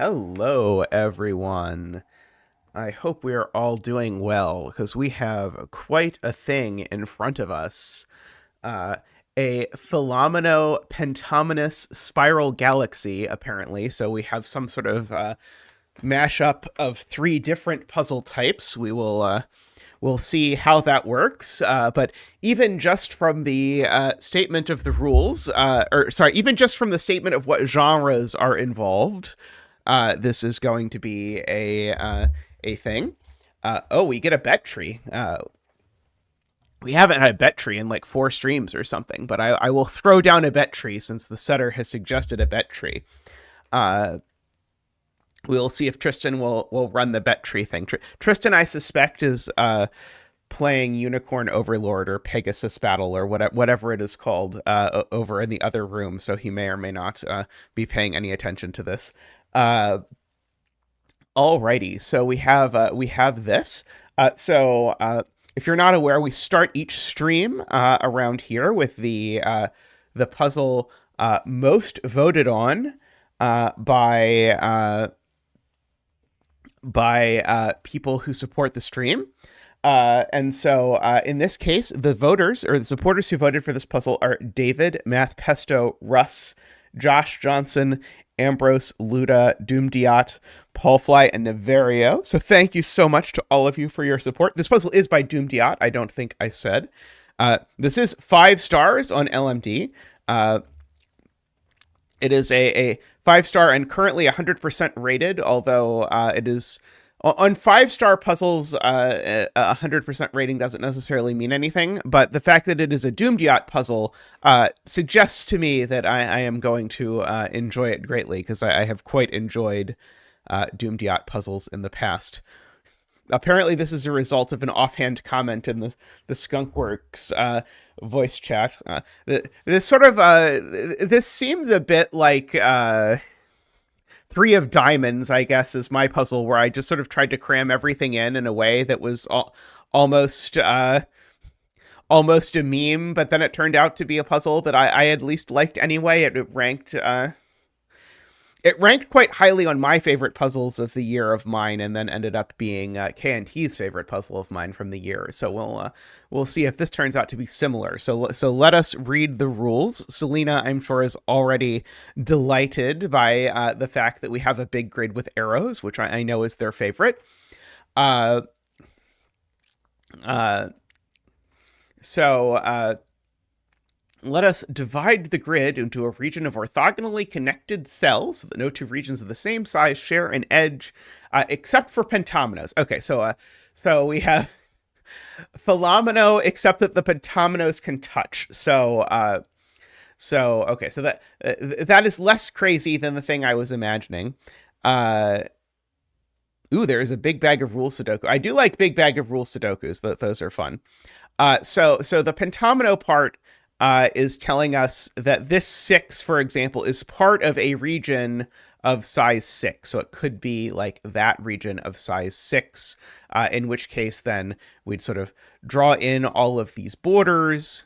Hello, everyone. I hope we are all doing well because we have quite a thing in front of us. Uh, a Fillomino Pentominoes spiral galaxy, apparently. So we have some sort of mashup of three different puzzle types. We'll see how that works. But even just from the statement of the rules, even just from the statement of what genres are involved, this is going to be a thing. We get a bet tree. We haven't had a bet tree in like 4 streams or something, but I will throw down a bet tree since the setter has suggested a bet tree. We'll see if Tristan will run the bet tree thing. Tristan, I suspect, is playing Unicorn Overlord or Pegasus Battle or whatever it is called over in the other room, so he may or may not be paying any attention to this. Alrighty, so we have this. If you're not aware, we start each stream around here with the puzzle most voted on by people who support the stream. In this case, the voters or the supporters who voted for this puzzle are David, Math Pesto, Russ, Josh Johnson, Ambrose, Luda, dumediat, Paulfly, and Naverio. So thank you so much to all of you for your support. This puzzle is by dumediat. I don't think I said. This is 5 stars on LMD. It is a 5-star and currently 100% rated, although it is on 5-star puzzles, 100% rating doesn't necessarily mean anything, but the fact that it is a dumediat puzzle suggests to me that I am going to enjoy it greatly, because I have quite enjoyed dumediat puzzles in the past. Apparently, this is a result of an offhand comment in the Skunkworks voice chat. This seems a bit like 3 of Diamonds, I guess, is my puzzle, where I just sort of tried to cram everything in a way that was almost a meme, but then it turned out to be a puzzle that I at least liked anyway. It ranked quite highly on my favorite puzzles of the year of mine, and then ended up being KNT's favorite puzzle of mine from the year. So we'll see if this turns out to be similar. So let us read the rules. Selena, I'm sure, is already delighted by the fact that we have a big grid with arrows, which I know is their favorite. Let us divide the grid into a region of orthogonally connected cells so that no 2 regions of the same size share an edge, except for pentominoes. Okay, so we have Fillomino, except that the pentominoes can touch. That is less crazy than the thing I was imagining. There is a big bag of rule Sudoku. I do like big bag of rule Sudokus. Those are fun. So the pentomino part is telling us that this 6, for example, is part of a region of size 6. So it could be like that region of size 6, in which case then we'd sort of draw in all of these borders,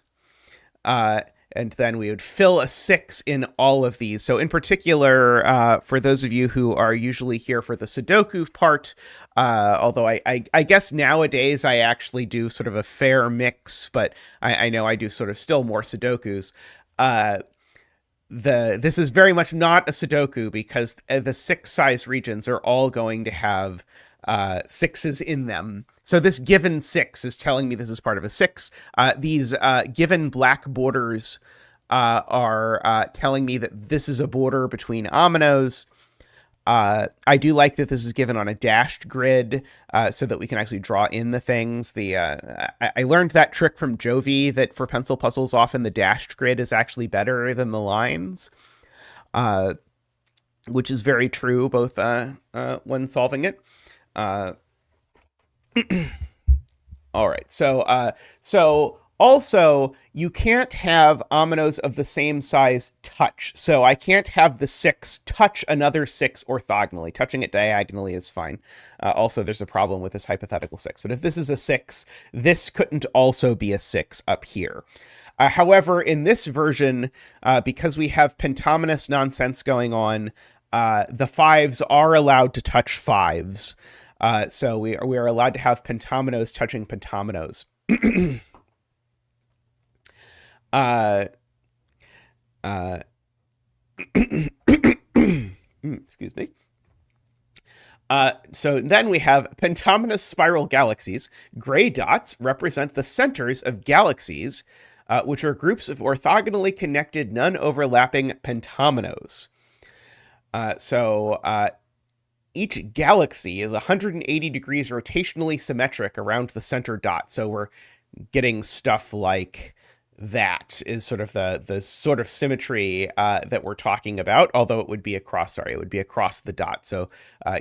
and then we would fill a 6 in all of these. So in particular, for those of you who are usually here for the Sudoku part, although I guess nowadays I actually do sort of a fair mix, but I know I do sort of still more Sudokus. This is very much not a Sudoku, because the 6 size regions are all going to have 6s in them. So this given 6 is telling me this is part of a 6. These given black borders are telling me that this is a border between ominoes. I do like that this is given on a dashed grid, so that we can actually draw in the things. I learned that trick from Jovi, that for pencil puzzles, often the dashed grid is actually better than the lines, which is very true, both when solving it. All right. So also, you can't have ominoes of the same size touch. So I can't have the 6 touch another 6 orthogonally. Touching it diagonally is fine. Also, there's a problem with this hypothetical 6. But if this is a 6, this couldn't also be a 6 up here. However, in this version, because we have pentominoes nonsense going on, The fives are allowed to touch fives. So we are allowed to have pentominoes touching pentominoes. uh, uh, excuse me. So then we have pentominoes spiral galaxies. Gray dots represent the centers of galaxies, which are groups of orthogonally connected, non-overlapping pentominoes. So each galaxy is 180 degrees rotationally symmetric around the center dot. So we're getting stuff like that is sort of the sort of symmetry that we're talking about, although it would be across the dot. So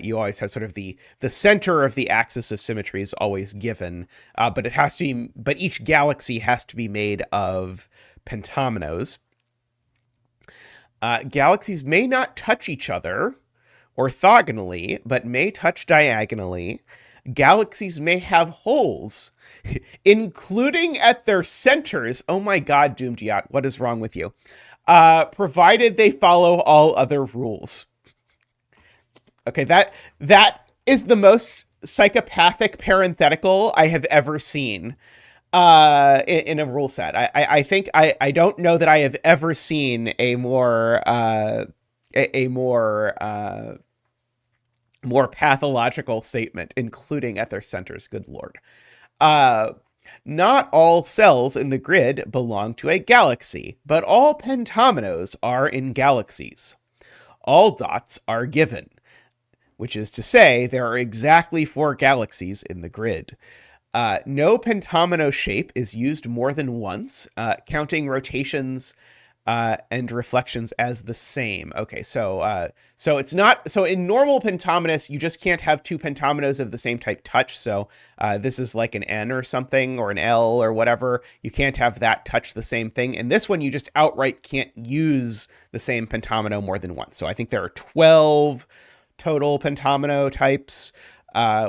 you always have sort of the center of the axis of symmetry is always given, but it has to be, but each galaxy has to be made of pentominoes. Galaxies may not touch each other orthogonally, but may touch diagonally. Galaxies may have holes, including at their centers. Oh my god, dumediat, what is wrong with you? Provided they follow all other rules. Okay, that is the most psychopathic parenthetical I have ever seen in a rule set. I think I don't know that I have ever seen a more more pathological statement, including at their centers. Good lord. Not all cells in the grid belong to a galaxy, but all pentominoes are in galaxies. All dots are given, which is to say there are exactly 4 galaxies in the grid. No pentomino shape is used more than once, counting rotations and reflections as the same. Okay, so it's not, so in normal pentominoes, you just can't have 2 pentominoes of the same type touch. So this is like an N or something, or an L or whatever. You can't have that touch the same thing. And this one, you just outright can't use the same pentomino more than once. So I think there are 12 total pentomino types.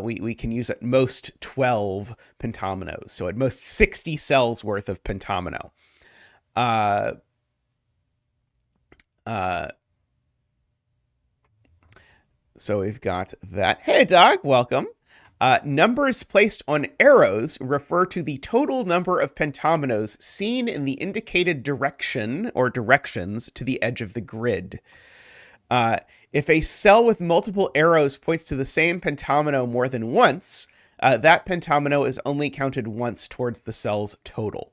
We can use at most 12 pentominoes. So at most 60 cells worth of pentomino. So we've got that. Hey, Doc, welcome. Numbers placed on arrows refer to the total number of pentominoes seen in the indicated direction or directions to the edge of the grid. If a cell with multiple arrows points to the same pentomino more than once, that pentomino is only counted once towards the cell's total.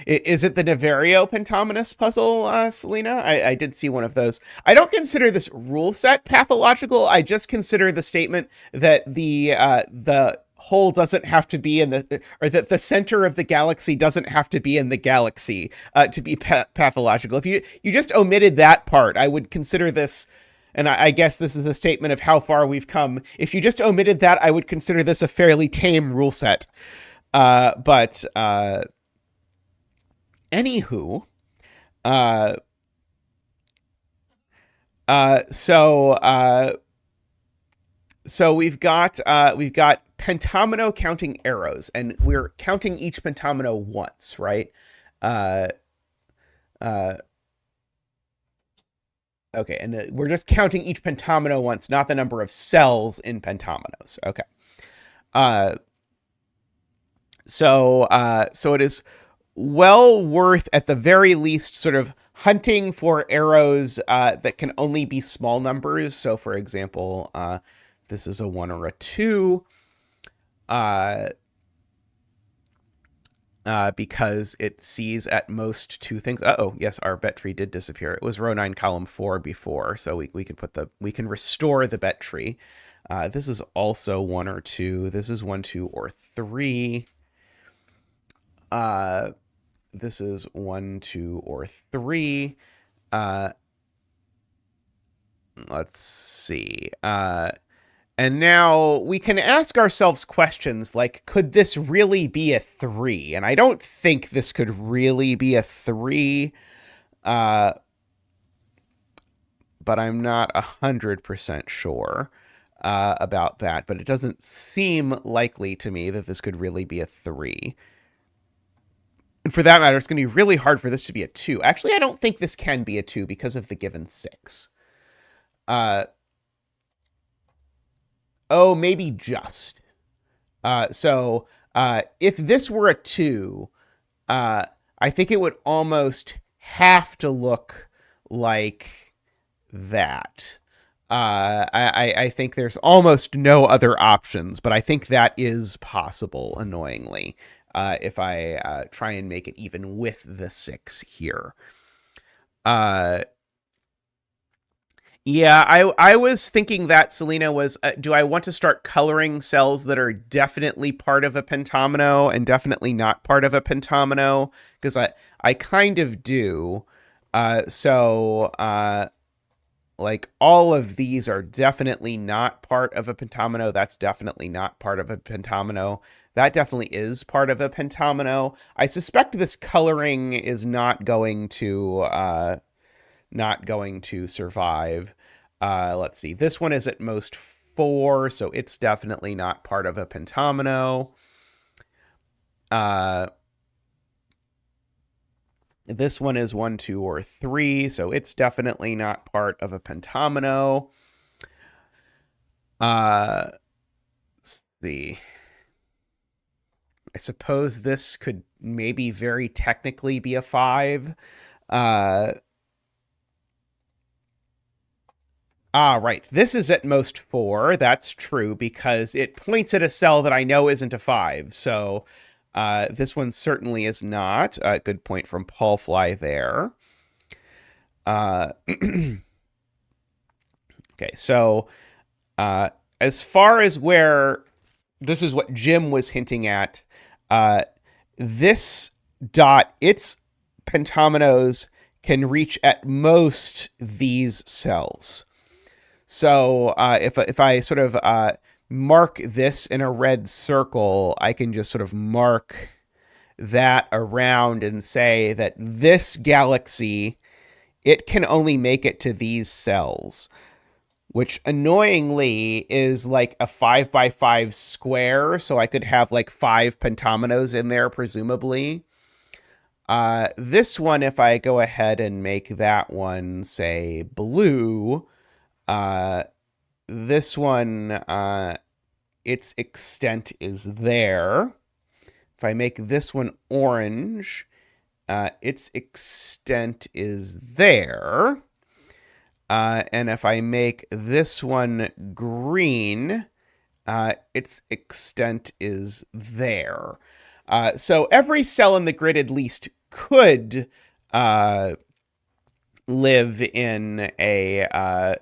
Is it the Naverio Pentominoes puzzle, Selena? I did see one of those. I don't consider this rule set pathological. I just consider the statement that the hole doesn't have to be in the, or that the center of the galaxy doesn't have to be in the galaxy to be pathological. If you just omitted that part, I would consider this, and I guess this is a statement of how far we've come. If you just omitted that, I would consider this a fairly tame rule set. But anywho, so we've got pentomino counting arrows, and we're counting each pentomino once, right? Okay, and we're just counting each pentomino once, not the number of cells in pentominoes. Okay. So it is well worth, at the very least, sort of hunting for arrows that can only be small numbers. So, for example, this is a 1 or a 2, because it sees at most 2 things. Uh-oh, yes, our bet tree did disappear. It was row 9, column 4 before, so we can restore the bet tree. This is also 1 or 2. This is 1, 2, or 3. This is 1, 2, or 3. Let's see. And now we can ask ourselves questions like, could this really be a 3? And I don't think this could really be a 3. But I'm not 100% sure about that. But it doesn't seem likely to me that this could really be a 3. And for that matter, it's going to be really hard for this to be a 2. Actually, I don't think this can be a 2 because of the given 6. Oh, maybe just. So if this were a 2, I think it would almost have to look like that. I think there's almost no other options, but I think that is possible, annoyingly, if I try and make it even with the 6 here. Yeah, I was thinking that, Selena, was do I want to start coloring cells that are definitely part of a pentomino and definitely not part of a pentomino? Because I kind of do. Like all of these are definitely not part of a pentomino. That's definitely not part of a pentomino. That definitely is part of a pentomino. I suspect this coloring is not going to survive. Let's see. This one is at most 4, so it's definitely not part of a pentomino. This one is 1, 2, or 3, so it's definitely not part of a pentomino. Let's see. I suppose this could maybe very technically be a 5. Right. This is at most 4. That's true because it points at a cell that I know isn't a 5. So this one certainly is not. Good point from Paul Fly there. Okay, so as far as where this is what Jim was hinting at, this dot, its pentominoes can reach at most these cells. So if I sort of mark this in a red circle, I can just sort of mark that around and say that this galaxy, it can only make it to these cells, which annoyingly is like a 5 by 5 square. So I could have like 5 pentominoes in there, presumably. This one, if I go ahead and make that one, say, blue, this one, its extent is there. If I make this one orange, its extent is there. And if I make this one green, its extent is there. So every cell in the grid at least could live in a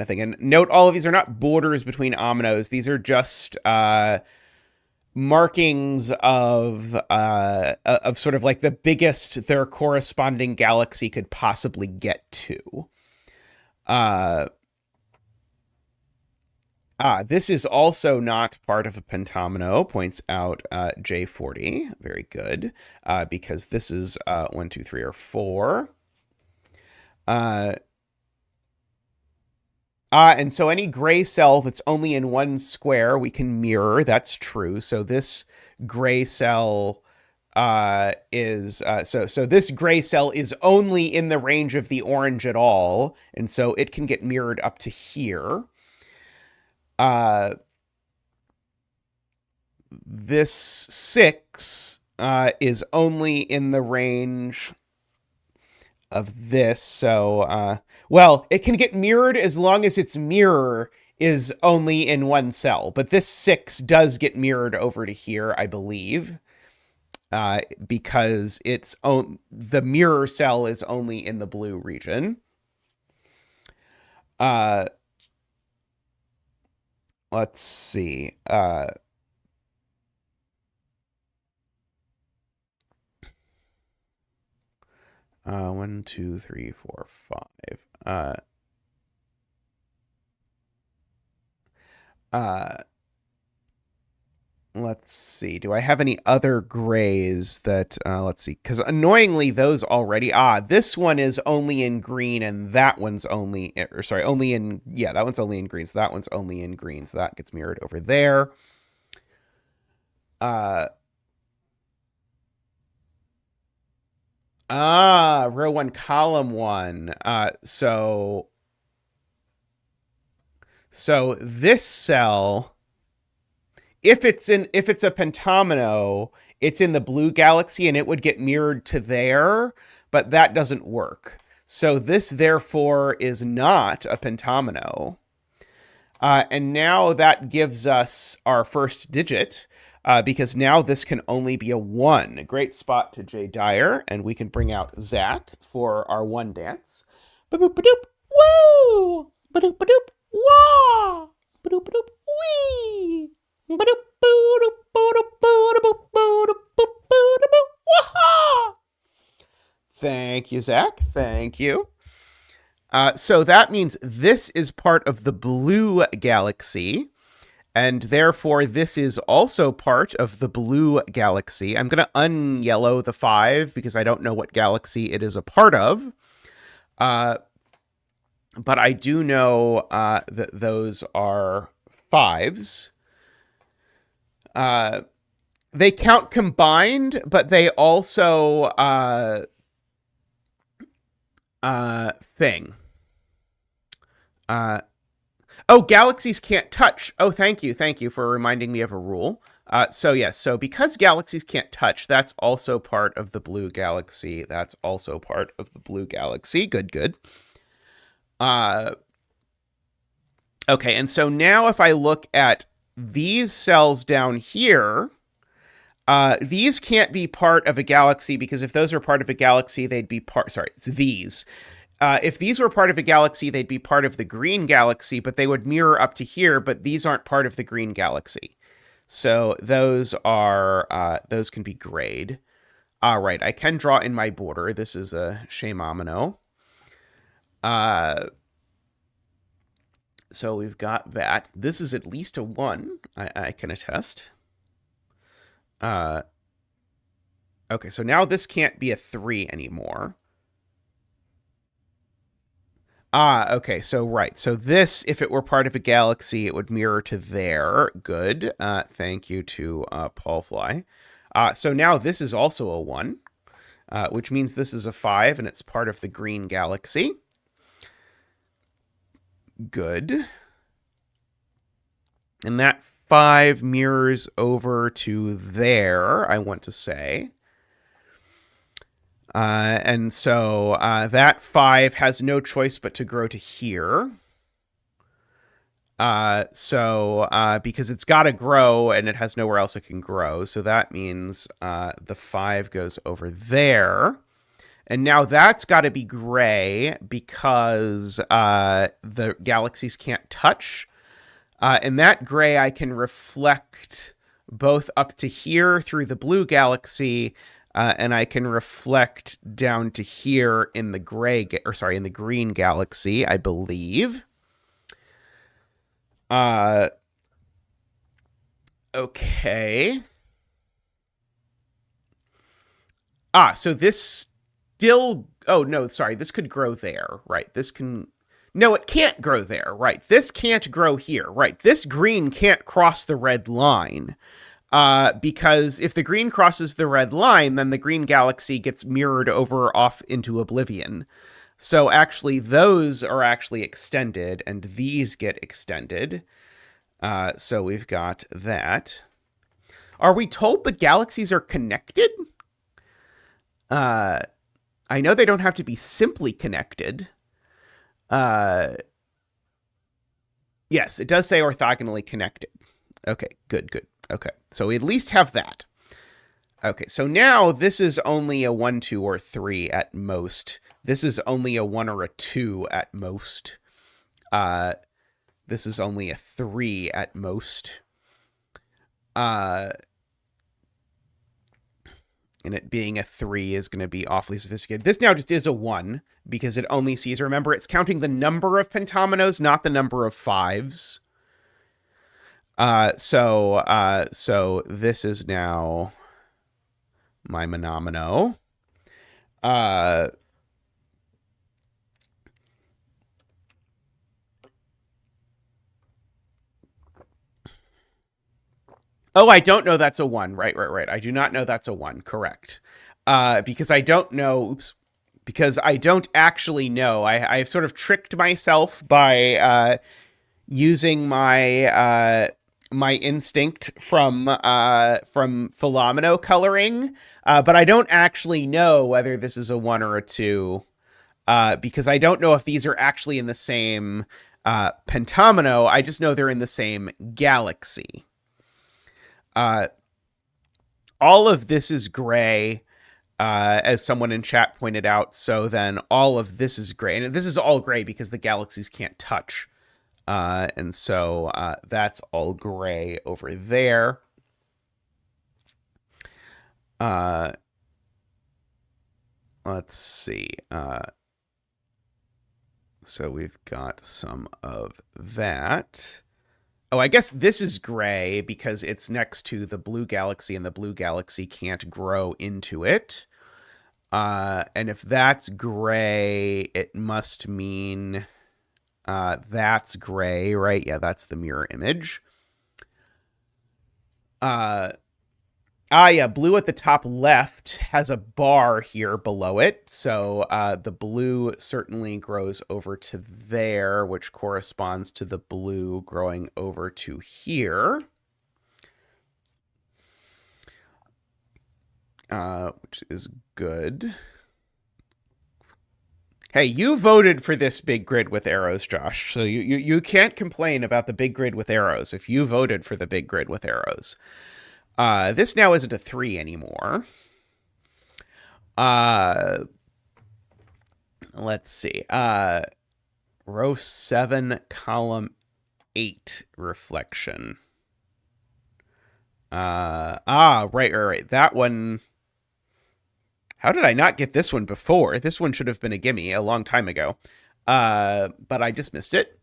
thing. And note, all of these are not borders between omninos. These are just markings of sort of like the biggest their corresponding galaxy could possibly get to. This is also not part of a pentomino, points out J40. Very good, because this is 1, 2, 3, or 4. And so any gray cell that's only in one square, we can mirror. That's true. So this gray cell is so this gray cell is only in the range of the orange at all, and so it can get mirrored up to here. This 6 is only in the range of this, so well, it can get mirrored as long as its mirror is only in one cell, but this 6 does get mirrored over to here, I believe, because the mirror cell is only in the blue region. Let's see. 1, 2, 3, 4, 5. Let's see. Do I have any other grays that, let's see. Because annoyingly, those already, this one is only in green and that one's only, or sorry, only in, yeah, that one's only in green. So that one's only in green. So that gets mirrored over there. Ah, row one, column one. So this cell, if it's a pentomino, it's in the blue galaxy and it would get mirrored to there, but that doesn't work. So this therefore is not a pentomino. And now that gives us our first digit, because now this can only be a 1. Great spot to Jay Dyer, and we can bring out Zach for our 1 dance. Ba-boop, ba-doop, woo! Ba-doop, ba-doop, wah! Ba-doop, ba-doop, wee! Ba-doop, ba-doop, ba-doop, ba-doop, ba-doop, ba-doop, wah! Thank you, Zach. Thank you. So that means this is part of the blue galaxy, and therefore this is also part of the blue galaxy. I'm going to unyellow the 5 because I don't know what galaxy it is a part of. But I do know that those are 5s. They count combined, but they also thing. Oh, galaxies can't touch. Oh, thank you for reminding me of a rule. So yes, so because galaxies can't touch, that's also part of the blue galaxy. That's also part of the blue galaxy. Good, good. Okay, and so now if I look at these cells down here, these can't be part of a galaxy because if those are part of a galaxy, they'd be part. Sorry, it's these. If these were part of a galaxy, they'd be part of the green galaxy, but they would mirror up to here, but these aren't part of the green galaxy. So those can be grayed. All right, I can draw in my border. This is a Fillomino. So we've got that. This is at least a 1, I can attest. Okay, so now this can't be a 3 anymore. Okay, so right. So this, if it were part of a galaxy, it would mirror to there. Good. Thank you to Paul Fly. So now this is also a 1, which means this is a 5, and it's part of the green galaxy. Good. And that 5 mirrors over to there, I want to say. And so that 5 has no choice but to grow to here. Because it's got to grow and it has nowhere else it can grow. So that means the 5 goes over there. And now that's got to be gray because the galaxies can't touch. And that gray I can reflect both up to here through the blue galaxy, and I can reflect down to here in the in the green galaxy, I believe. Okay. So this still... Oh, no, sorry. This could grow there, right? This can... No, it can't grow there, right? This can't grow here, right? This green can't cross the red line. Because if the green crosses the red line, then the green galaxy gets mirrored over off into oblivion. So actually, those are actually extended, and these get extended. So we've got that. Are we told the galaxies are connected? I know they don't have to be simply connected. Yes, it does say orthogonally connected. Okay, good, good. Okay, so we at least have that. Okay, so now this is only a 1, 2, or 3 at most. This is only a 1 or a 2 at most. This is only a 3 at most. And it being a 3 is going to be awfully sophisticated. This now just is a 1 because it only sees... Remember, it's counting the number of pentominoes, not the number of 5s. So this is now my monomino. Oh, I don't know that's a 1. Right. I do not know that's a 1. Correct. Because I don't know. Oops. Because I don't actually know. I've sort of tricked myself by using my instinct from Fillomino coloring, but I don't actually know whether this is a 1 or a 2, because I don't know if these are actually in the same pentomino. I just know they're in the same galaxy. Uh, all of this is gray, as someone in chat pointed out. So then all of this is gray, and this is all gray because the galaxies can't touch. And so that's all gray over there. Let's see. So we've got some of that. Oh, I guess this is gray because it's next to the blue galaxy, and the blue galaxy can't grow into it. And if that's gray, it must mean that's gray, right? Yeah, that's the mirror image. Yeah, blue at the top left has a bar here below it. So the blue certainly grows over to there, which corresponds to the blue growing over to here. Which is good. Hey, you voted for this big grid with arrows, Josh. So you can't complain about the big grid with arrows if you voted for the big grid with arrows. This now isn't a 3 anymore. Let's see. Row 7, column 8 reflection. Right. That one. How did I not get this one before? This one should have been a gimme a long time ago. But I just missed it.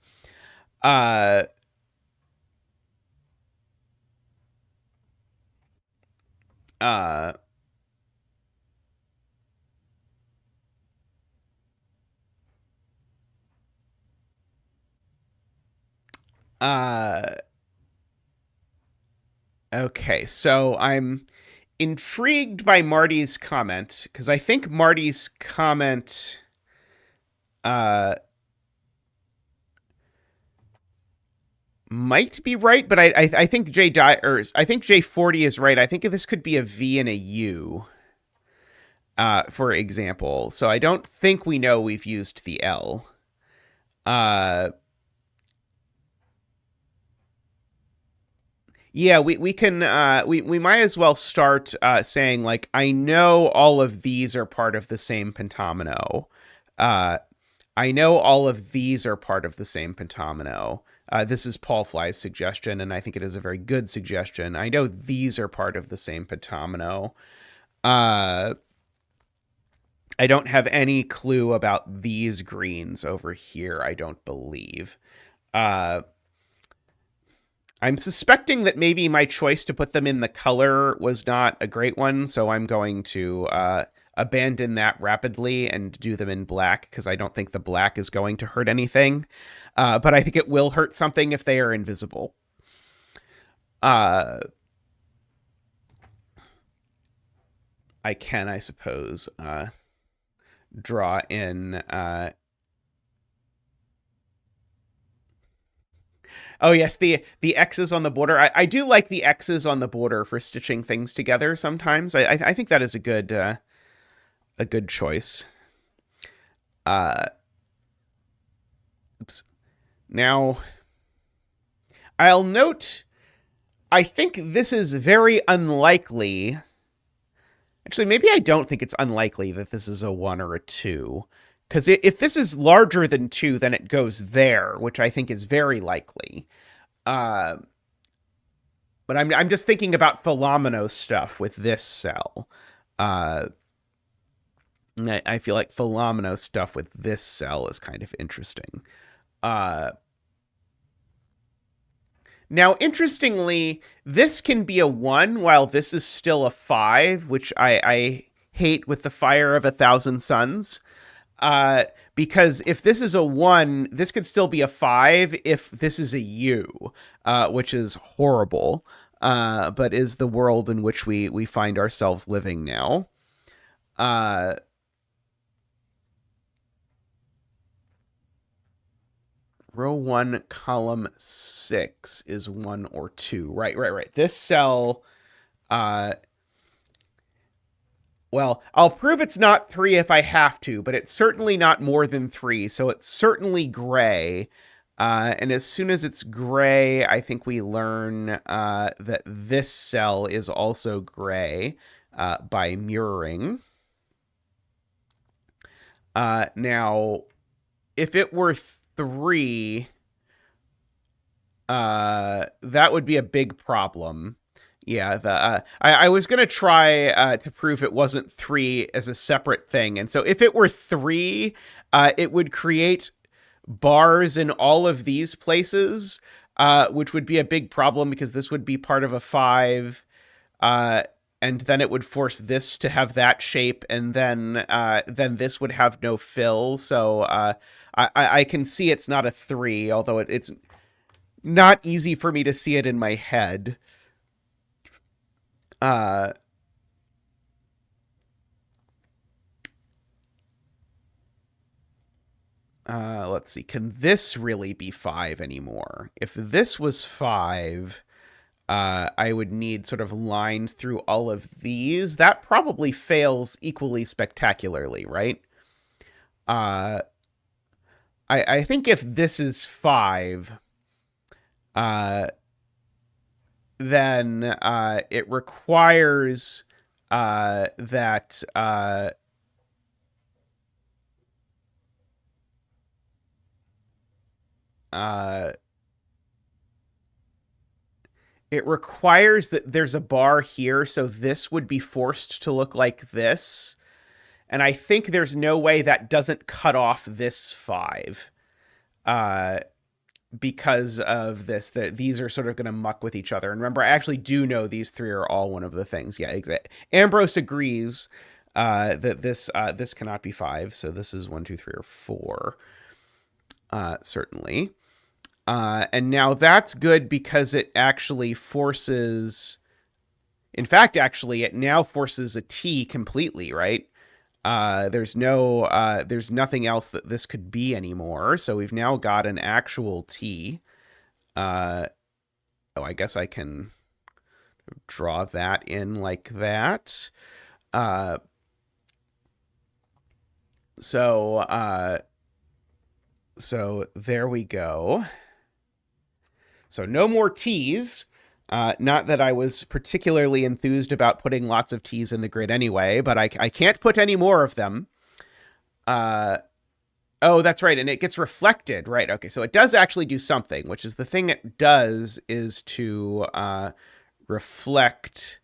Okay, so I'm intrigued by Marty's comment, because I think Marty's comment might be right, but I think I think J40 is right. I think this could be a V and a U, for example. So I don't think we know we've used the L. Yeah, we can we might as well start saying, like, I know all of these are part of the same pentomino. I know all of these are part of the same pentomino. This is Paul Fly's suggestion, and I think it is a very good suggestion. I know these are part of the same pentomino. I don't have any clue about these greens over here, I don't believe. I'm suspecting that maybe my choice to put them in the color was not a great one, so I'm going to abandon that rapidly and do them in black, because I don't think the black is going to hurt anything. But I think it will hurt something if they are invisible. I can, I suppose, draw in... Oh yes, the X's on the border. I do like the X's on the border for stitching things together sometimes. I think that is a good choice. Oops. Now, I'll note, I think this is very unlikely. Actually, maybe I don't think it's unlikely that this is a 1 or a 2. Because if this is larger than 2, then it goes there, which I think is very likely. But I'm just thinking about Fillomino stuff with this cell. I feel like Fillomino stuff with this cell is kind of interesting. Now, interestingly, this can be a 1 while this is still a 5, which I hate with the fire of 1,000 suns. Because if this is a 1, this could still be a 5 if this is a U, which is horrible. but is the world in which we find ourselves living now. Uh, row 1, column 6 is 1 or 2. Right. This cell, uh, well, I'll prove it's not 3 if I have to, but it's certainly not more than 3, so it's certainly gray. And as soon as it's gray, I think we learn that this cell is also gray by mirroring. Now, if it were 3, that would be a big problem. Yeah, I was going to try to prove it wasn't 3 as a separate thing. And so if it were 3, it would create bars in all of these places, which would be a big problem because this would be part of a 5. And then it would force this to have that shape, and then this would have no fill. So I can see it's not a 3, although it's not easy for me to see it in my head. Let's see. Can this really be 5 anymore? If this was 5, I would need sort of lines through all of these. That probably fails equally spectacularly, right? I think if this is 5, then it requires that it requires that there's a bar here, so this would be forced to look like this. And I think there's no way that doesn't cut off this 5. Because of this, that these are sort of going to muck with each other. And remember, I actually do know these 3 are all one of the things. Yeah, exactly. Ambrose agrees that this cannot be 5. So this is 1, 2, 3, or 4. Certainly. And now that's good because it actually forces... In fact, actually, it now forces a T completely, right? There's nothing else that this could be anymore. So we've now got an actual T. I guess I can draw that in like that. So there we go. So no more T's. Not that I was particularly enthused about putting lots of T's in the grid anyway, but I can't put any more of them. Oh, that's right, and it gets reflected, right? Okay, so it does actually do something, which is the thing it does is to reflect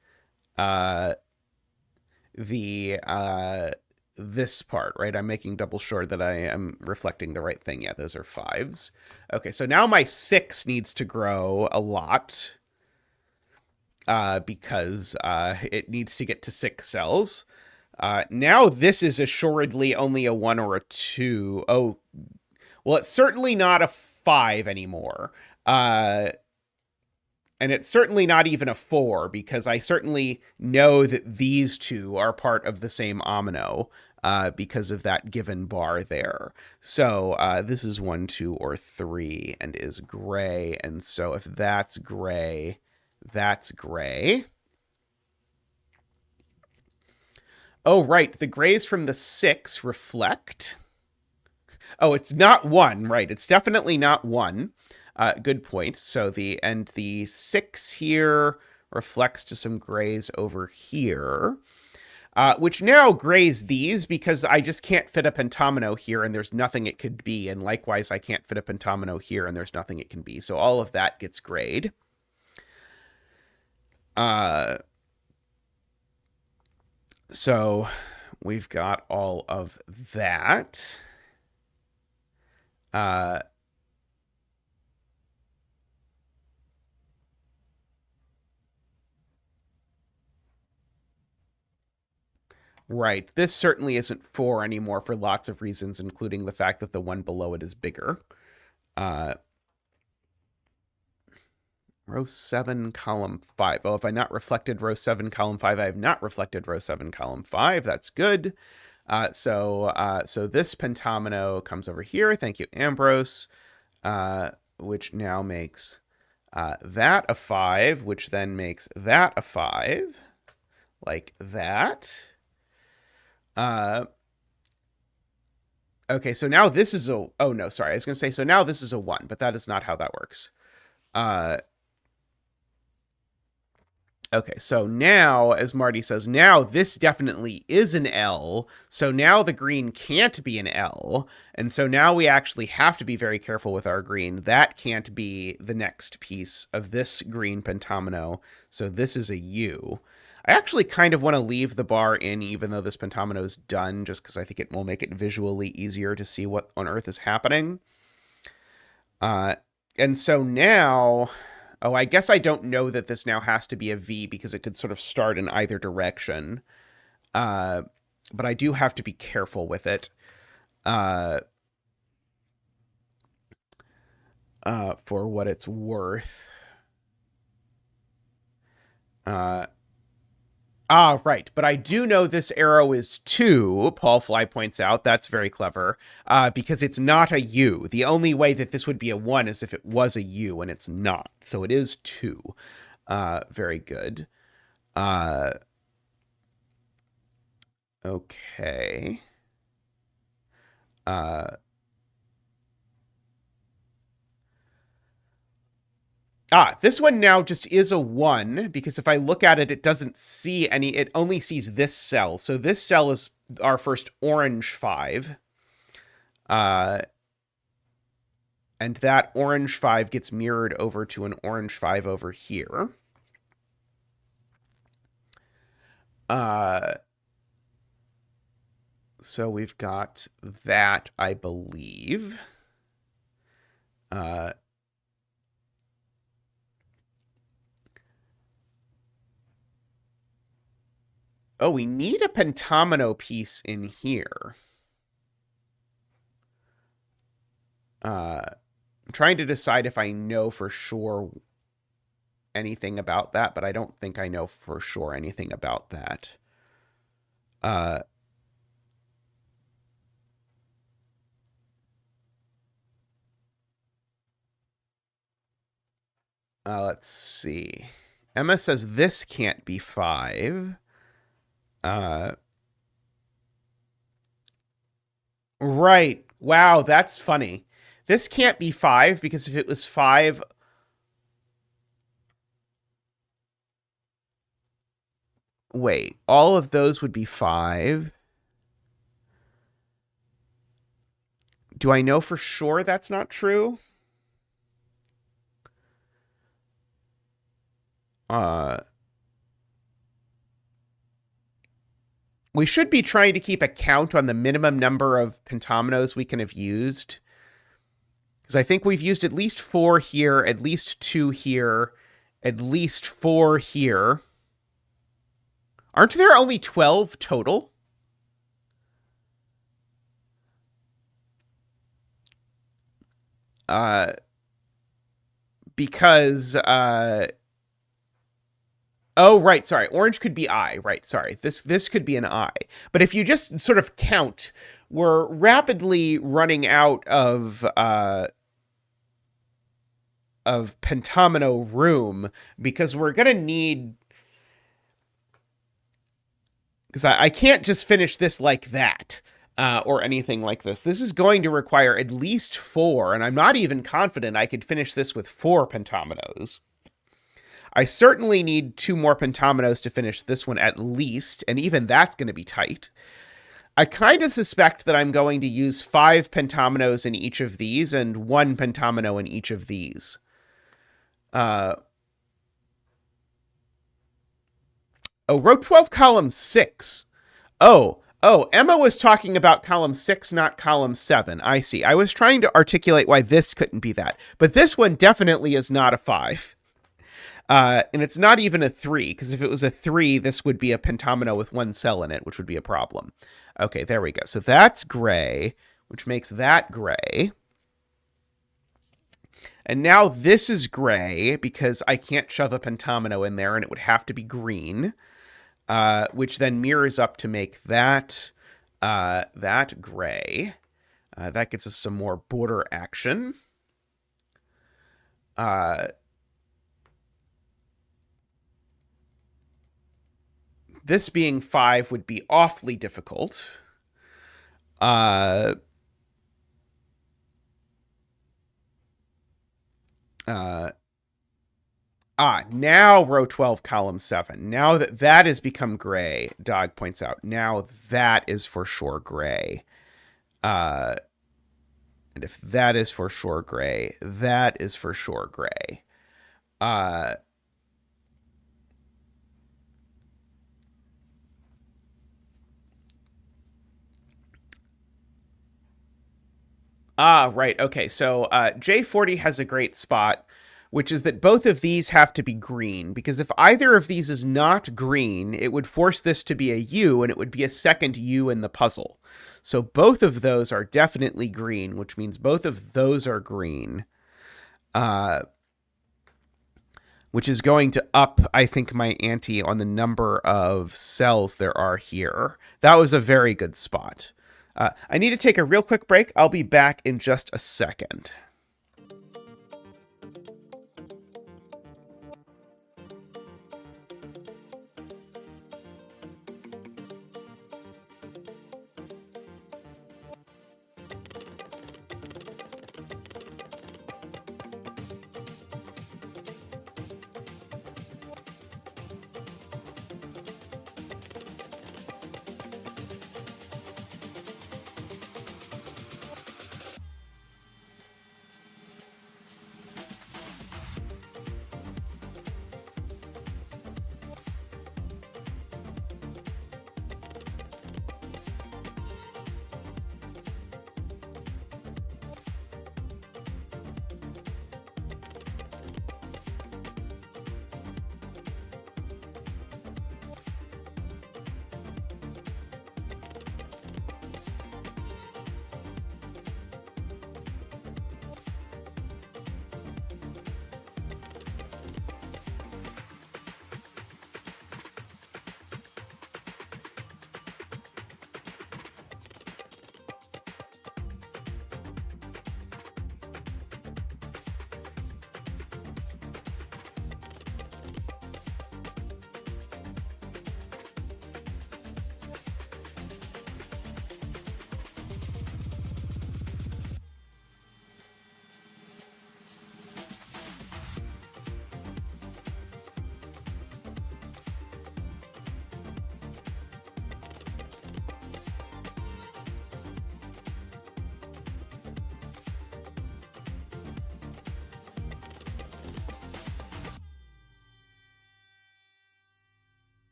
this part, right? I'm making double sure that I am reflecting the right thing. Yeah, those are 5s. Okay, so now my 6 needs to grow a lot. Because it needs to get to 6 cells. Now this is assuredly only a 1 or a 2. Oh, well, it's certainly not a 5 anymore. And it's certainly not even a 4, because I certainly know that these 2 are part of the same omino because of that given bar there. So this is 1, 2, or 3 and is gray. And so if that's gray... That's gray. Oh, right. The grays from the 6 reflect. Oh, it's not 1. Right. It's definitely not 1. Good point. So the 6 here reflects to some grays over here. Which now grays these because I just can't fit a pentomino here and there's nothing it could be. And likewise, I can't fit a pentomino here and there's nothing it can be. So all of that gets grayed. So we've got all of that. Right. This certainly isn't 4 anymore for lots of reasons, including the fact that the one below it is bigger. Row 7, column 5. Oh, if I not reflected row 7, column 5, I have not reflected row 7, column 5. That's good. So this pentomino comes over here. Thank you, Ambrose, which now makes that a 5, which then makes that a 5, like that. Okay, so now this is a... Oh, no, sorry. I was going to say, so now this is a 1, but that is not how that works. Okay, so now, as Marty says, now this definitely is an L, so now the green can't be an L, and so now we actually have to be very careful with our green. That can't be the next piece of this green pentomino, so this is a U. I actually kind of want to leave the bar in even though this pentomino is done, just because I think it will make it visually easier to see what on earth is happening. And so now... Oh, I guess I don't know that this now has to be a V because it could sort of start in either direction. But I do have to be careful with it. For what it's worth. Right. But I do know this arrow is 2, Paul Fly points out. That's very clever. Because it's not a U. The only way that this would be a 1 is if it was a U, and it's not. So it is 2. Very good. Okay. This one now just is a 1, because if I look at it, it doesn't see any, it only sees this cell. So this cell is our first orange 5. And that orange 5 gets mirrored over to an orange 5 over here. So we've got that, I believe. Oh, we need a pentomino piece in here. I'm trying to decide if I know for sure anything about that, but I don't think I know for sure anything about that. Let's see. Emma says this can't be 5. Right. Wow, that's funny. This can't be 5 because if it was 5... Wait, all of those would be 5. Do I know for sure that's not true? We should be trying to keep a count on the minimum number of pentominoes we can have used. Because I think we've used at least 4 here, at least 2 here, at least 4 here. Aren't there only 12 total? Because... Oh, right, sorry. Orange could be I. Right, sorry. This could be an I. But if you just sort of count, we're rapidly running out of pentomino room because we're going to need... Because I can't just finish this like that or anything like this. This is going to require at least 4, and I'm not even confident I could finish this with 4 pentominoes. I certainly need 2 more pentominoes to finish this one at least, and even that's going to be tight. I kind of suspect that I'm going to use 5 pentominoes in each of these and 1 pentomino in each of these. Oh, row 12, column 6. Oh, Emma was talking about column 6, not column 7. I see. I was trying to articulate why this couldn't be that. But this one definitely is not a 5. And it's not even a 3, because if it was a 3, this would be a pentomino with 1 cell in it, which would be a problem. Okay, there we go. So that's gray, which makes that gray. And now this is gray because I can't shove a pentomino in there and it would have to be green, which then mirrors up to make that that gray. That gets us some more border action. This being 5 would be awfully difficult. Now row 12, column 7. Now that has become gray, Dog points out. Now that is for sure gray. And if that is for sure gray, that is for sure gray. Right. Okay. So J40 has a great spot, which is that both of these have to be green, because if either of these is not green, it would force this to be a U, and it would be a second U in the puzzle. So both of those are definitely green, which means both of those are green, which is going to up, I think, my ante on the number of cells there are here. That was a very good spot. I need to take a real quick break. I'll be back in just a second.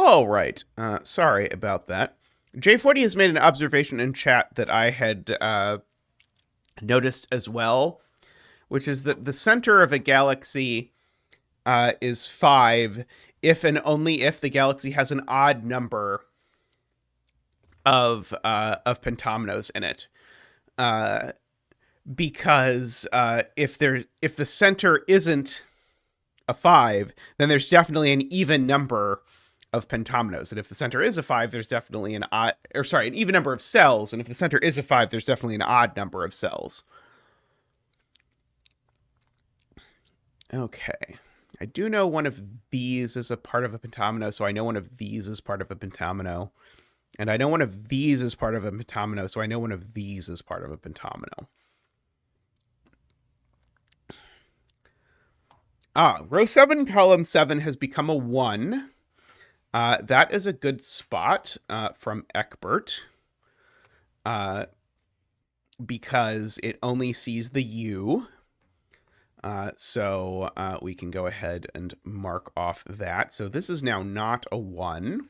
All right. Sorry about that. J40 has made an observation in chat that I had noticed as well, which is that the center of a galaxy is 5 if and only if the galaxy has an odd number of pentominoes in it. Because if the center isn't a 5, then there's definitely an even number of pentominoes. And if the center is a 5, there's definitely an even number of cells. And if the center is a 5, there's definitely an odd number of cells. Okay. I do know one of these is a part of a pentomino, so I know one of these is part of a pentomino. And I know one of these is part of a pentomino, so I know one of these is part of a pentomino. Row 7, column 7 has become a 1. That is a good spot from Eckbert because it only sees the U. So we can go ahead and mark off that. So this is now not a 1.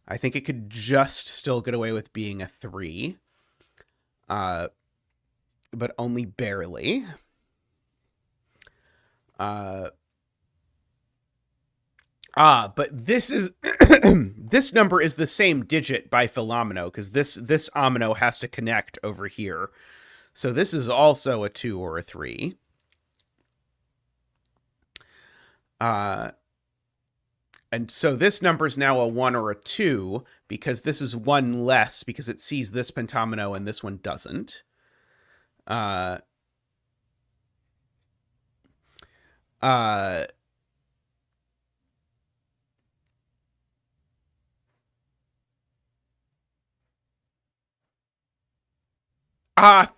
I think it could just still get away with being a 3, but only barely. But this is this number is the same digit by Fillomino because this omino has to connect over here. So this is also a 2 or a 3. And so this number is now a 1 or a 2 because this is 1 less because it sees this pentomino and this one doesn't.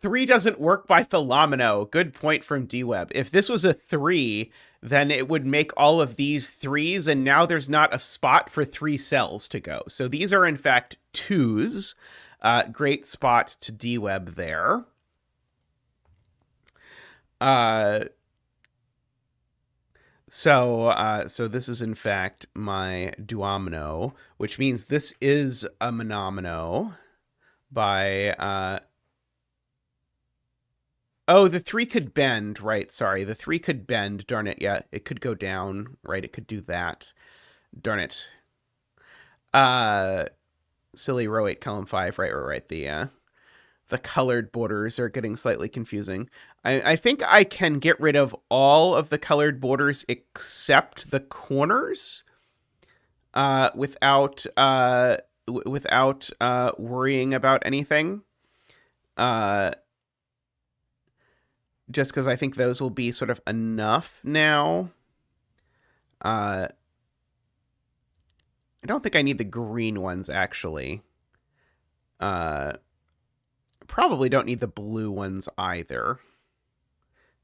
3 doesn't work by Fillomino. Good point from DWeb. If this was a 3, then it would make all of these 3s, and now there's not a spot for 3 cells to go. So these are, in fact, 2s. Great spot to DWeb there. So this is, in fact, my duomino, which means this is a monomino by... Oh, the 3 could bend, right? Sorry, the 3 could bend. Darn it, yeah. It could go down, right? It could do that. Darn it. Silly row 8, column 5, right. The colored borders are getting slightly confusing. I think I can get rid of all of the colored borders except the corners without worrying about anything. Just because I think those will be sort of enough now. I don't think I need the green ones, actually. Probably don't need the blue ones either.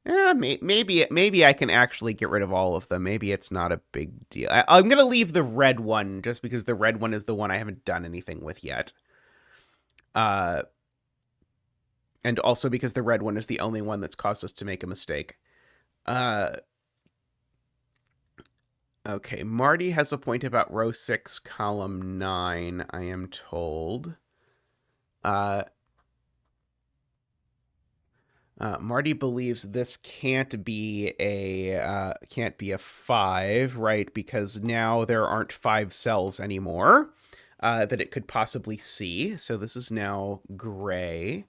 Maybe I can actually get rid of all of them. Maybe it's not a big deal. I'm going to leave the red one just because the red one is the one I haven't done anything with yet. And also because the red one is the only one that's caused us to make a mistake. Okay, Marty has a point about row 6, column 9, I am told. Marty believes this can't be a 5, right? Because now there aren't 5 cells anymore that it could possibly see. So this is now gray.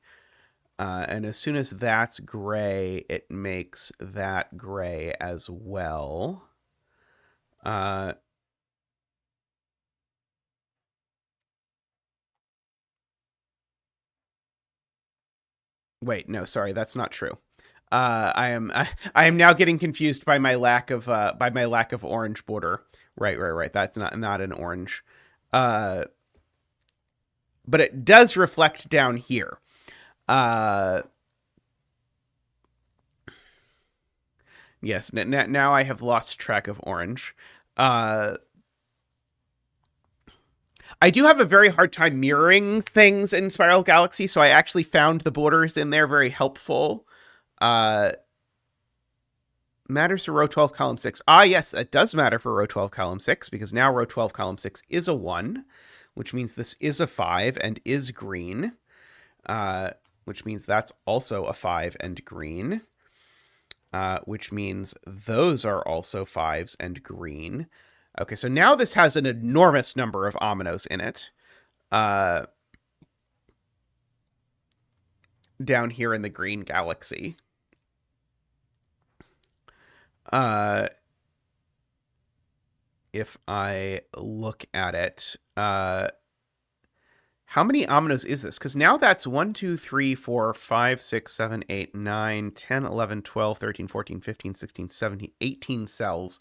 And as soon as that's gray, it makes that gray as well. Wait, no, sorry, that's not true. I am now getting confused by my lack of orange border. Right. That's not an orange. But it does reflect down here. Yes, now I have lost track of orange. I do have a very hard time mirroring things in Spiral Galaxy, so I actually found the borders in there very helpful. Matters for row 12, column 6. Ah, yes, that does matter for row 12, column 6, because now row 12, column 6 is a 1, which means this is a 5 and is green, which means that's also a 5 and green, which means those are also 5s and green. Okay, so now this has an enormous number of ominoes in it. Down here in the green galaxy. If I look at it, how many ominoes is this? Because now that's 1, 2, 3, 4, 5, 6, 7, 8, 9, 10, 11, 12, 13, 14, 15, 16, 17, 18 cells.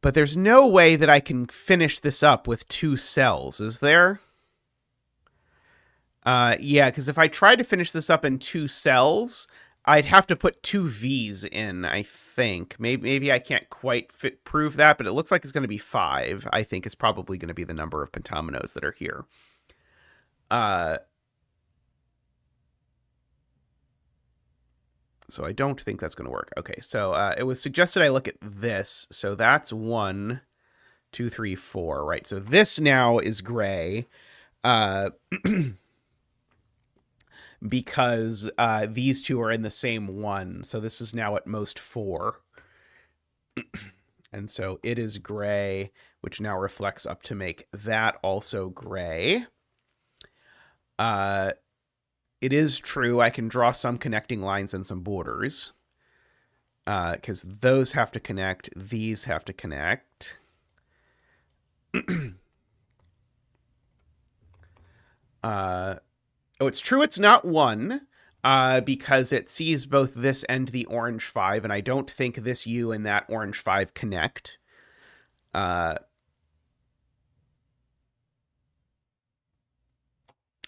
But there's no way that I can finish this up with 2 cells, is there? Yeah, because if I try to finish this up in 2 cells, I'd have to put 2 V's in, I think. Maybe I can't quite prove that, but it looks like it's going to be 5, I think is probably going to be the number of pentominoes that are here. So I don't think that's going to work. Okay, so it was suggested I look at this. So that's 1, 2, 3, 4, right? So this now is gray. Because these two are in the same one. So this is now at most 4. And so it is gray, which now reflects up to make that also gray. It is true I can draw some connecting lines and some borders. Because those have to connect, these have to connect. Oh, it's true it's not 1, because it sees both this and the orange 5, and I don't think this U and that orange 5 connect.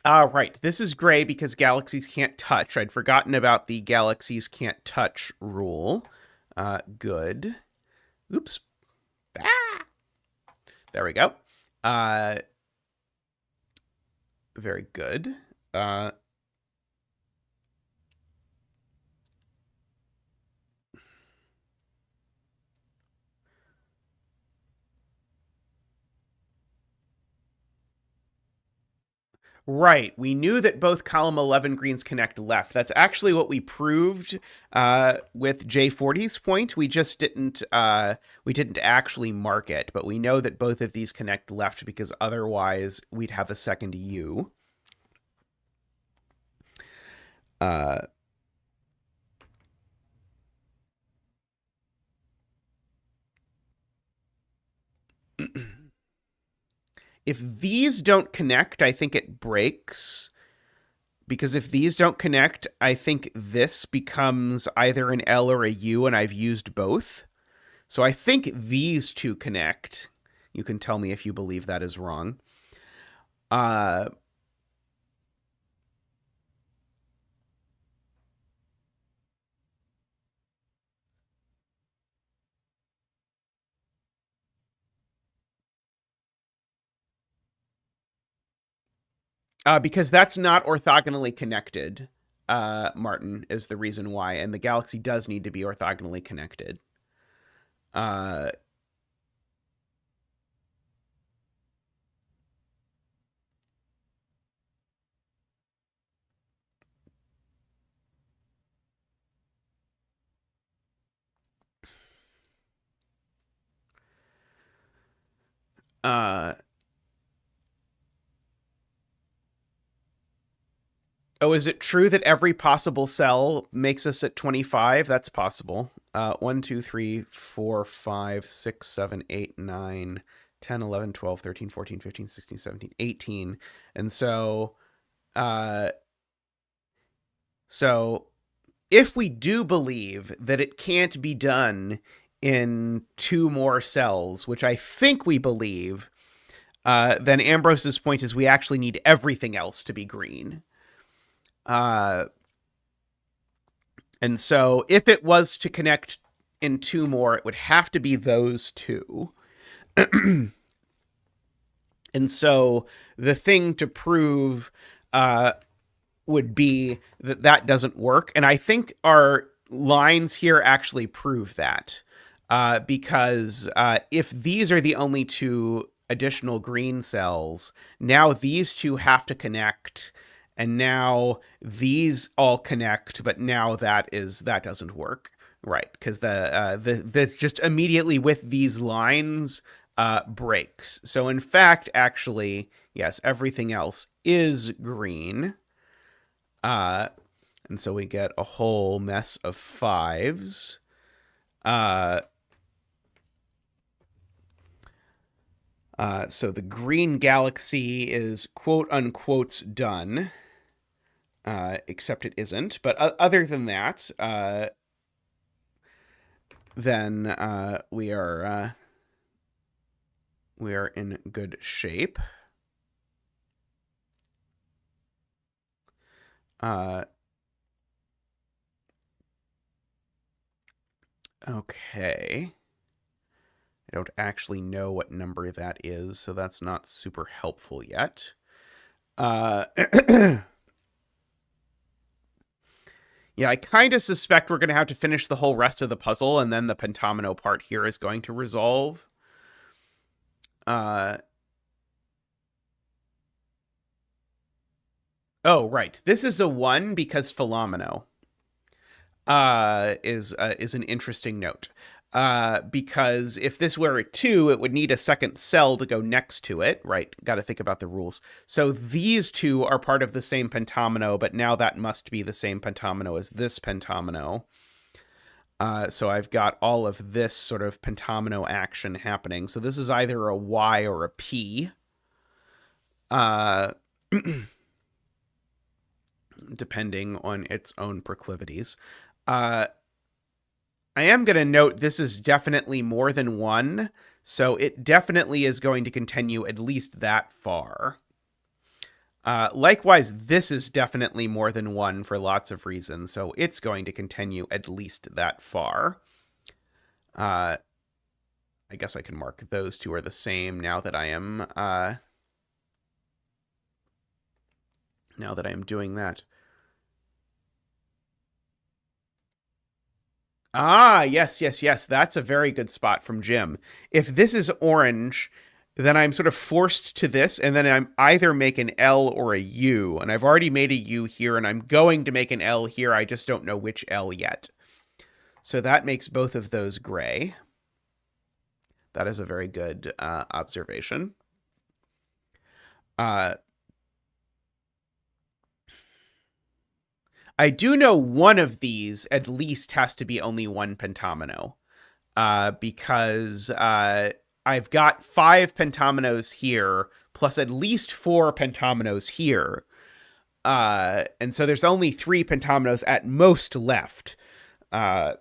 Right, this is gray because galaxies can't touch. I'd forgotten about the galaxies can't touch rule. Good. Oops. Ah! There we go. Very good. Right. We knew that both column 11 greens connect left. That's actually what we proved with J40's point. We just didn't actually mark it, but we know that both of these connect left because otherwise we'd have a second U. If these don't connect, I think it breaks. Because if these don't connect, I think this becomes either an L or a U, and I've used both. So I think these two connect. You can tell me if you believe that is wrong. Because that's not orthogonally connected, Martin, is the reason why. And the galaxy does need to be orthogonally connected. Oh, is it true that every possible cell makes us at 25? That's possible. 1, 2, 3, 4, 5, 6, 7, 8, 9, 10, 11, 12, 13, 14, 15, 16, 17, 18. And so if we do believe that it can't be done in 2 more cells, which I think we believe, then Ambrose's point is we actually need everything else to be green. And so if it was to connect in 2 more, it would have to be those 2. And so the thing to prove would be that that doesn't work. And I think our lines here actually prove that. Because if these are the only two additional green cells, now these two have to connect, and now these all connect, but now that doesn't work, right? Because this just immediately with these lines breaks. So in fact, actually, yes, everything else is green. And so we get a whole mess of fives. So the green galaxy is quote unquote done, except it isn't. But other than that, then we are in good shape. Okay. I don't actually know what number that is, so that's not super helpful yet. Yeah, I kind of suspect we're going to have to finish the whole rest of the puzzle, and then the pentomino part here is going to resolve. Oh, right. This is a 1 because Fillomino is an interesting note. Because if this were a 2, it would need a second cell to go next to it, right? Got to think about the rules. So these two are part of the same pentomino, but now that must be the same pentomino as this pentomino. So I've got all of this sort of pentomino action happening. So this is either a Y or a P. Depending on its own proclivities. I am going to note this is definitely more than 1, so it definitely is going to continue at least that far. Likewise, this is definitely more than 1 for lots of reasons, so it's going to continue at least that far. I guess I can mark those two are the same now that I am doing that. Ah, yes, yes, yes. That's a very good spot from Jim. If this is orange, then I'm sort of forced to this, and then I'm either make an L or a U. And I've already made a U here, and I'm going to make an L here. I just don't know which L yet. So that makes both of those gray. That is a very good observation. I do know one of these at least has to be only one pentomino, because I've got 5 pentominoes here, plus at least 4 pentominoes here. And so there's only 3 pentominoes at most left. So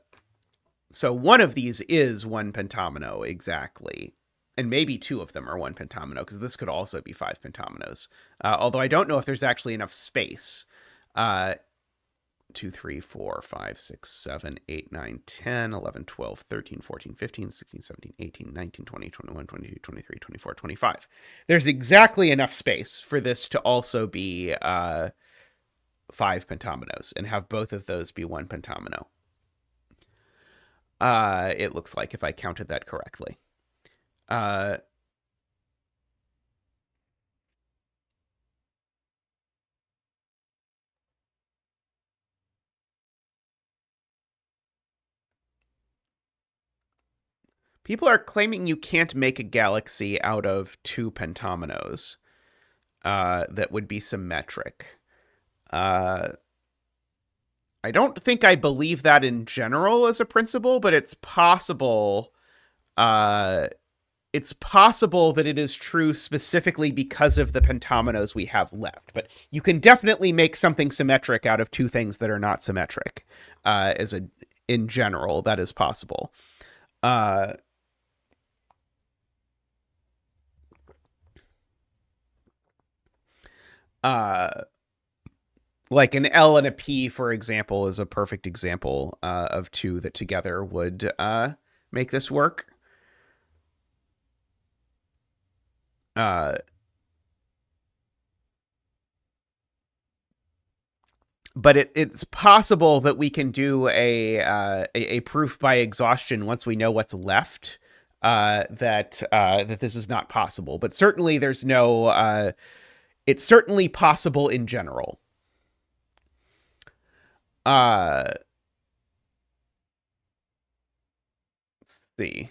one of these is one pentomino, exactly. And maybe 2 of them are one pentomino, because this could also be 5 pentominoes. Although I don't know if there's actually enough space. 2, 3, 4, 5, 6, 7, 8, 9, 10, 11, 12, 13, 14, 15, 16, 17, 18, 19, 20, 21, 22, 23, 24, 25. There's exactly enough space for this to also be 5 pentominoes and have both of those be one pentomino. It looks like, if I counted that correctly. People are claiming you can't make a galaxy out of 2 pentominoes that would be symmetric. I don't think I believe that in general as a principle, but it's possible. It's possible that it is true specifically because of the pentominoes we have left. But you can definitely make something symmetric out of 2 things that are not symmetric. In general, that is possible. Like an L and a P, for example, is a perfect example of 2 that together would make this work. but it's possible that we can do a proof by exhaustion once we know what's left. That this is not possible, but certainly there's no. It's certainly possible in general. Let's see.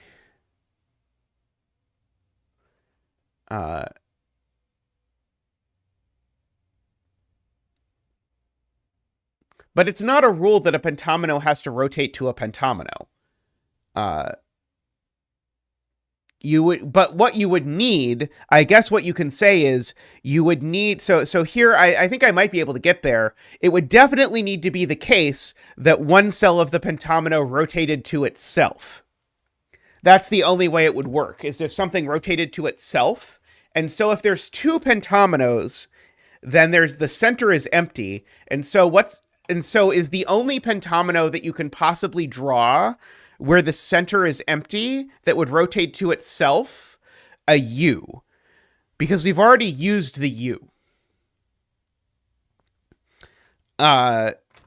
Uh, but it's not a rule that a pentomino has to rotate to a pentomino. Uh, but what you would need, I guess what you can say is you would need, so here, I think I might be able to get there. It would definitely need to be the case that one cell of the pentomino rotated to itself. That's the only way it would work, is if something rotated to itself. And so if there's two pentominoes, then there's the center is empty. And so is the only pentomino that you can possibly draw where the center is empty that would rotate to itself a U, because we've already used the U.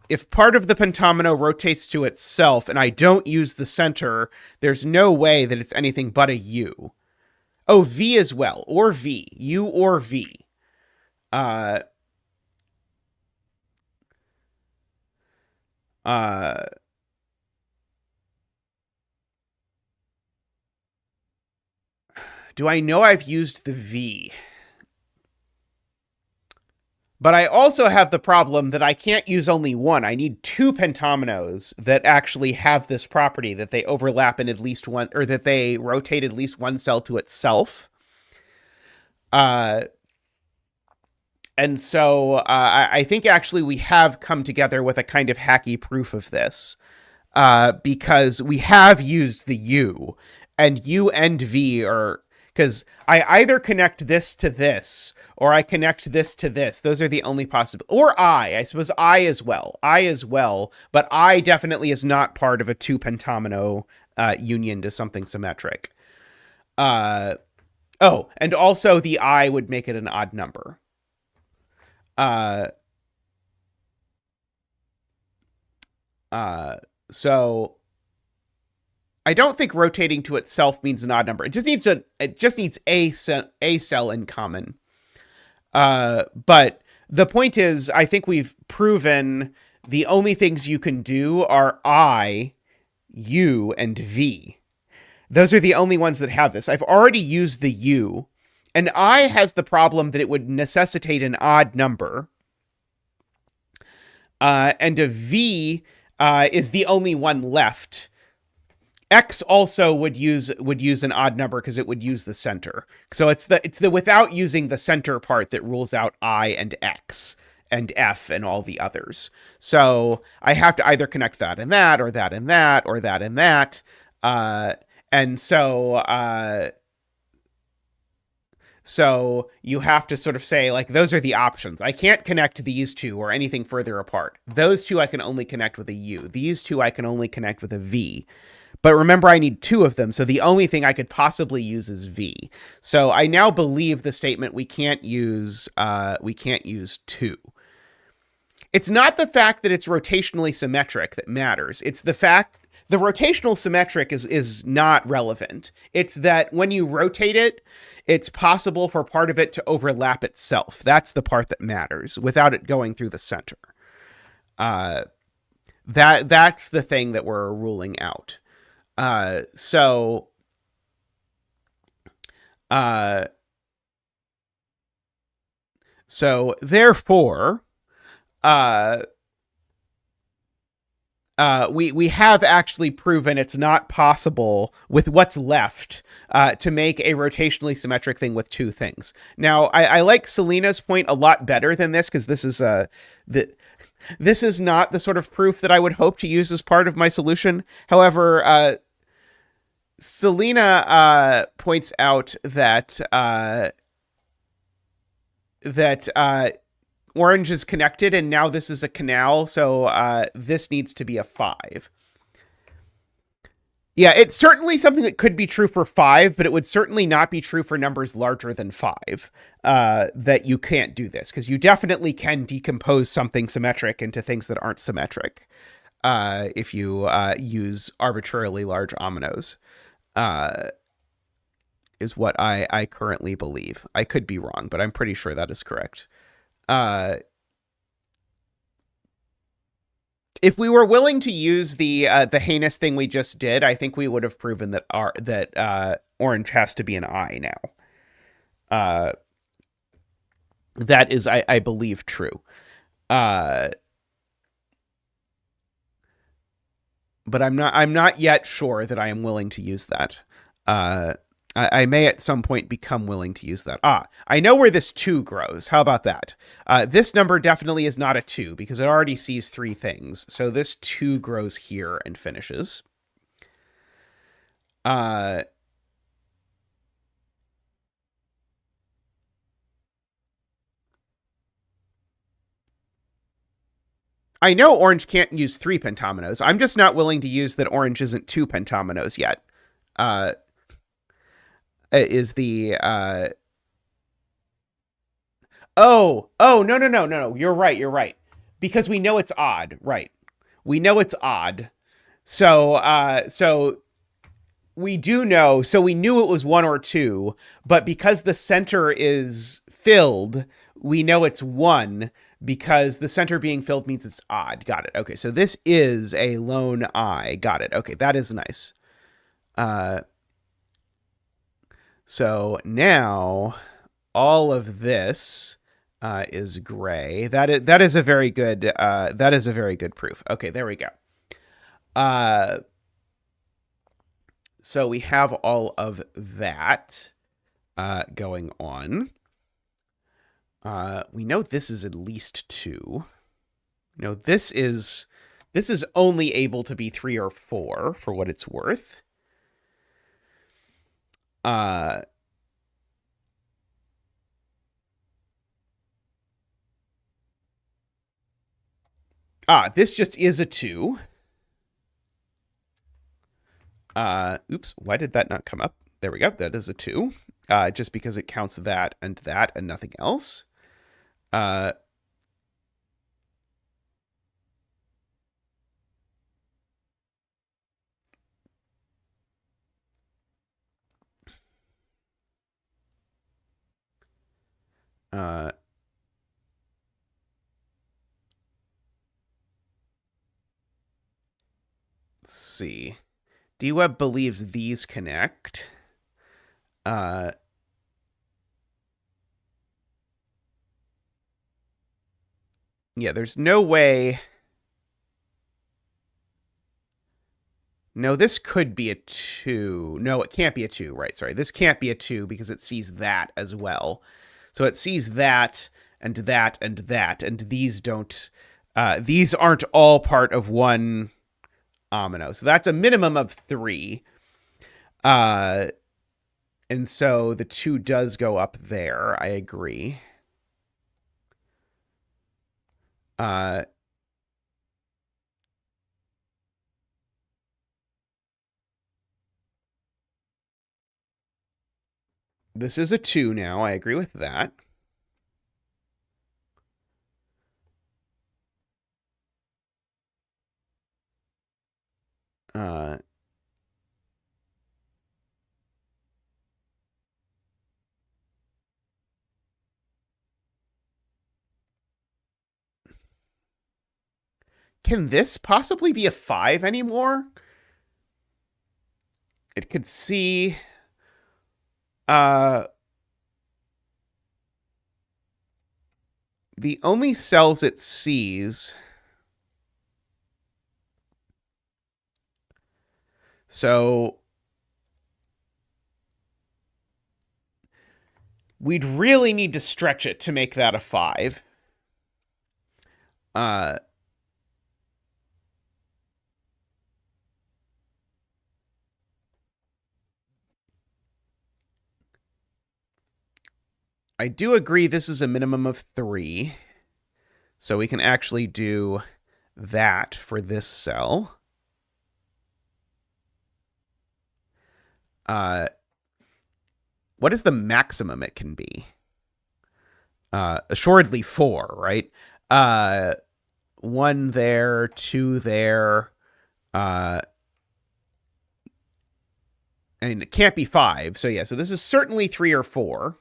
If part of the pentomino rotates to itself and I don't use the center, there's no way that it's anything but a U. Oh, V as well, or V, U or V. Do I know I've used the V? But I also have the problem that I can't use only one. I need two pentominoes that actually have this property, that they overlap in at least one, or that they rotate at least one cell to itself. And so I think actually we have come together with a kind of hacky proof of this, because we have used the U, and U and V are, because I either connect this to this, or I connect this to this. Those are the only possible. Or I suppose I as well. But I definitely is not part of a two pentomino union to something symmetric. Oh, and also the I would make it an odd number. So I don't think rotating to itself means an odd number. It just needs a cell in common. But the point is, I think we've proven the only things you can do are I, U, and V. Those are the only ones that have this. I've already used the U, and I has the problem that it would necessitate an odd number. And a V is the only one left. X also would use an odd number because it would use the center. So it's the without using the center part that rules out I and X and F and all the others. So I have to either connect that and that, or that and that, or that and that. And so you have to sort of say, like, those are the options. I can't connect these two or anything further apart. Those two I can only connect with a U. These two I can only connect with a V. But remember, I need two of them, so the only thing I could possibly use is V. So I now believe the statement we can't use two. It's not the fact that it's rotationally symmetric that matters. It's the fact the rotational symmetric is not relevant. It's that when you rotate it, it's possible for part of it to overlap itself. That's the part that matters without it going through the center. That's the thing that we're ruling out. So therefore, we have actually proven it's not possible with what's left to make a rotationally symmetric thing with two things. Now, I like Selena's point a lot better than this, because this is not the sort of proof that I would hope to use as part of my solution. However, Selena points out that orange is connected, and now this is a canal, so this needs to be a 5. Yeah, it's certainly something that could be true for 5, but it would certainly not be true for numbers larger than 5, that you can't do this, because you definitely can decompose something symmetric into things that aren't symmetric if you use arbitrarily large ominoes, is what I currently believe. I could be wrong, but I'm pretty sure that is correct. If we were willing to use the heinous thing we just did, I think we would have proven that orange has to be an I now. That is, I believe, true. But I'm not yet sure that I am willing to use that. I may at some point become willing to use that. I know where this 2 grows. How about that? This number definitely is not a 2 because it already sees 3 things. So this 2 grows here and finishes. I know orange can't use 3 pentominoes. I'm just not willing to use that orange isn't 2 pentominoes yet. Is the oh no, you're right, because we know it's odd, right? We know it's odd, so we do know, so we knew it was 1 or 2, but because the center is filled, we know it's 1 because the center being filled means it's odd. Got it. Okay, so this is a lone I. Got it. Okay, that is nice. So now all of this is gray. That is a very good proof. Okay, there we go. So we have all of that going on. We know this is at least 2. No, this is only able to be 3 or 4 for what it's worth. This just is a 2. Oops, why did that not come up? There we go. That is a 2. Just because it counts that and nothing else. Let's see. DWeb believes these connect. Yeah, there's no way. No, this could be a 2. No, it can't be a 2. Right, sorry. This can't be a 2 because it sees that as well. So it sees that and that and that, and these don't. These aren't all part of one omino. So that's a minimum of 3. And so the 2 does go up there. I agree. This is a 2 now. I agree with that. Can this possibly be a 5 anymore? It could see... the only cells it sees... So... we'd really need to stretch it to make that a 5. I do agree this is a minimum of 3. So we can actually do that for this cell. Uh, what is the maximum it can be? Assuredly 4, right? Uh, 1 there, 2 there. And it can't be 5. So yeah, so this is certainly 3 or 4.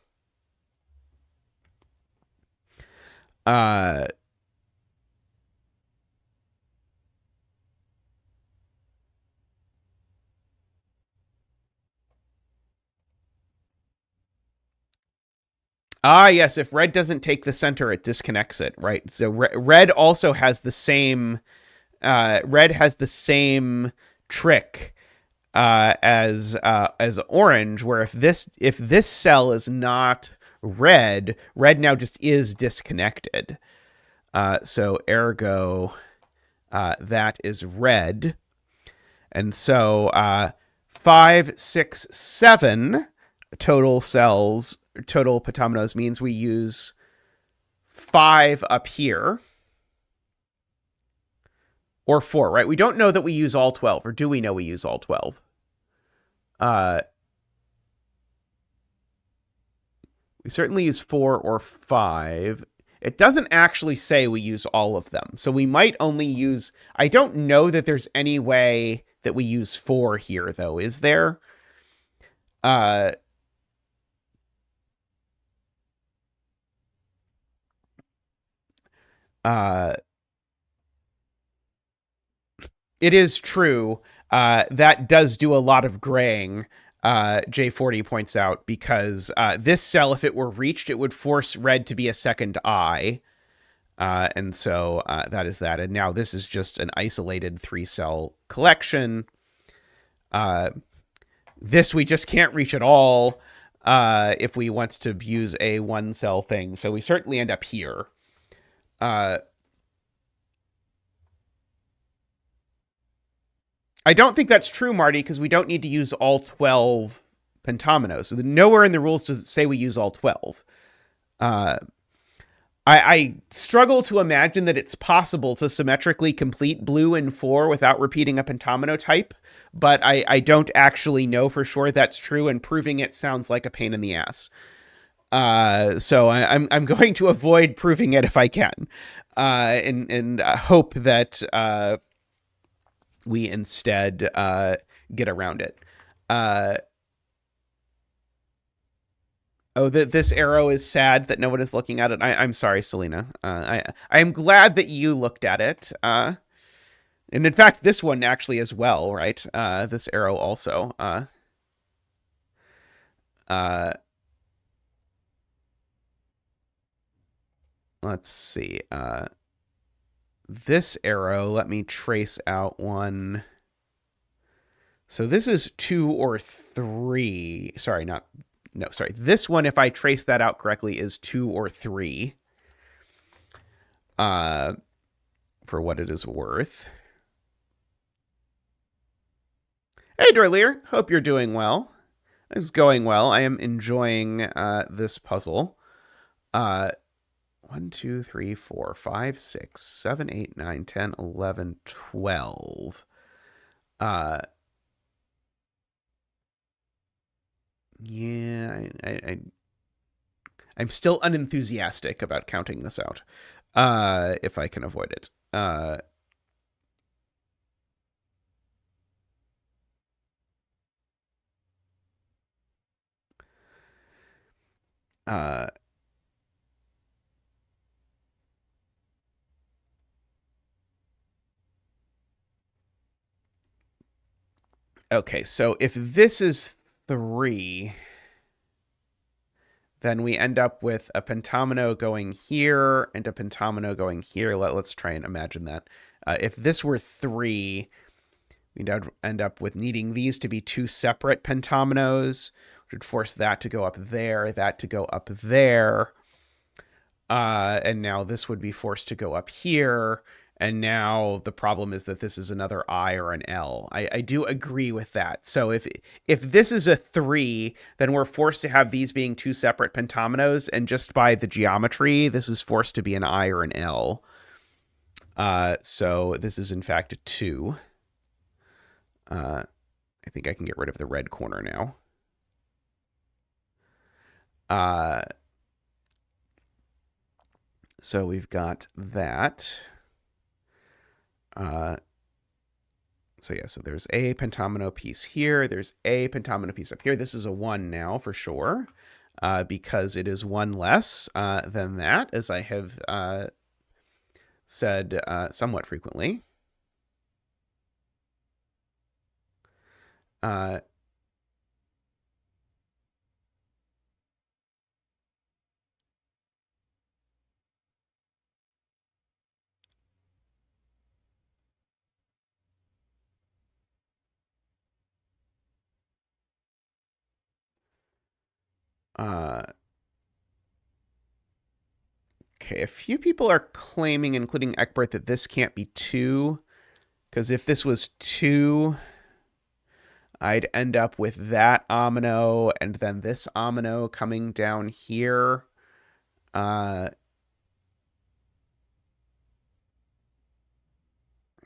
Yes, if red doesn't take the center, it disconnects it, right? So red also has the same red has the same trick as orange, where if this cell is not red, red now just is disconnected. So ergo, that is red, and so 5, 6, 7 total cells, total pentominoes means we use 5 up here. Or 4, right? We don't know that we use all 12, or do we know we use all 12? We certainly use 4 or 5. It doesn't actually say we use all of them. So we might only use... I don't know that there's any way that we use 4 here, though. Is there? It is true. That does do a lot of graying, J40 points out, because this cell, if it were reached, it would force red to be a second eye. And so that is that. And now this is just an isolated 3-cell collection. This we just can't reach at all if we want to use a 1-cell thing. So we certainly end up here. I don't think that's true, Marty, because we don't need to use all 12 pentominoes. So nowhere in the rules does it say we use all 12. I struggle to imagine that it's possible to symmetrically complete blue in 4 without repeating a pentomino type, but I don't actually know for sure that's true, and proving it sounds like a pain in the ass. So I'm going to avoid proving it if I can, and hope that we instead get around it. This arrow is sad that no one is looking at it. I'm sorry, Selena. I'm glad that you looked at it. And in fact, this one actually as well, right? This arrow also. Let's see. This arrow, let me trace out one. So this is 2 or 3. Sorry, not... No, sorry. This one, if I trace that out correctly, is 2 or 3. For what it is worth. Hey, Dorlier. Hope you're doing well. It's going well. I am enjoying this puzzle. 1, 2, 3, 4, 5, 6, 7, 8, 9, 10, 11, 12. Yeah, I'm still unenthusiastic about counting this out, if I can avoid it. Okay, so if this is 3, then we end up with a pentomino going here and a pentomino going here. Let's try and imagine that. If this were 3, we'd end up with needing these to be 2 separate pentominoes, which would force that to go up there, that to go up there. And now this would be forced to go up here. And now the problem is that this is another I or an L. I do agree with that. So if this is a 3, then we're forced to have these being 2 separate pentominoes, and just by the geometry, this is forced to be an I or an L. So this is in fact a 2. I think I can get rid of the red corner now. So we've got that. So yeah, so there's a pentomino piece here. There's a pentomino piece up here. This is a 1 now for sure, because it is 1 less than that, as I have said somewhat frequently. Okay, a few people are claiming, including Eckbert, that this can't be 2, because if this was 2, I'd end up with that omino and then this omino coming down here. I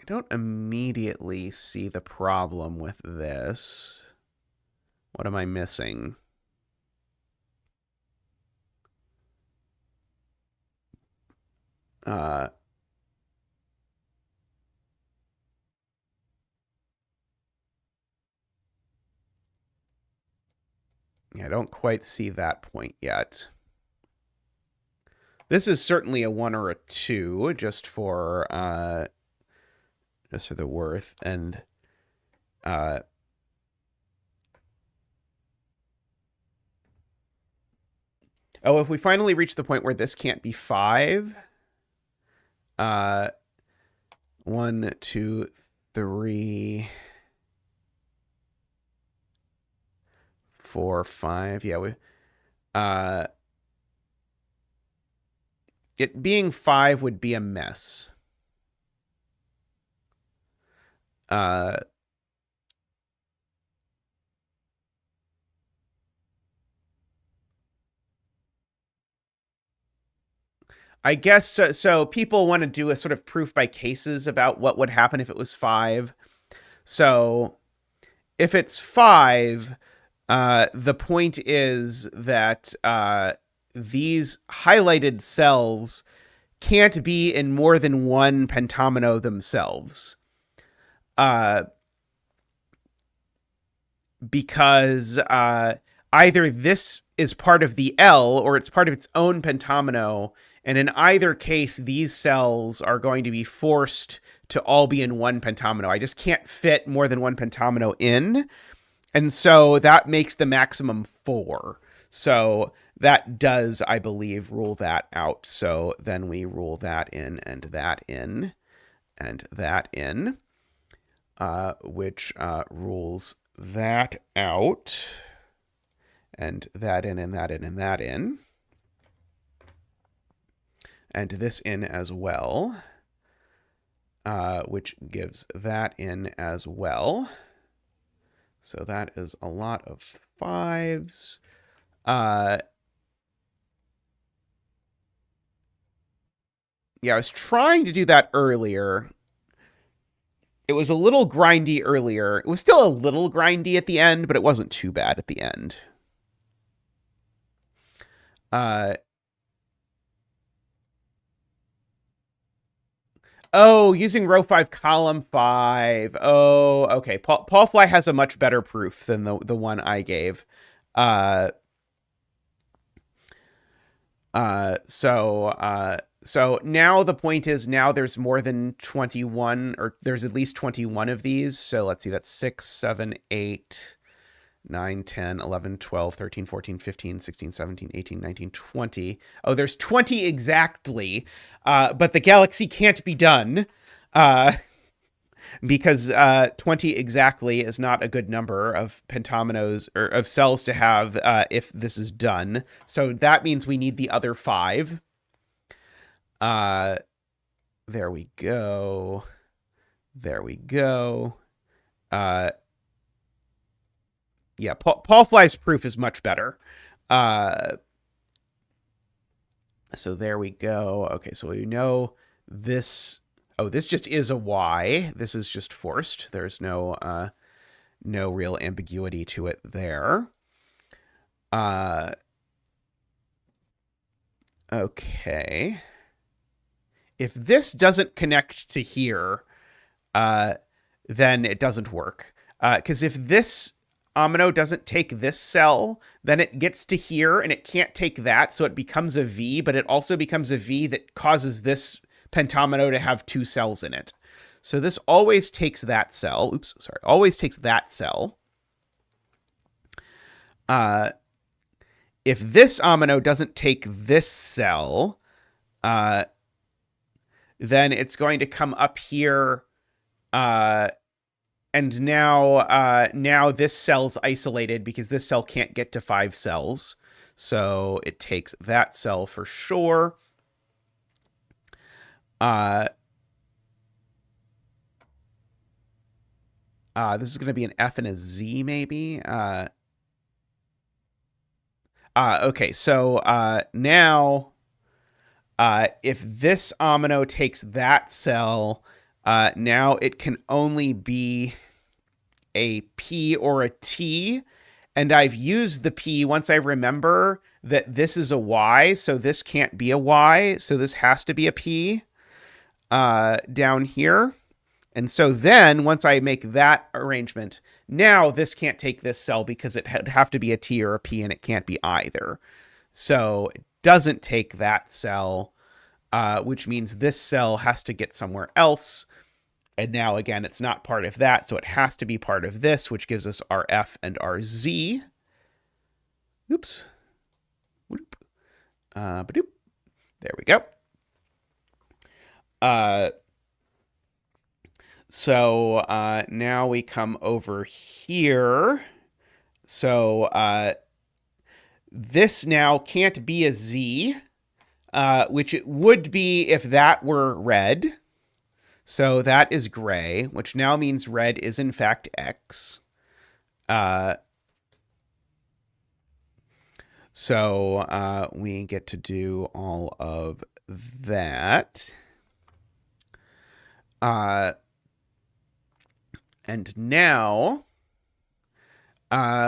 don't immediately see the problem with this. What am I missing? Yeah, I don't quite see that point yet. This is certainly a 1 or a 2, just for the worth. And oh, if we finally reach the point where this can't be 5, 1, 2, 3, 4, 5. Yeah, it being 5 would be a mess. I guess so people want to do a sort of proof by cases about what would happen if it was 5. So if it's 5, the point is that these highlighted cells can't be in more than one pentomino themselves. Because either this is part of the L or it's part of its own pentomino, and in either case, these cells are going to be forced to all be in one pentomino. I just can't fit more than one pentomino in, and so that makes the maximum 4. So that does, I believe, rule that out. So then we rule that in and that in and that in, which rules that out, and that in and that in and that in, and this in as well, which gives that in as well. So that is a lot of 5s. Yeah, I was trying to do that earlier. It was a little grindy earlier. It was still a little grindy at the end, but it wasn't too bad at the end. Oh, using row 5, column 5. Oh, okay. Paul Fly has a much better proof than the one I gave. So now the point is, now there's more than 21, or there's at least 21 of these. So let's see, that's 6, 7, 8, 9, 10, 11, 12, 13, 14, 15, 16, 17, 18, 19, 20. Oh, there's 20 exactly, but the galaxy can't be done, because 20 exactly is not a good number of pentominoes, or of cells to have if this is done. So that means we need the other 5. There we go. There we go. Yeah, Paul Fly's proof is much better. So there we go. Okay, so we know this. Oh, this just is a Y. This is just forced. There's no no real ambiguity to it there. Okay. If this doesn't connect to here, then it doesn't work. Because if this omino doesn't take this cell, then it gets to here and it can't take that, so it becomes a V, but it also becomes a V that causes this pentomino to have two cells in it. So this always takes that cell. Oops, sorry. Always takes that cell. If this omino doesn't take this cell, then it's going to come up here, and now this cell's isolated because this cell can't get to 5 cells. So it takes that cell for sure. This is going to be an F and a Z, maybe. Okay, so now if this omino takes that cell, now it can only be a P or a T, and I've used the P once I remember that this is a Y, so this can't be a Y, so this has to be a P down here. And so then once I make that arrangement, now this can't take this cell because it would have to be a T or a P, and it can't be either. So it doesn't take that cell, which means this cell has to get somewhere else. And now, again, it's not part of that, so it has to be part of this, which gives us our F and our Z. Oops. There we go. So now we come over here. So this now can't be a Z, which it would be if that were red. So that is gray, which now means red is in fact X. So we get to do all of that. And now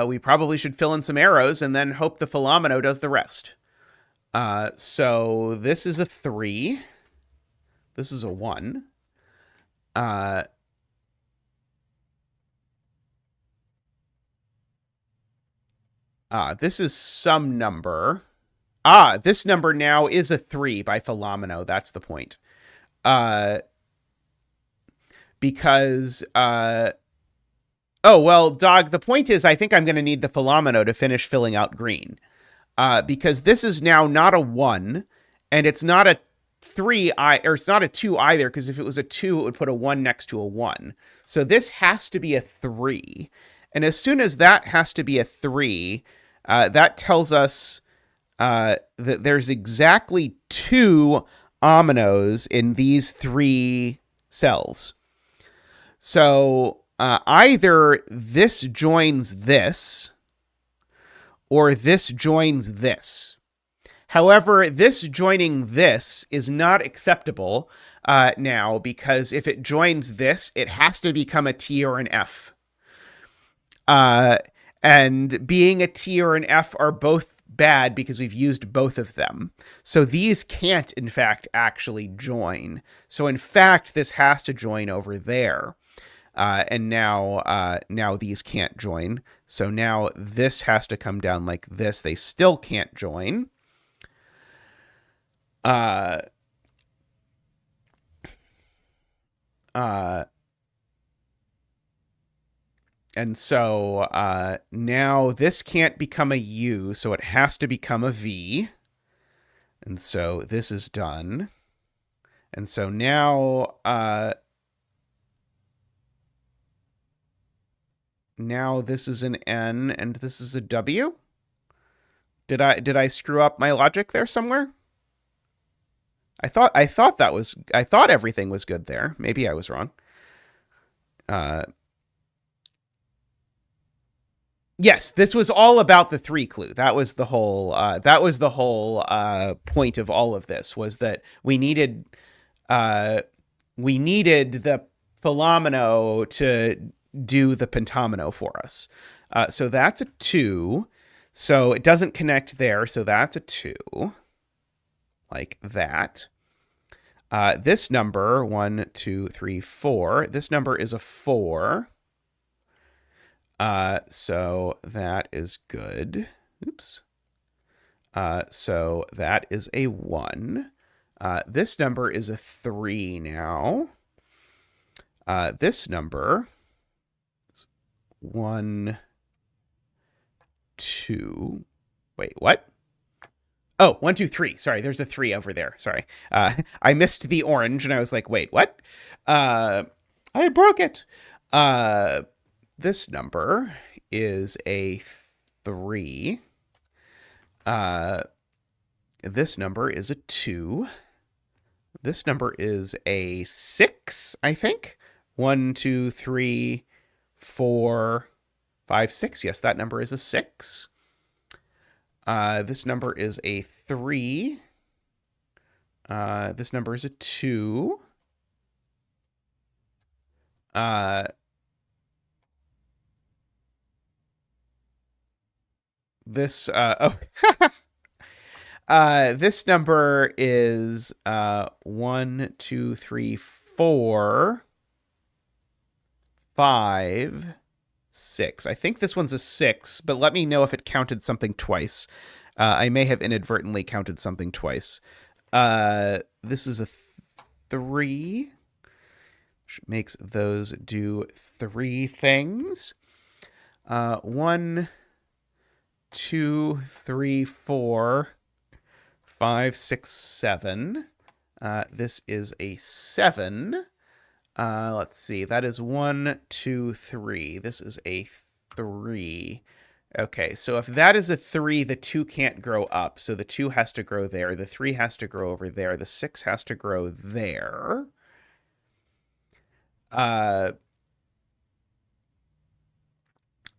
we probably should fill in some arrows and then hope the Fillomino does the rest. So this is a 3. This is a 1. This is some number. This number now is a 3 by Fillomino. That's the point. Because, oh, well, Dog, the point is I think I'm going to need the Fillomino to finish filling out green. Because this is now not a 1, and it's not a 3, or it's not a 2 either, because if it was a 2, it would put a 1 next to a 1. So this has to be a 3. And as soon as that has to be a 3, that tells us that there's exactly 2 ominoes in these 3 cells. So either this joins this, or this joins this. However, this joining this is not acceptable now, because if it joins this, it has to become a T or an F. And being a T or an F are both bad because we've used both of them. So these can't, in fact, actually join. So in fact, this has to join over there. And now these can't join. So now this has to come down like this. They still can't join. And so now this can't become a U, so it has to become a V. And so this is done. And so now now this is an N and this is a W. Did I screw up my logic there somewhere? I thought everything was good there. Maybe I was wrong. Yes, this was all about the 3 clue. That was the whole point of all of this, was that we needed the Fillomino do the pentomino for us. So that's a 2. So it doesn't connect there, so that's a 2. Like that. This number, 1, 2, 3, 4, this number is a 4. So that is good. Oops. So that is a 1. This number is a 3 now. This number is 1, 2. Wait, what? Oh, 1, 2, 3. Sorry, there's a 3 over there. Sorry. I missed the orange, and I was like, wait, what? I broke it. This number is a 3. This number is a 2. This number is a 6, I think. 1, 2, 3, 4, 5, 6. Yes, that number is a 6. This number is a 3. This number is a 2. This this number is 1, 2, 3, 4, 5, 6. I think this one's a 6, but let me know if it counted something twice. I may have inadvertently counted something twice. This is a 3, which makes those do 3 things. 1, 2, 3, 4, 5, 6, 7. This is a 7. Let's see. That is 1, 2, 3. This is a 3. Okay, so if that is a 3, the 2 can't grow up. So the 2 has to grow there. The 3 has to grow over there. The 6 has to grow there.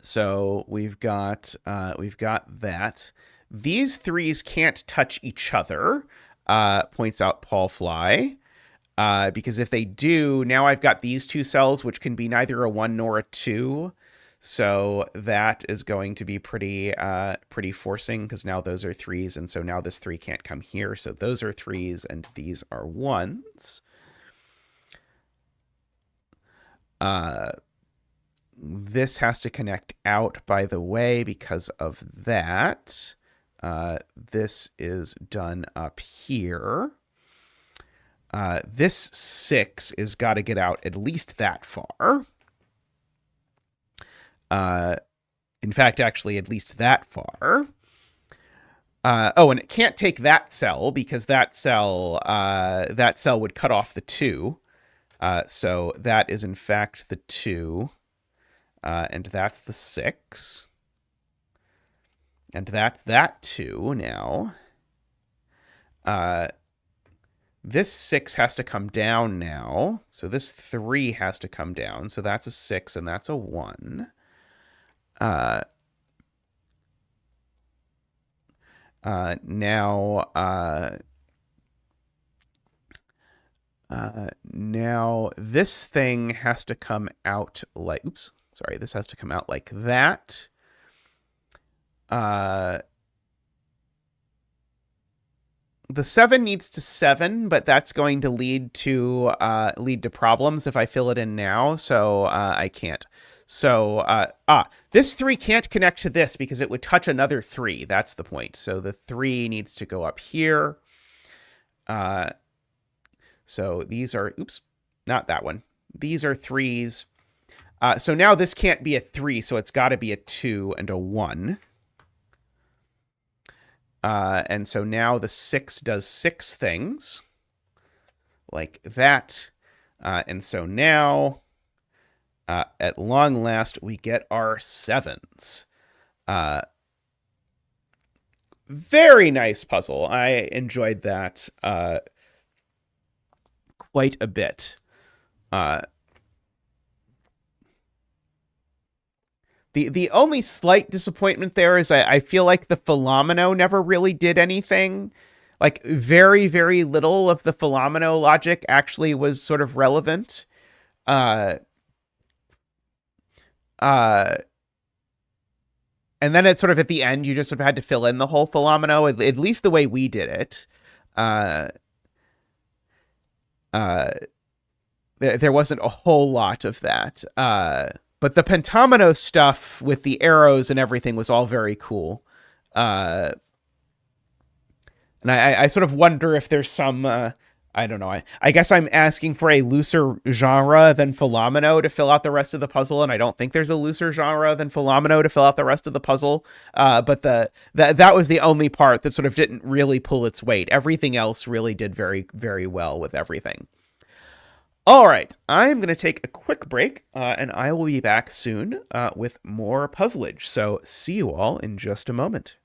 So we've got that. These 3s can't touch each other, points out Paul Fly. Because if they do, now I've got these 2 cells, which can be neither a 1 nor a 2. So that is going to be pretty forcing, because now those are 3s, and so now this 3 can't come here. So those are 3s, and these are 1s. This has to connect out, by the way, because of that. This is done up here. This 6 is got to get out at least that far. In fact, actually, at least that far. Oh, and it can't take that cell, because that cell would cut off the 2. So that is, in fact, the 2. And that's the 6. And that's that 2 now. This 6 has to come down now. So this 3 has to come down. So that's a 6 and that's a 1. Now this thing has to come out like, oops, sorry, this has to come out like that. The 7 needs to 7, but that's going to lead to problems if I fill it in now, so I can't. So, this 3 can't connect to this because it would touch another 3. That's the point. So the 3 needs to go up here. So these are, oops, not that one. These are 3s. So now this can't be a 3, so it's got to be a 2 and a 1. And so now the 6 does 6 things like that. And so now, at long last, we get our 7s. Very nice puzzle. I enjoyed that quite a bit. The only slight disappointment there is I feel like the Fillomino never really did anything. Like, very, very little of the Fillomino logic actually was sort of relevant. Uh, and then it's sort of at the end, you just sort of had to fill in the whole Fillomino, at least the way we did it. Uh, uh, there wasn't a whole lot of that. But the Pentomino stuff with the arrows and everything was all very cool. And I sort of wonder if there's some, I don't know. I guess I'm asking for a looser genre than Fillomino to fill out the rest of the puzzle, and I don't think there's a looser genre than Fillomino to fill out the rest of the puzzle. But that was the only part that sort of didn't really pull its weight. Everything else really did very, very well with everything. All right, I'm going to take a quick break, and I will be back soon with more puzzleage. So see you all in just a moment.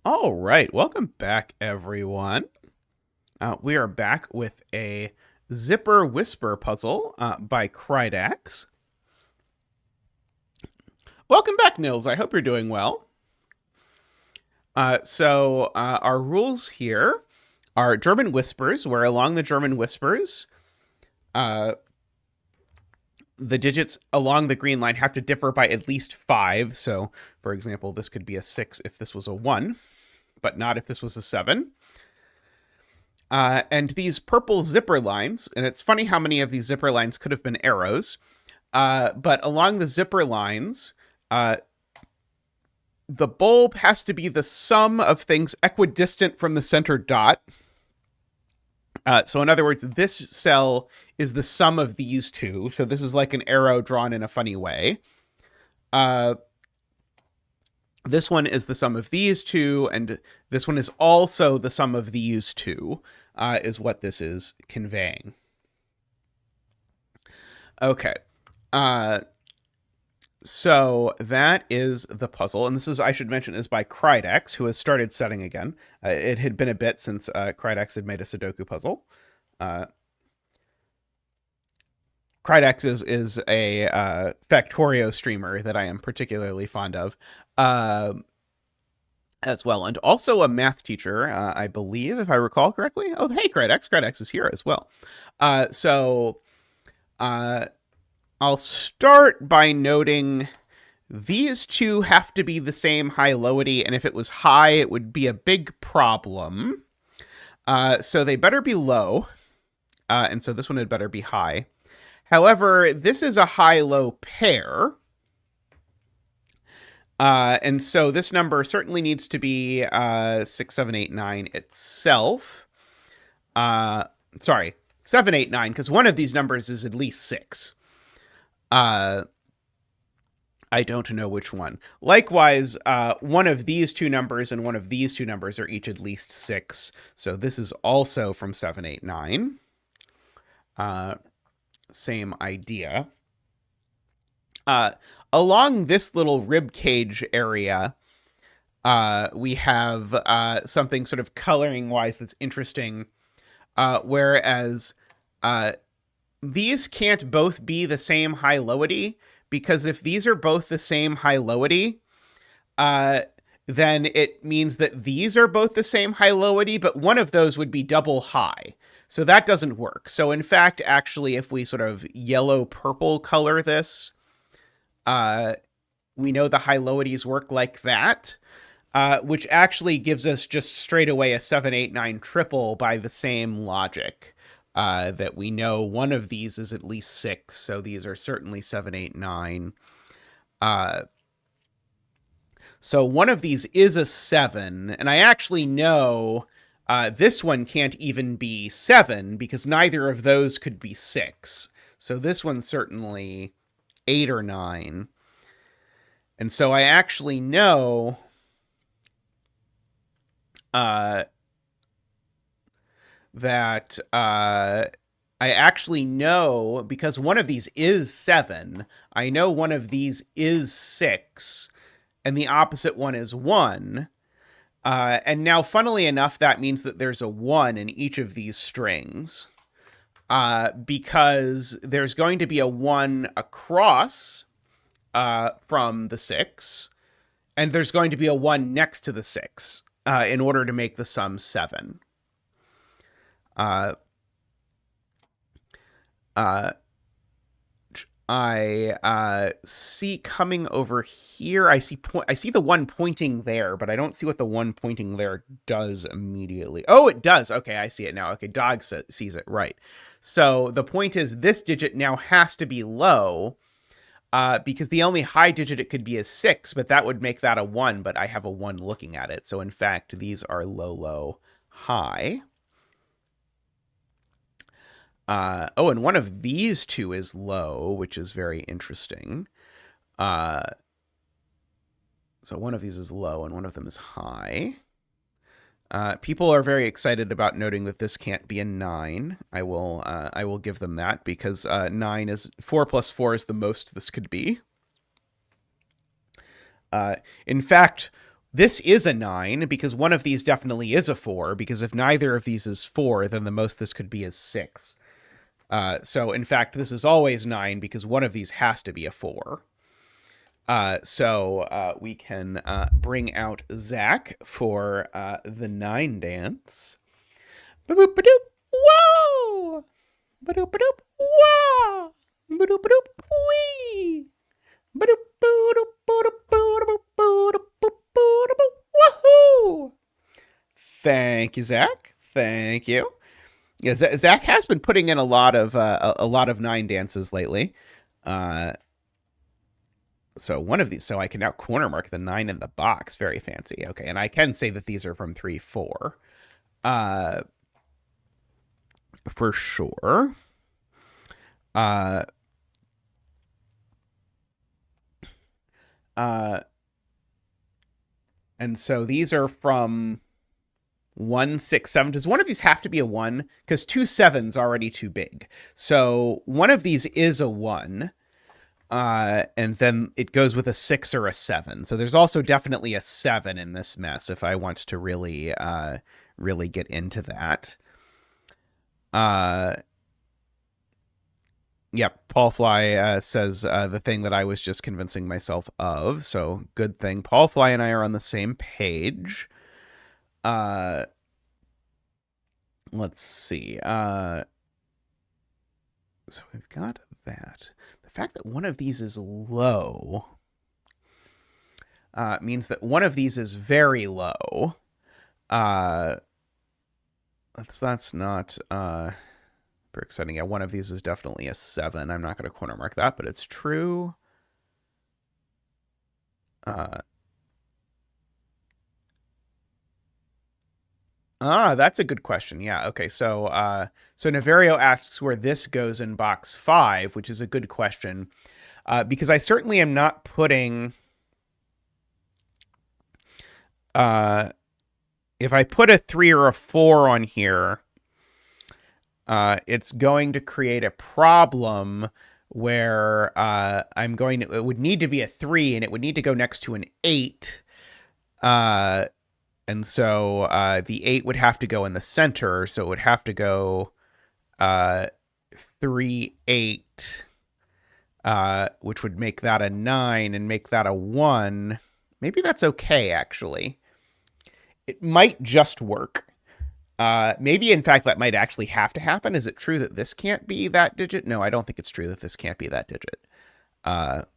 All right, welcome back, everyone. We are back with a Zipper Whisper puzzle by Krydax. Welcome back, Nils. I hope you're doing well. Our rules here are German whispers, where along the German whispers, the digits along the green line have to differ by at least 5. So, for example, this could be a 6 if this was a 1, but not if this was a 7. And these purple zipper lines, and it's funny how many of these zipper lines could have been arrows, but along the zipper lines, the bulb has to be the sum of things equidistant from the center dot. So in other words, this cell is the sum of these two. So this is like an arrow drawn in a funny way. This one is the sum of these two, and this one is also the sum of these two, is what this is conveying. Okay. So that is the puzzle, and this is, I should mention, is by Krydax, who has started setting again. It had been a bit since Krydax had made a Sudoku puzzle. Krydax is a Factorio streamer that I am particularly fond of, as well, and also a math teacher, I believe, if I recall correctly. Oh, hey, Krydax. Krydax is here as well. I'll start by noting these two have to be the same high-lowity, and if it was high, it would be a big problem. So they better be low, and so this one had better be high. However, this is a high-low pair, and so this number certainly needs to be 6, 7, 8, 9 itself. Sorry, 7, 8, 9, because one of these numbers is at least 6. I don't know which one. Likewise, one of these two numbers and one of these two numbers are each at least 6. So this is also from 7, 8, 9. Same idea. Along this little rib cage area, we have something sort of coloring-wise that's interesting. Whereas these can't both be the same high-lowity, because if these are both the same high-lowity, then it means that these are both the same high-lowity, but one of those would be double high. So that doesn't work. So in fact, actually, if we sort of yellow-purple color this, we know the high-lowities work like that, which actually gives us just straight away a 7, 8, 9 triple by the same logic. That we know one of these is at least 6, so these are certainly 7, 8, 9. So one of these is a 7, and I actually know this one can't even be 7, because neither of those could be 6. So this one's certainly 8 or 9. And so I actually know that I actually know, because one of these is 7, I know one of these is 6, and the opposite one is 1. And now, funnily enough, that means that there's a 1 in each of these strings, because there's going to be a 1 across from the 6, and there's going to be a 1 next to the 6 in order to make the sum 7. I see coming over here. I see the one pointing there, but I don't see what the one pointing there does immediately. Oh, it does. Okay, I see it now. Okay, dog sees it, right. So the point is this digit now has to be low, because the only high digit it could be is 6, but that would make that a 1, but I have a 1 looking at it. So in fact, these are low, low, high. Oh, and one of these two is low, which is very interesting. So one of these is low and one of them is high. People are very excited about noting that this can't be a 9. I will give them that, because 9 is 4 plus 4 is the most this could be. In fact, This is a 9 because one of these definitely is a 4, because if neither of these is 4, then the most this could be is 6. So, in fact, this is always 9 because one of these has to be a 4. So we can bring out Zach for the 9 dance. Ba-boop-ba-doop. Whoa! Ba-doop-ba-doop. Whoa! Ba-doop-ba-doop. Wee! Woohoo! Thank you, Zach. Thank you. Yeah, Zach has been putting in a lot of 9 dances lately. So one of these, so I can now corner mark the 9 in the box. Very fancy. Okay, and I can say that these are from 3-4. For sure. And so these are from 1, 6, 7. Does one of these have to be a 1? Because 2 7's already too big. So one of these is a 1. And then it goes with a 6 or a 7. So there's also definitely a 7 in this mess if I want to really get into that. Yep, Paul Fly says the thing that I was just convincing myself of. So good thing Paul Fly and I are on the same page. Let's see. So we've got that. The fact that one of these is low means that one of these is very low. That's not very exciting. Yeah, one of these is definitely a 7. I'm not going to corner mark that, but it's true. That's a good question. Yeah. Okay. So Naverio asks where this goes in box 5, which is a good question, because I certainly am not putting. If I put a 3 or a 4 on here, it's going to create a problem where it would need to be a 3 and it would need to go next to an 8. And so the 8 would have to go in the center, so it would have to go 3, 8, which would make that a 9 and make that a 1. Maybe that's okay, actually. It might just work. Maybe, in fact, that might actually have to happen. Is it true that this can't be that digit? No, I don't think it's true that this can't be that digit. The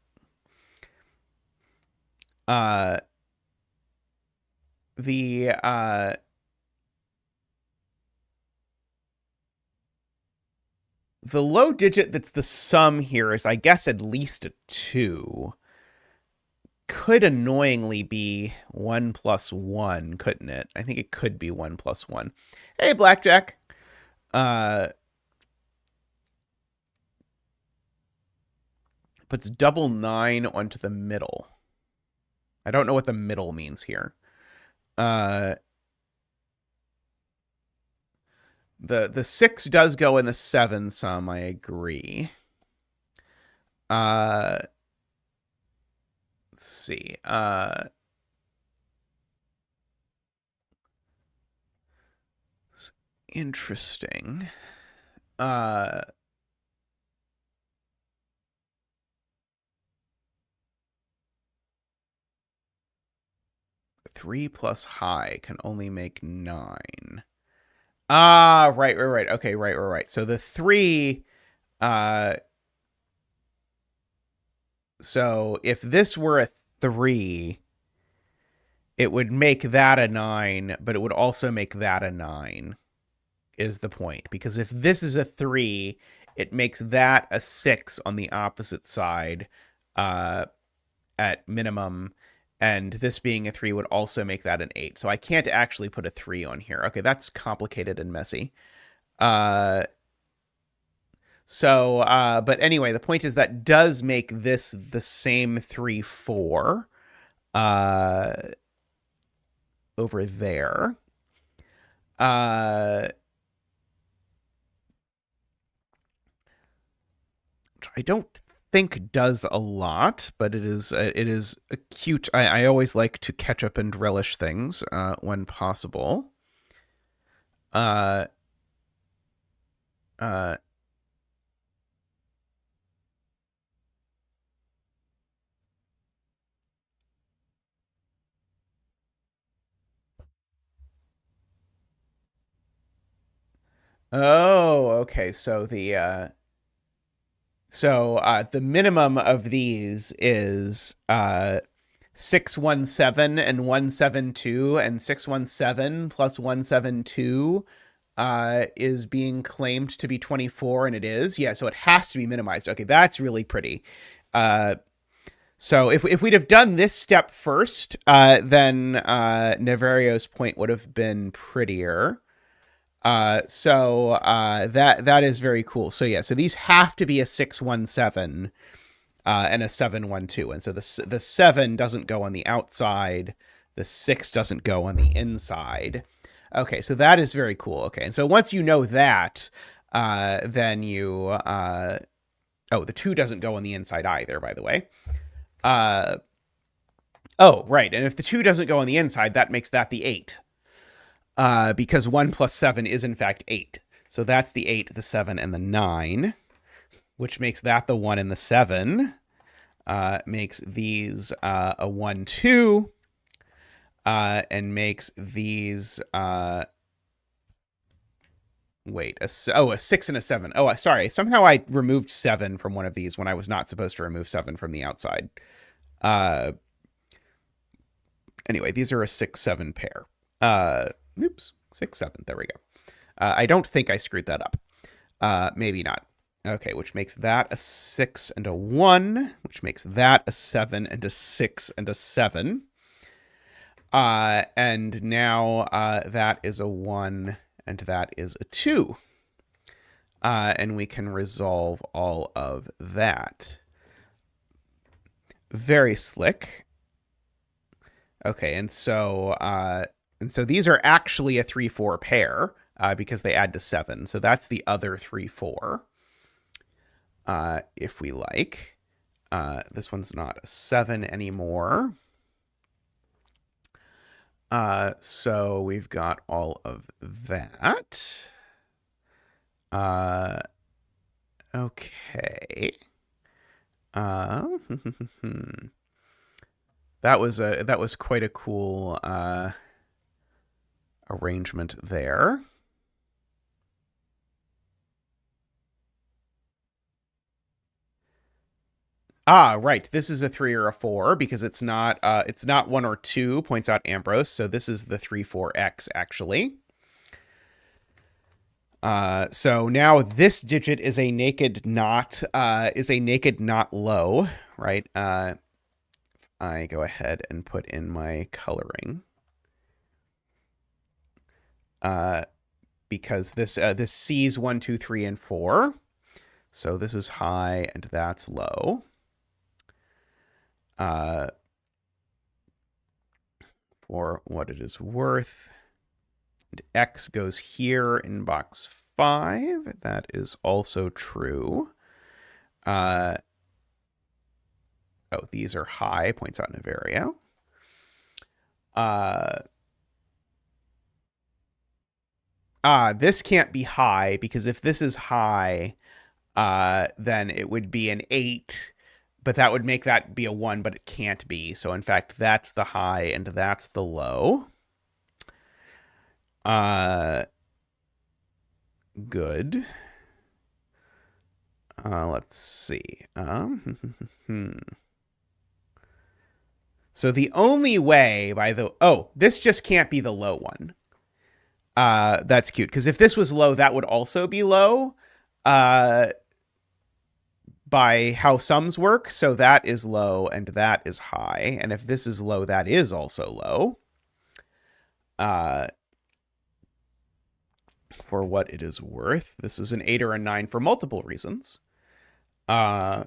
low digit that's the sum here is, I guess, at least a 2. Could annoyingly be 1 plus 1, couldn't it? I think it could be 1 plus 1. Hey, Blackjack. Puts double 9 onto the middle. I don't know what the middle means here. The 6 does go in the 7 sum, I agree. Let's see. Interesting. 3 plus high can only make 9. Right. Okay, right. So the 3, so if this were a 3, it would make that a 9, but it would also make that a 9, is the point. Because if this is a 3, it makes that a 6 on the opposite side, at minimum, and this being a 3 would also make that an 8. So I can't actually put a 3 on here. Okay, that's complicated and messy. But anyway, the point is that does make this the same 3, 4 over there. I don't think does a lot, but it is a cute. I always like to ketchup and relish things when possible. Uh, uh, oh, okay. The minimum of these is 617 and 172, and 617 plus 172 is being claimed to be 24, and it is. Yeah, so it has to be minimized. Okay, that's really pretty. So if we'd have done this step first, then Navario's point would have been prettier. That is very cool. So yeah, so these have to be a 617 and a 712, and so the 7 doesn't go on the outside, the 6 doesn't go on the inside. Okay, so that is very cool. Okay, and so once you know that, then you oh, the 2 doesn't go on the inside either, by the way. Oh, right, and if the 2 doesn't go on the inside, that makes that the 8. Because 1 plus 7 is in fact 8. So that's the 8, the 7, and the 9, which makes that the 1 and the 7. Makes these a 1, 2, and makes these wait, a 6 and a 7. Oh, sorry. Somehow I removed 7 from one of these when I was not supposed to remove 7 from the outside. Anyway, these are a 6, 7 pair. Oops, 6, 7. There we go. I don't think I screwed that up. Maybe not. Okay, which makes that a 6 and a 1, which makes that a 7 and a 6 and a 7. And now that is a 1 and that is a 2. And we can resolve all of that. Very slick. Okay, and so these are actually a 3-4 pair because they add to 7. So that's the other 3-4. If we like. This one's not a 7 anymore. So we've got all of that. Okay. That was quite a cool arrangement there. Ah, right. This is a 3 or a 4 because it's not 1 or 2, points out Ambrose. So this is the 3-4x actually. So now this digit is a naked not low, right? I go ahead and put in my coloring. Because this sees 1, 2, 3, and 4. So this is high and that's low. For what it is worth. And X goes here in box 5. That is also true. Oh, these are high, points out Navarro. This can't be high because if this is high, then it would be an 8. But that would make that be a 1, but it can't be. So, in fact, that's the high and that's the low. Good. Let's see. So the only way this just can't be the low one. That's cute. Because if this was low, that would also be low. By how sums work. So that is low and that is high. And if this is low, that is also low. For what it is worth. This is an 8 or a 9 for multiple reasons. Oh,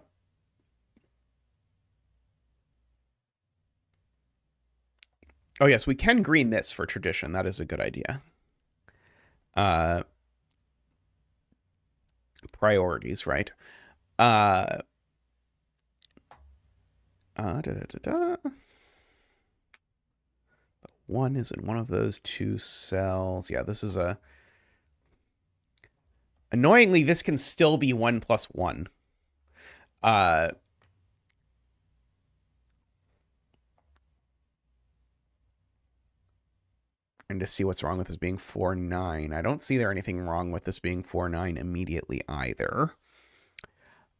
yes, we can green this for tradition. That is a good idea. Priorities, right? Da, da, da, da. 1 is in one of those 2 cells. Yeah, this is a... Annoyingly, this can still be 1 plus 1. And to see what's wrong with this being 4, 9. I don't see there anything wrong with this being 4, 9 immediately either.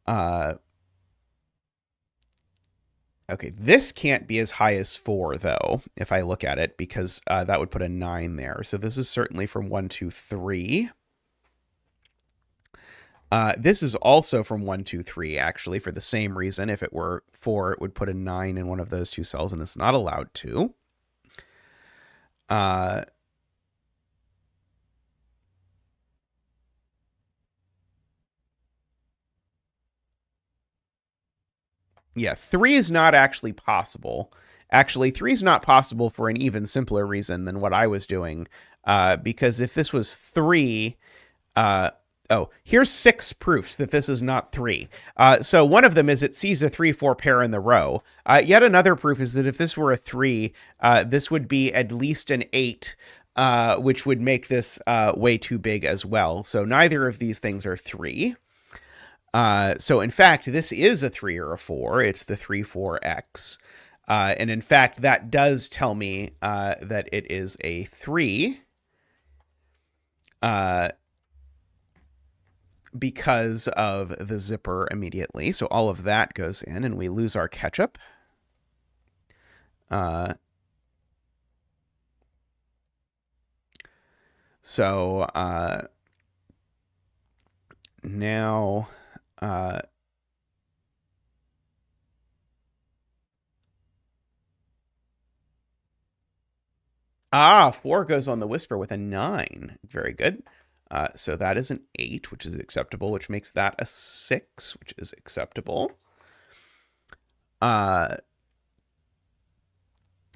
Okay, this can't be as high as 4, though, if I look at it, because that would put a 9 there. So this is certainly from 1, 2, 3. This is also from 1, 2, 3, actually, for the same reason. If it were 4, it would put a 9 in one of those 2 cells, and it's not allowed to. Yeah, 3 is not actually possible. Actually, 3 is not possible for an even simpler reason than what I was doing. Because if this was 3... here's 6 proofs that this is not 3. So one of them is it sees a 3-4 pair in the row. Yet another proof is that if this were a 3, this would be at least an 8, which would make this way too big as well. So neither of these things are 3. So in fact, this is a 3 or a 4. It's the 3, 4x. And in fact, that does tell me that it is a 3. Because of the zipper immediately. So all of that goes in, and we lose our ketchup. So now... 4 goes on the whisper with a 9. Very good. So that is an 8, which is acceptable, which makes that a 6, which is acceptable. So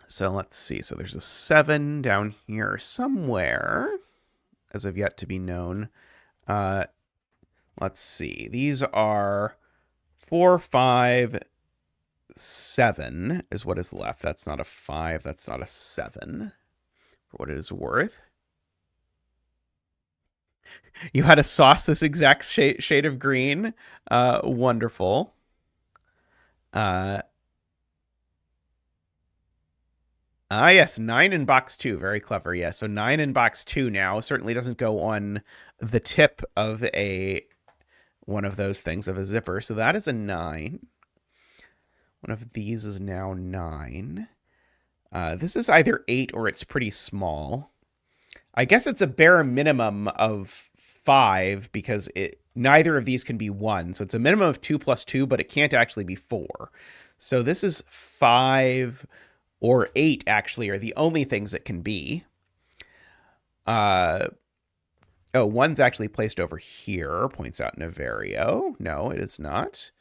let's see. So there's a 7 down here somewhere, as of yet to be known. Let's see. These are 4, 5, 7 is what is left. That's not a 5. That's not a 7, for what it is worth. You had to sauce this exact shade of green. Wonderful. Yes, 9 in box 2. Very clever. Yeah, so 9 in box 2 now certainly doesn't go on the tip of one of those things, of a zipper. So that is a 9. One of these is now 9. This is either 8 or it's pretty small. I guess it's a bare minimum of 5 because neither of these can be 1. So it's a minimum of 2 plus 2, but it can't actually be 4. So this is 5 or 8, actually, are the only things it can be. 1's actually placed over here, points out Navarro. No, it is not.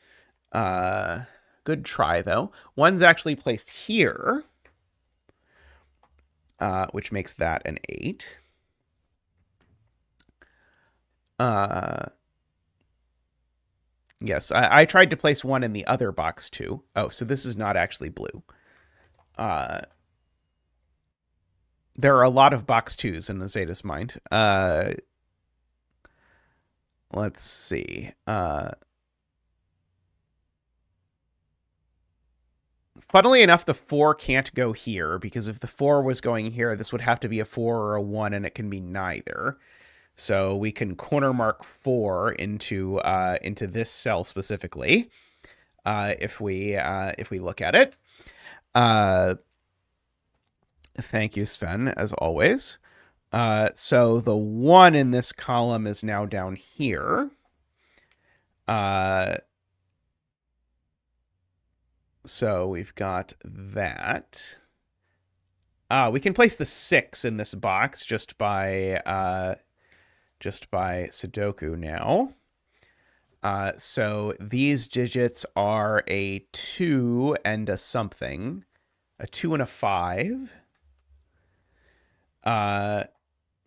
Good try, though. 1's actually placed here, which makes that an 8. Yes, I tried to place 1 in the other box, too. Oh, so this is not actually blue. There are a lot of box 2s in the Zeta's mind. Let's see. Funnily enough, the 4 can't go here, because if the 4 was going here, this would have to be a 4 or a 1, and it can be neither. So we can corner mark 4 into this cell specifically, if we look at it. Thank you, Sven, as always. So the 1 in this column is now down here. So we've got that. We can place the 6 in this box just by sudoku now. So these digits are a 2 and a something. A 2 and a 5.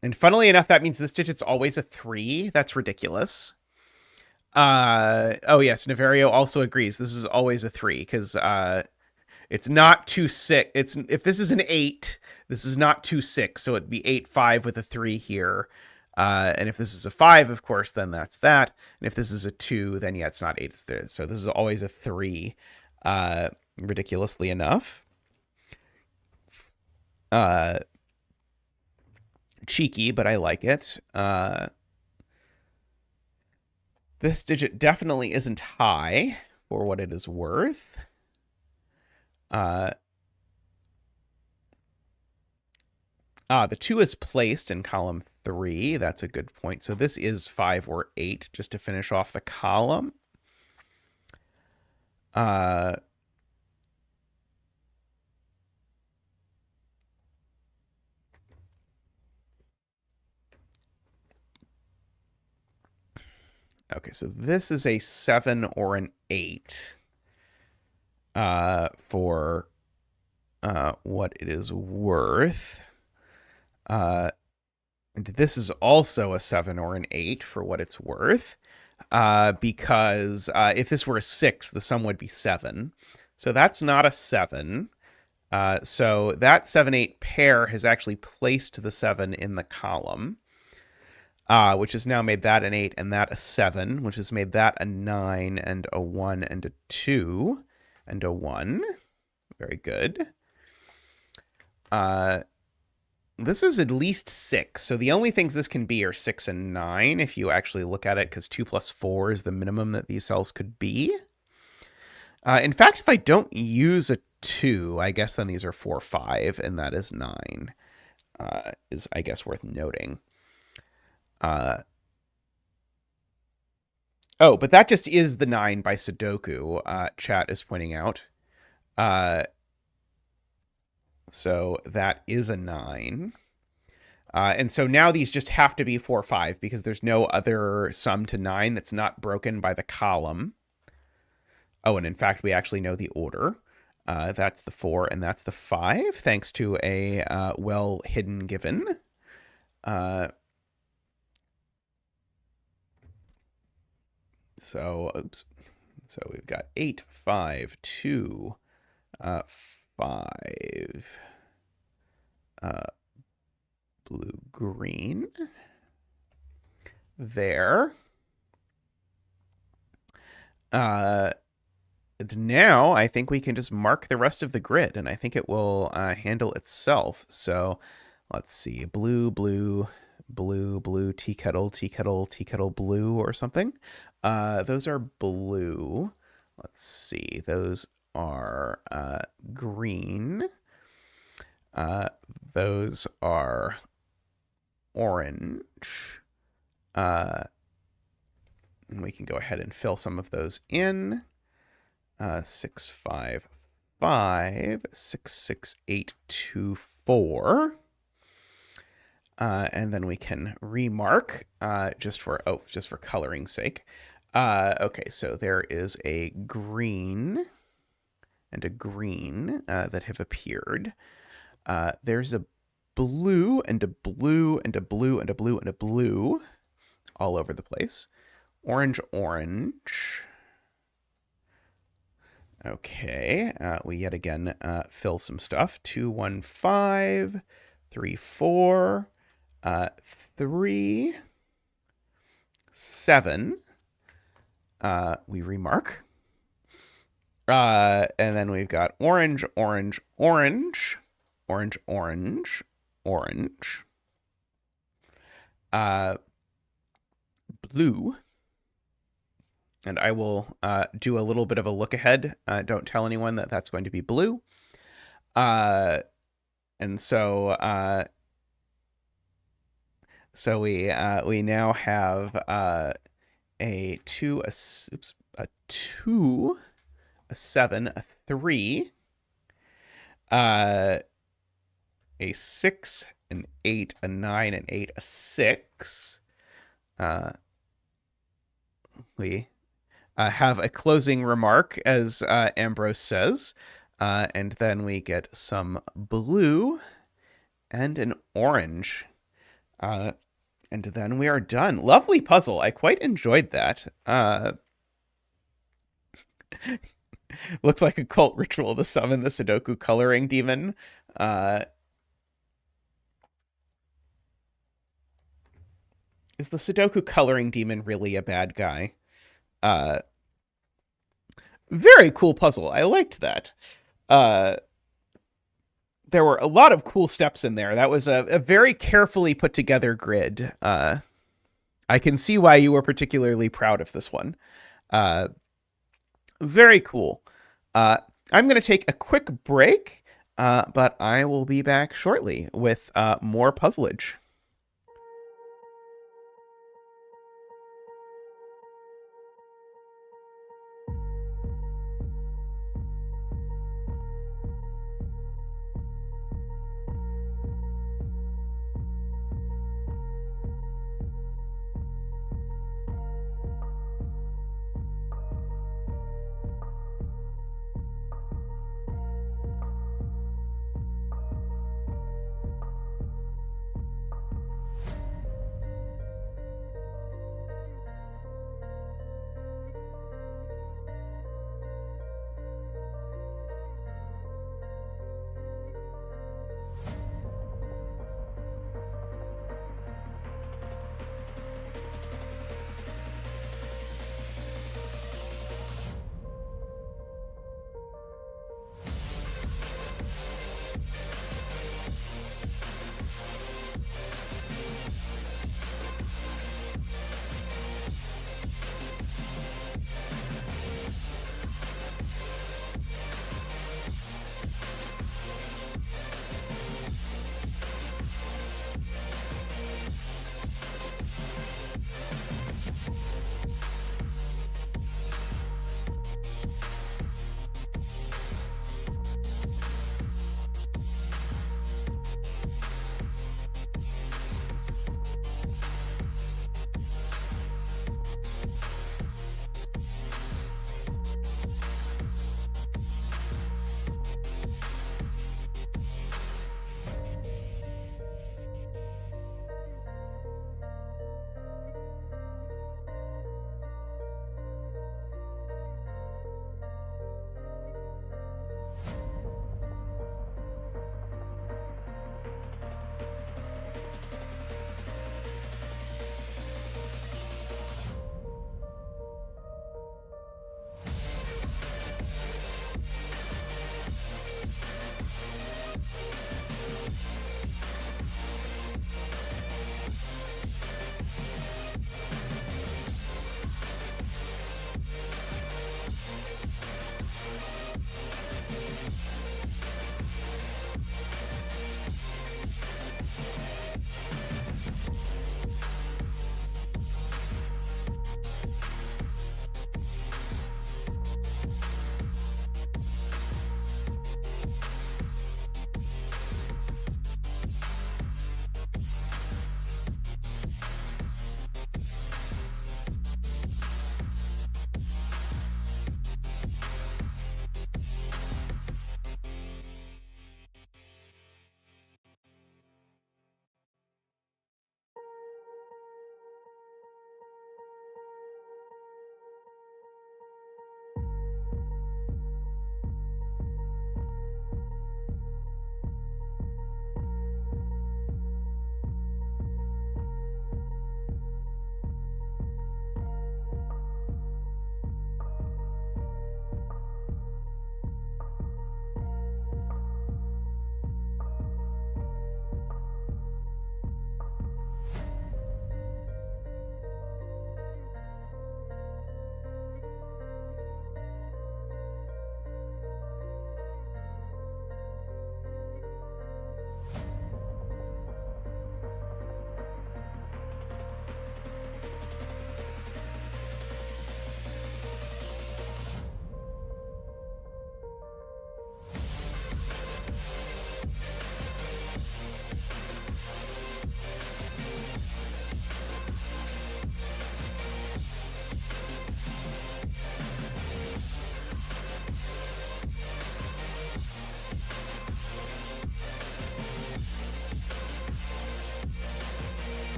And funnily enough, that means this digit's always a 3. That's ridiculous. Oh yes, Naverio also agrees. This is always a 3 because it's not 2-6. It's if this is an 8, this is not 2-6, so it'd be 8-5 with a 3 here. And if this is a 5, of course, then that's that. And if this is a 2, then yeah, it's not 8. It's this. So this is always a 3. Ridiculously enough. Cheeky, but I like it. This digit definitely isn't high for what it is worth. The 2 is placed in column 3. That's a good point. So this is 5 or 8, just to finish off the column. Okay, so this is a 7 or an 8 for what it is worth. And this is also a 7 or an 8 for what it's worth. Because if this were a 6, the sum would be 7. So that's not a 7. So that 7-8 pair has actually placed the 7 in the column, which has now made that an 8 and that a 7, which has made that a 9 and a 1 and a 2 and a 1. Very good. This is at least 6. So the only things this can be are 6 and 9 if you actually look at it, because 2 plus 4 is the minimum that these cells could be. In fact, if I don't use a 2, I guess then these are 4, 5, and that is 9. Is, I guess, worth noting. Oh, but that just is the 9 by Sudoku, chat is pointing out. So that is a 9. And so now these just have to be 4, 5, because there's no other sum to 9 that's not broken by the column. Oh, and in fact, we actually know the order. That's the 4 and that's the 5, thanks to a well-hidden given. So, oops. So we've got 8, 5, 2, 5, blue, green. There. And now I think we can just mark the rest of the grid, and I think it will handle itself. So let's see, blue, blue, blue, blue, tea kettle, tea kettle, tea kettle, blue, or something. Those are blue. Let's see, those are green. Those are orange. And we can go ahead and fill some of those in. 6, 5, 5, 6, 6, 8, 2, 4. And then we can remark just for coloring's sake. Okay, so there is a green and a green that have appeared. There's a blue and a blue and a blue and a blue and a blue all over the place. Orange, orange. Okay, we yet again fill some stuff. 2, 1, 5, 3, 4, 3, 7. We remark. And then we've got orange, orange, orange, orange, orange, orange, blue. And I will do a little bit of a look ahead. Don't tell anyone that that's going to be blue. And so we now have a 2, a 2, a 7, a 3, a 6, an 8, a 9, an 8, a 6. We have a closing remark, as Ambrose says, and then we get some blue and an orange. And then we are done. Lovely puzzle. I quite enjoyed that. Looks like a cult ritual to summon the Sudoku coloring demon. Is the Sudoku coloring demon really a bad guy? Uh, Very cool puzzle. I liked that. Uh, there were a lot of cool steps in there. That was a very carefully put together grid. I can see why you were particularly proud of this one. Uh, Very cool. I'm going to take a quick break, but I will be back shortly with more puzzleage.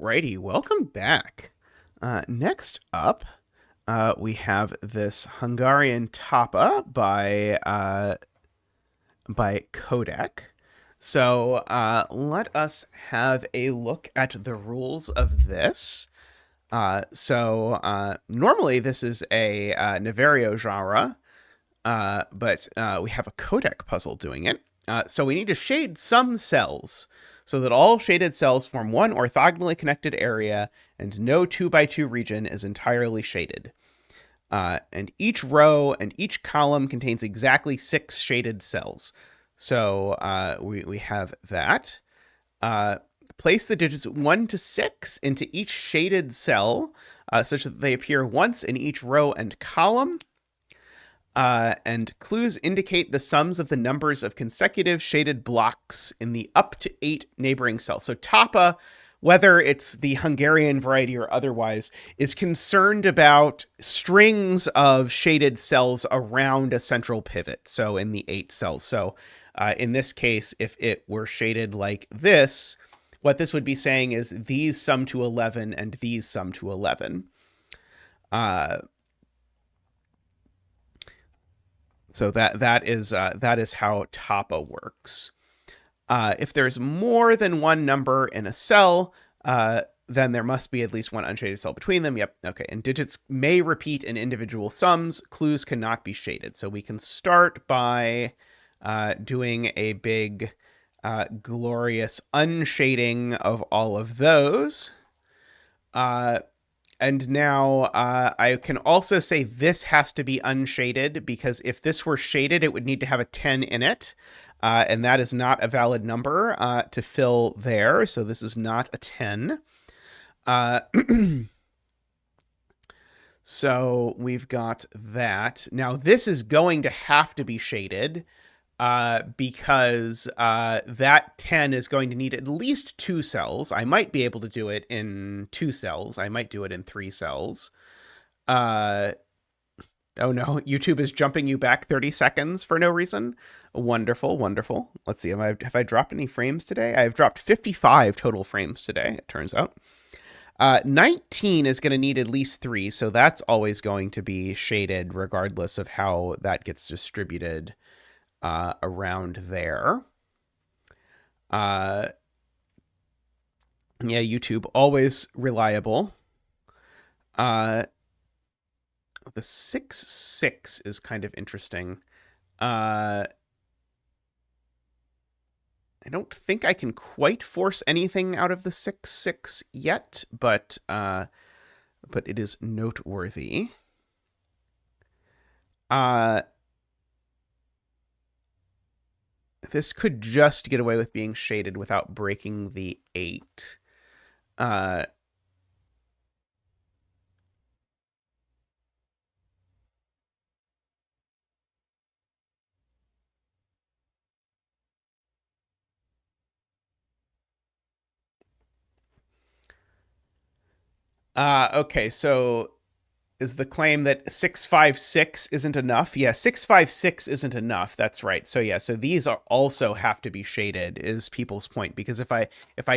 Alrighty, welcome back. Next up, we have this Hungarian tapa by Kodak. So let us have a look at the rules of this. Normally this is a Naverio genre, but we have a Kodak puzzle doing it. So we need to shade some cells so that all shaded cells form one orthogonally connected area and no 2x2 region is entirely shaded. And each row and each column contains exactly 6 shaded cells. So we have that. Place the digits 1 to 6 into each shaded cell such that they appear once in each row and column. And clues indicate the sums of the numbers of consecutive shaded blocks in the up to 8 neighboring cells. So tapa, whether it's the Hungarian variety or otherwise, is concerned about strings of shaded cells around a central pivot. So in the 8 cells. So in this case, if it were shaded like this, what this would be saying is these sum to 11 and these sum to 11. So that is how tapa works. If there's more than one number in a cell, then there must be at least one unshaded cell between them. Yep. Okay. And digits may repeat in individual sums. Clues cannot be shaded. So we can start by doing a big, glorious unshading of all of those. And now I can also say this has to be unshaded, because if this were shaded, it would need to have a 10 in it. And that is not a valid number to fill there. So this is not a 10. So we've got that. Now this is going to have to be shaded because that 10 is going to need at least 2 cells. I might be able to do it in 2 cells. I might do it in 3 cells. Oh no, YouTube is jumping you back 30 seconds for no reason. Wonderful, wonderful. Let's see, have I dropped any frames today? I've dropped 55 total frames today, it turns out. 19 is going to need at least 3, so that's always going to be shaded regardless of how that gets distributed around there. Yeah, YouTube, always reliable. The 6-6 is kind of interesting. I don't think I can quite force anything out of the 6-6 yet, but it is noteworthy. This could just get away with being shaded without breaking the 8. Okay, so is the claim that 656 isn't enough? Yeah, 656 isn't enough. That's right. So yeah, so these are also have to be shaded is people's point, because if I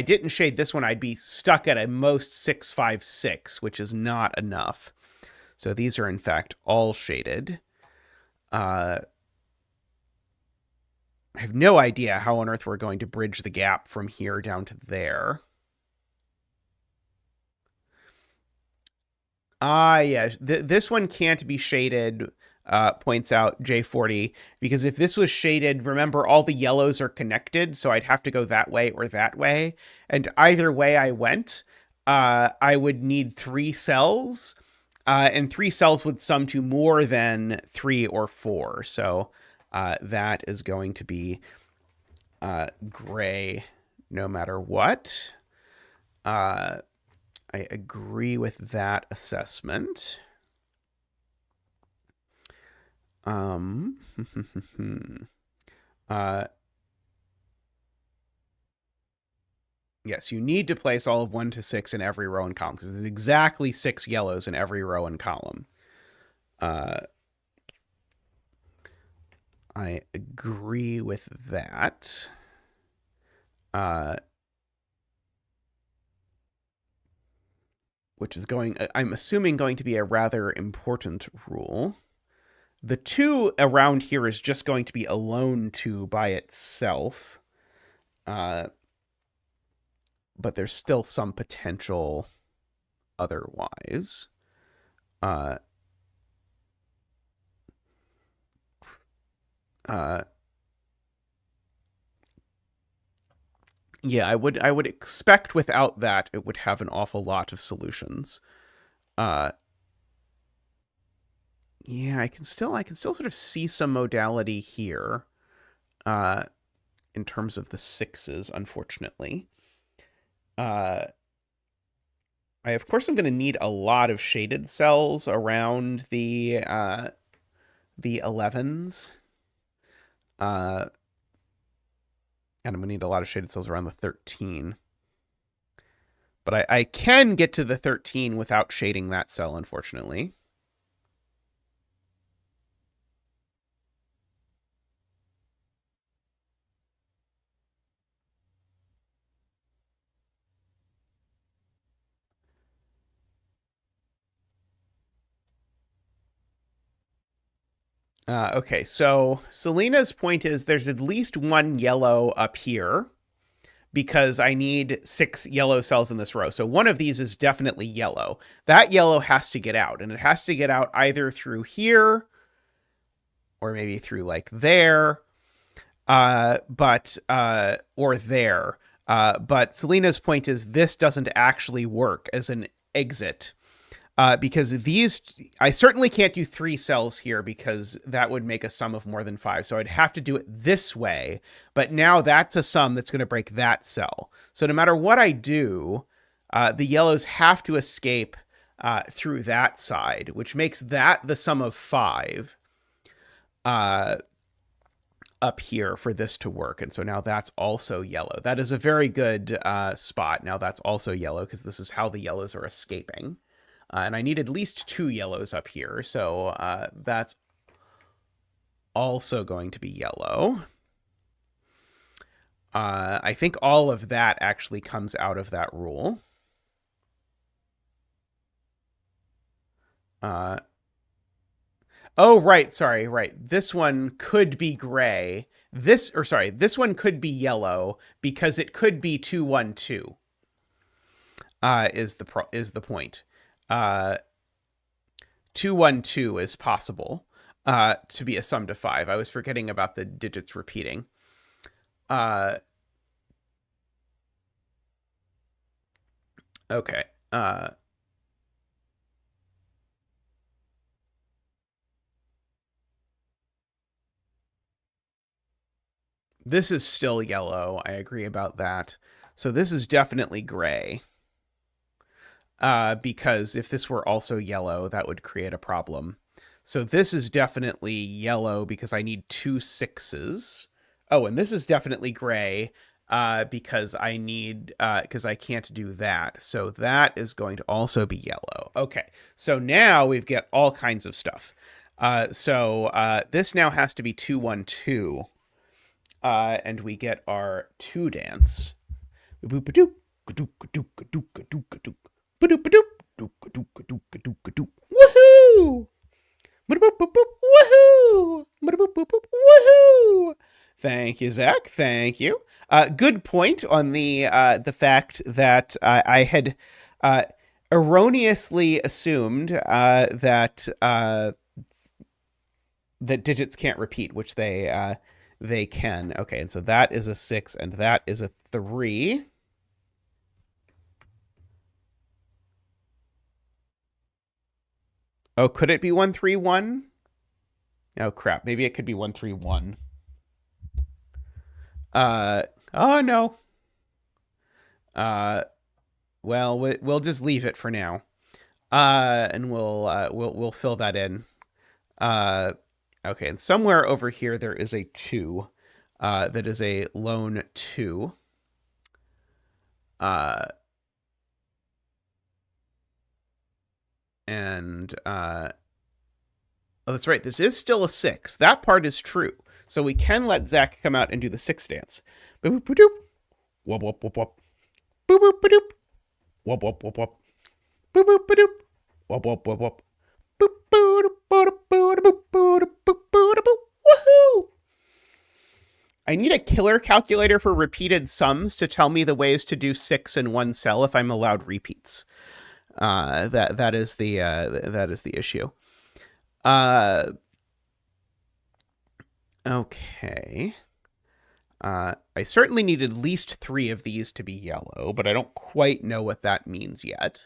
didn't shade this one, I'd be stuck at a most 656, which is not enough. So these are in fact all shaded. I have no idea how on earth we're going to bridge the gap from here down to there. Yeah. This one can't be shaded, points out J40, because if this was shaded, remember, all the yellows are connected, so I'd have to go that way or that way. And either way I went, I would need 3 cells, and 3 cells would sum to more than 3 or 4. So that is going to be gray no matter what. I agree with that assessment. Yes, you need to place all of 1 to 6 in every row and column, because there's exactly 6 yellows in every row and column. I agree with that. which is I'm assuming, going to be a rather important rule. The 2 around here is just going to be a lone 2 by itself. But there's still some potential otherwise. Yeah, I would expect without that it would have an awful lot of solutions. Yeah, I can still sort of see some modality here, in terms of the 6s, unfortunately. I of course am going to need a lot of shaded cells around the 11s. And I'm going to need a lot of shaded cells around the 13. But I can get to the 13 without shading that cell, unfortunately. Okay, so Selena's point is there's at least 1 yellow up here because I need 6 yellow cells in this row. So one of these is definitely yellow. That yellow has to get out, and it has to get out either through here or maybe through like there, or there. But Selena's point is this doesn't actually work as an exit. Because I certainly can't do 3 cells here because that would make a sum of more than 5. So I'd have to do it this way. But now that's a sum that's going to break that cell. So no matter what I do, the yellows have to escape through that side, which makes that the sum of 5 up here for this to work. And so now that's also yellow. That is a very good spot. Now that's also yellow because this is how the yellows are escaping. And I need at least 2 yellows up here, so that's also going to be yellow. I think all of that actually comes out of that rule. Oh, right, sorry, right. This one could be gray. This one could be yellow because it could be 2, 1, 2. Is the point. 2, 1, 2 is possible to be a sum to 5. I was forgetting about the digits repeating. Okay. This is still yellow. I agree about that. So this is definitely gray. Because if this were also yellow, that would create a problem. So this is definitely yellow because I need 2 6s. Oh, and this is definitely gray because I can't do that. So that is going to also be yellow. Okay, so now we've got all kinds of stuff. So this now has to be 2, 1, 2. And we get our 2 dance. Woohoo! Woohoo! Woohoo! Thank you, Zach. Thank you. Good point on the fact that I had erroneously assumed that digits can't repeat, which they can. Okay, and so that is a 6, and that is a 3. Oh, could it be 1, 3, 1? Oh, crap. Maybe it could be 1, 3, 1. Oh, no. Well, we'll just leave it for now. And we'll fill that in. Okay, and somewhere over here there is a 2. That is a lone 2. And oh, that's right. This is still a 6. That part is true. So we can let Zach come out and do the 6 dance. Boop boop boop. Wop wop wop wop. Boop boop boop. Wop wop wop wop. Boop boop ba doop. Wop wop wop wop. Boop boop boop boop boop boop boop boop boop. Woohoo! I need a killer calculator for repeated sums to tell me the ways to do 6 in one cell if I'm allowed repeats. That is the issue. Okay. I certainly need at least 3 of these to be yellow, but I don't quite know what that means yet.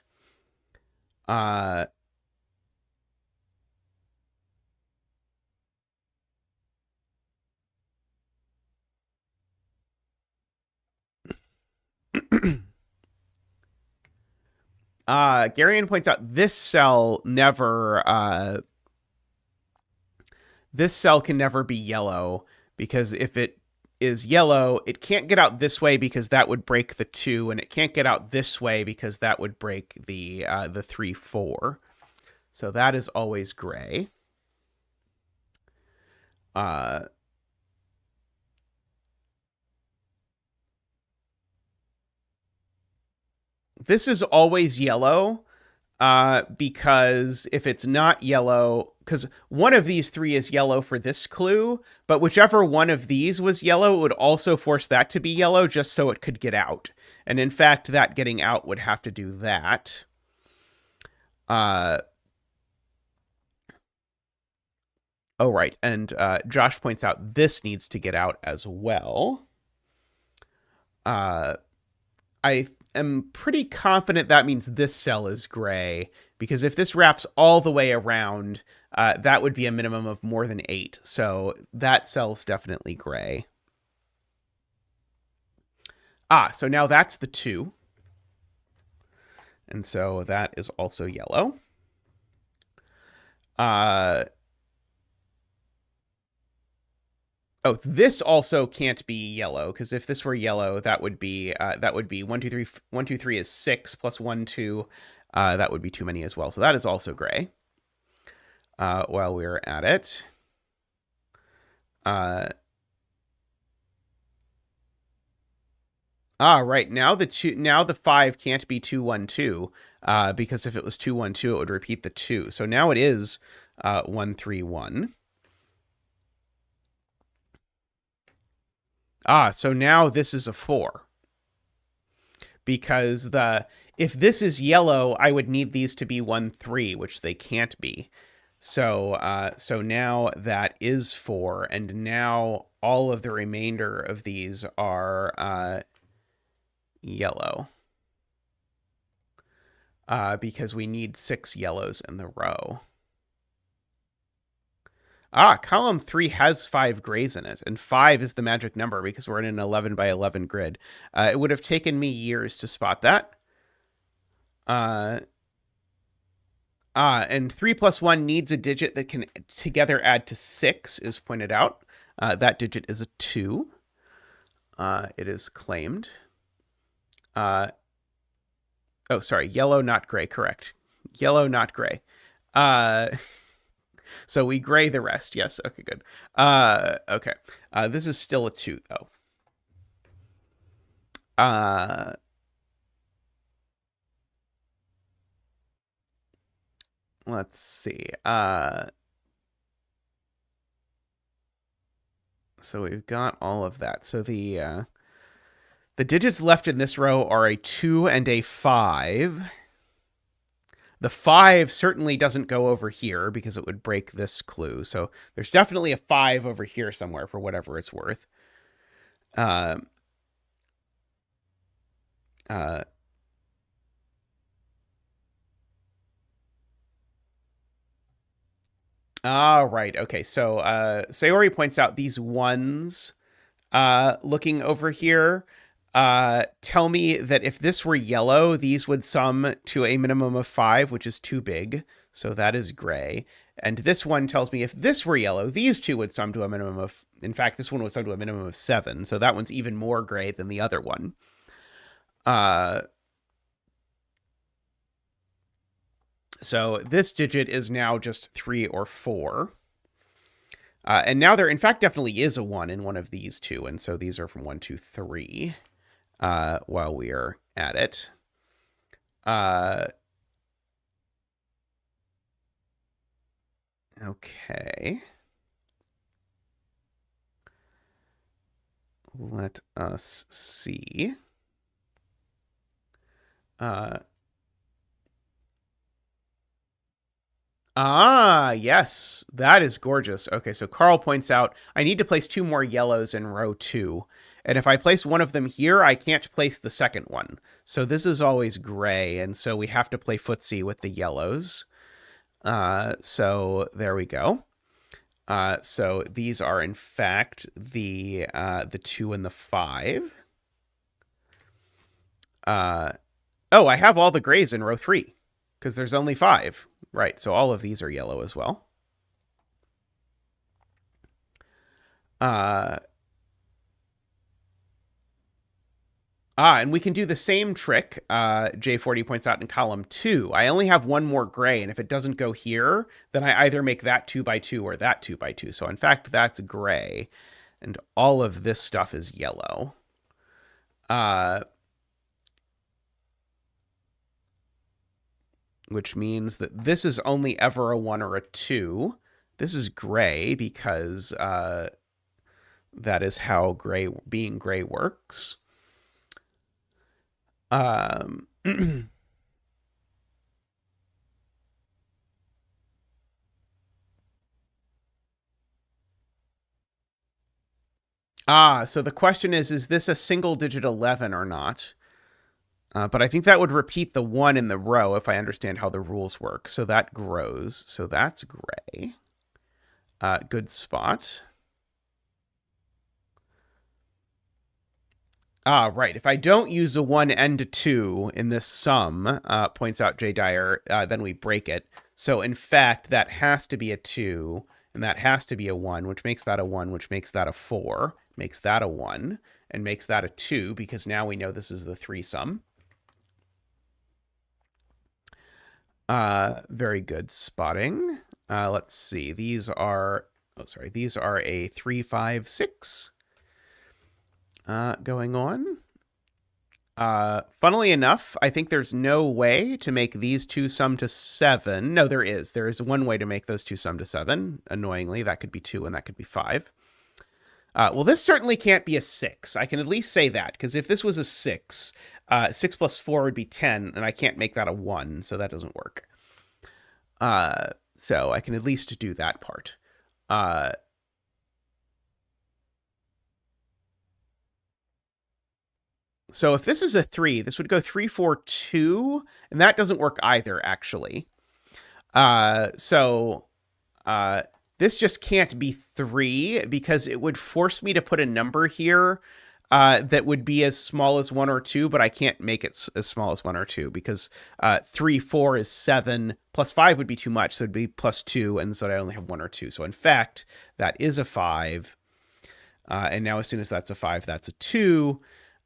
Garion points out this cell can never be yellow, because if it is yellow, it can't get out this way because that would break the 2, and it can't get out this way because that would break the 3, 4. So that is always gray. This is always yellow, because if it's not yellow, because one of these 3 is yellow for this clue, but whichever one of these was yellow, it would also force that to be yellow just so it could get out. And in fact, that getting out would have to do that. Oh, right. And Josh points out this needs to get out as well. I am pretty confident that means this cell is gray, because if this wraps all the way around, that would be a minimum of more than 8. So that cell's definitely gray. So now that's the 2. And so that is also yellow. Oh, this also can't be yellow, because if this were yellow, that would be 1, 2, 3. 1, 2, 3 is 6 plus 1, 2. That would be too many as well. So that is also gray. While we're at it, right, now the 5 can't be 2, 1, 2, because if it was 2, 1, 2, it would repeat the 2. So now it is 1, 3, 1. So now this is a 4. Because if this is yellow, I would need these to be 1, 3, which they can't be. So now that is 4, and now all of the remainder of these are yellow. Because we need 6 yellows in the row. Column 3 has 5 grays in it, and 5 is the magic number because we're in an 11 by 11 grid. It would have taken me years to spot that. And 3 plus 1 needs a digit that can together add to 6, is pointed out. That digit is a 2. It is claimed. Oh, sorry, yellow, not gray, correct. Yellow, not gray. So we gray the rest. Yes. Okay, good. Okay. This is still a 2, though. Let's see. So we've got all of that. So the digits left in this row are a 2 and a 5. The 5 certainly doesn't go over here because it would break this clue. So there's definitely a 5 over here somewhere for whatever it's worth. And right. Okay. So Sayori points out these 1s looking over here tell me that if this were yellow, these would sum to a minimum of 5, which is too big. So that is gray. And this one tells me if this were yellow, these 2 would sum to a minimum of, in fact, this one would sum to a minimum of 7. So that one's even more gray than the other one. So this digit is now just 3 or 4. And now there, in fact, definitely is a 1 in one of these 2. And so these are from 1, 2, 3. While we are at it. Okay. Let us see. Yes, that is gorgeous. Okay, so Carl points out I need to place 2 more yellows in row 2. And if I place one of them here, I can't place the second one. So this is always gray, and so we have to play footsie with the yellows. So there we go. So these are in fact the 2 and the 5. Oh, I have all the grays in row 3 because there's only 5. Right, so all of these are yellow as well. And we can do the same trick, J40 points out in column 2. I only have one more gray, and if it doesn't go here, then I either make that 2 by 2 or that 2 by 2. So in fact, that's gray, and all of this stuff is yellow. Which means that this is only ever a 1 or a 2. This is gray because that is how being gray works. So the question is this a single digit 11 or not? But I think that would repeat the 1 in the row if I understand how the rules work. So that grows. So that's gray. Good spot. Right. If I don't use a 1 and a 2 in this sum, points out J. Dyer, then we break it. So in fact, that has to be a 2, and that has to be a 1, which makes that a 1, which makes that a 4, makes that a 1, and makes that a 2, because now we know this is the 3 sum. Very good spotting. Let's see. These are a 3, 5, 6 going on. Funnily enough, I think there's no way to make these 2 sum to 7. No, there is. There is one way to make those 2 sum to 7. Annoyingly, that could be 2 and that could be 5. Well, this certainly can't be a 6. I can at least say that, because if this was a 6, 6 plus 4 would be 10, and I can't make that a 1, so that doesn't work. So I can at least do that part. So if this is a 3, this would go 3, 4, 2, and that doesn't work either, actually. This just can't be 3 because it would force me to put a number here that would be as small as 1 or 2, but I can't make it as small as 1 or 2 because 3, 4 is 7, plus 5 would be too much, so it'd be plus 2, and so I only have 1 or 2. So in fact, that is a 5. And now as soon as that's a 5, that's a 2.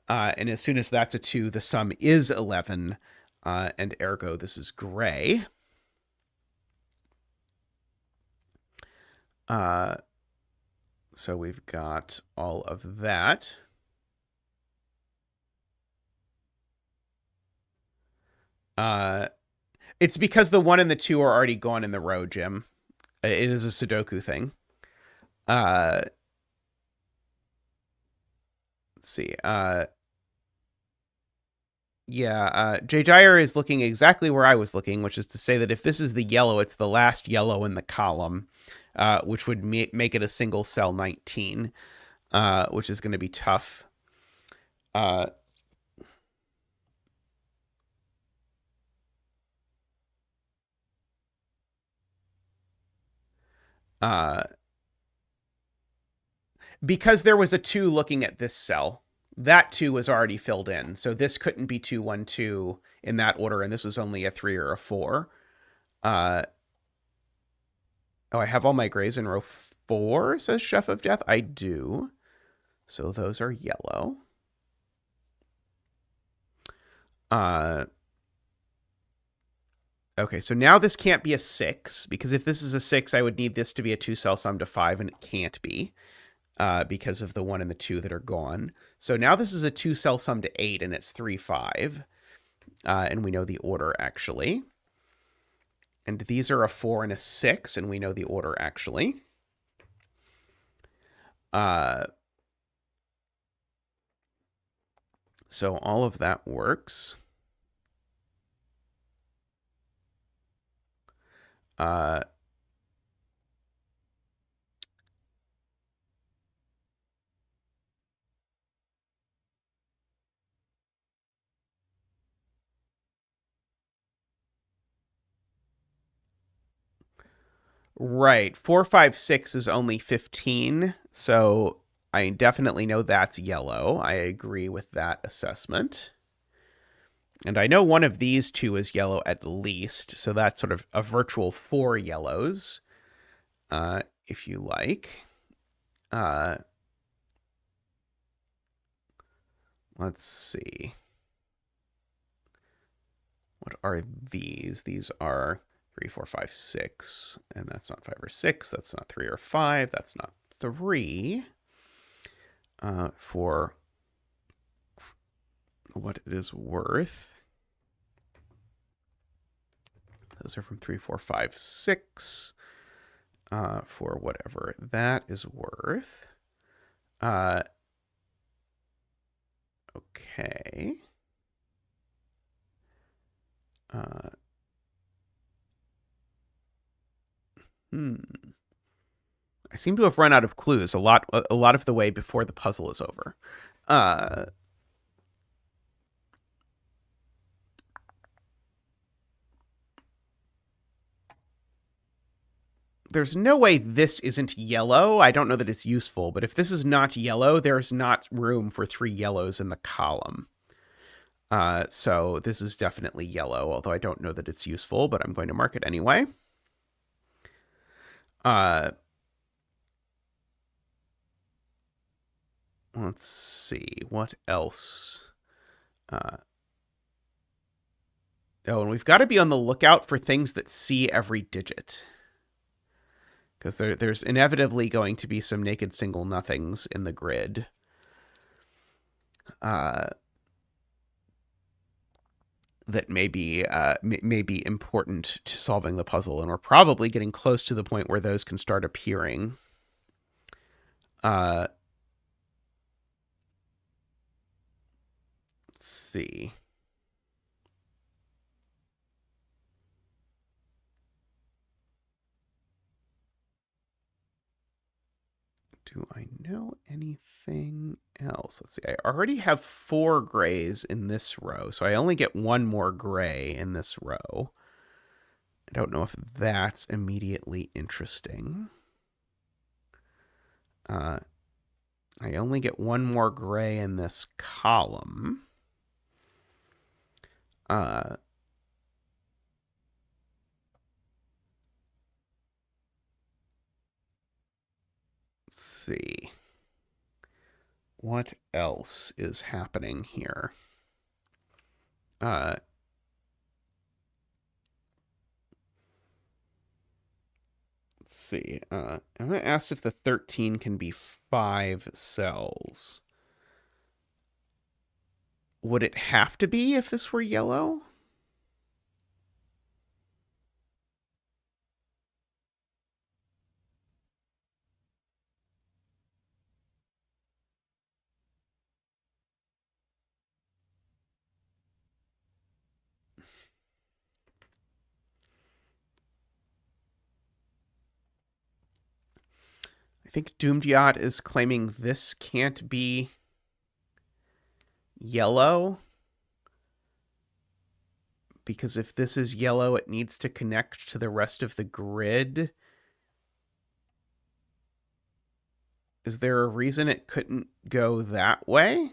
And as soon as that's a 2, the sum is 11, and ergo this is gray. So we've got all of that. It's because the 1 and the 2 are already gone in the row, Jim. It is a Sudoku thing. Let's see. Yeah, J. Dyer is looking exactly where I was looking, which is to say that if this is the yellow, it's the last yellow in the column, which would make it a single cell 19, which is going to be tough. Because there was a 2 looking at this cell. That 2 was already filled in, so this couldn't be 2, 1, 2 in that order, and this was only a 3 or a 4. Oh, I have all my grays in row 4, says Chef of Death. I do. So those are yellow. Okay, so now this can't be a 6, because if this is a 6, I would need this to be a 2-cell sum to 5, and it can't be. Because of the 1 and the 2 that are gone. So now this is a 2-cell sum to 8, and it's 3, 5. And we know the order, actually. And these are a 4 and a 6, and we know the order actually. So all of that works. Right. 4, 5, 6 is only 15. So I definitely know that's yellow. I agree with that assessment. And I know one of these two is yellow at least. So that's sort of a virtual 4 yellows, if you like. Let's see. What are these? These are 3, 4, 5, 6. And that's not 5 or 6. That's not 3 or 5. That's not 3. For what it is worth. Those are from 3, 4, 5, 6. For whatever that is worth. Okay. I seem to have run out of clues a lot of the way before the puzzle is over. There's no way this isn't yellow. I don't know that it's useful, but if this is not yellow, there's not room for 3 yellows in the column. So this is definitely yellow, although I don't know that it's useful, but I'm going to mark it anyway. Let's see, what else? Oh, and we've got to be on the lookout for things that see every digit. Because there's inevitably going to be some naked single nothings in the grid. That may be important to solving the puzzle, and we're probably getting close to the point where those can start appearing. Let's see. Do I know anything else? Let's see. I already have 4 grays in this row, so I only get 1 more gray in this row. I don't know if that's immediately interesting. I only get 1 more gray in this column. Let's see. What else is happening here? Let's see. I'm going to ask if the 13 can be 5 cells. Would it have to be if this were yellow? I think dumediat is claiming this can't be yellow. Because if this is yellow, it needs to connect to the rest of the grid. Is there a reason it couldn't go that way?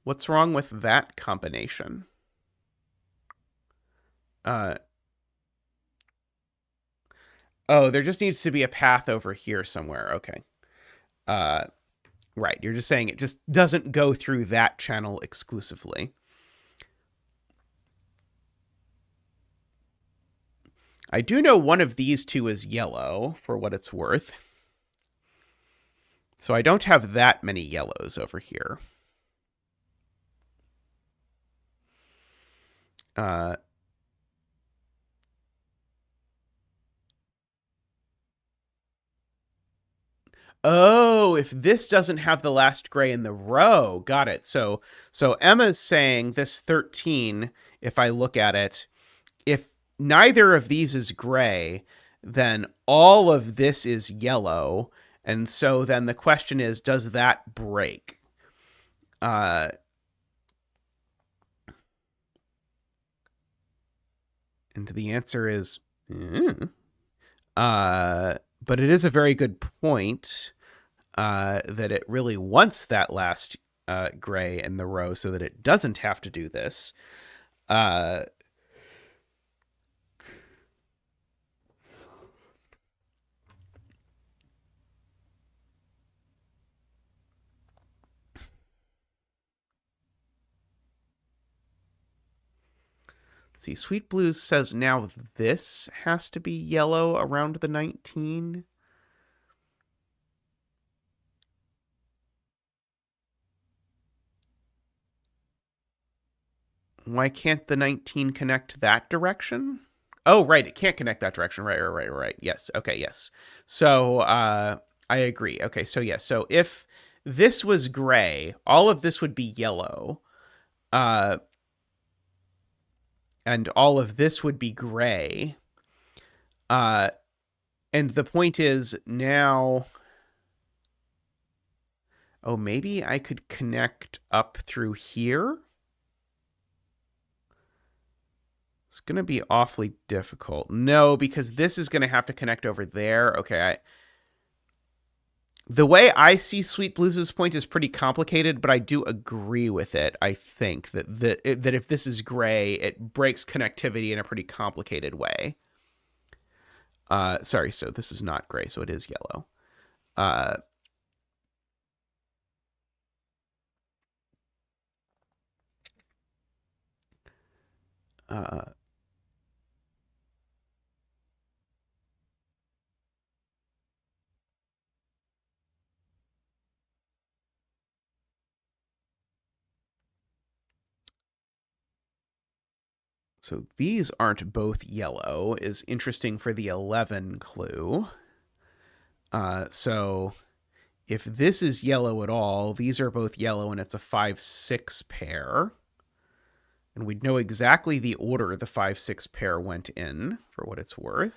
What's wrong with that combination? Oh, there just needs to be a path over here somewhere. Okay. Right. You're just saying it just doesn't go through that channel exclusively. I do know one of these two is yellow, for what it's worth. So I don't have that many yellows over here. Oh, if this doesn't have the last gray in the row, got it. So Emma's saying this 13, if I look at it, if neither of these is gray, then all of this is yellow. And so then the question is, does that break? And the answer is, but it is a very good point that it really wants that last gray in the row so that it doesn't have to do this. See, Sweet Blues says now this has to be yellow around the 19. Why can't the 19 connect that direction? Oh, right. It can't connect that direction. Right. Yes. Okay, yes. So I agree. Okay, so yes. So if this was gray, all of this would be yellow. And all of this would be gray. And the point is now... Oh, maybe I could connect up through here? It's going to be awfully difficult. No, because this is going to have to connect over there. Okay, the way I see Sweet Blues' point is pretty complicated, but I do agree with it. I think that if this is gray, it breaks connectivity in a pretty complicated way. Sorry, so this is not gray, so it is yellow. So these aren't both yellow is interesting for the 11 clue. So if this is yellow at all, these are both yellow and it's a 5-6 pair. And we'd know exactly the order the 5-6 pair went in, for what it's worth.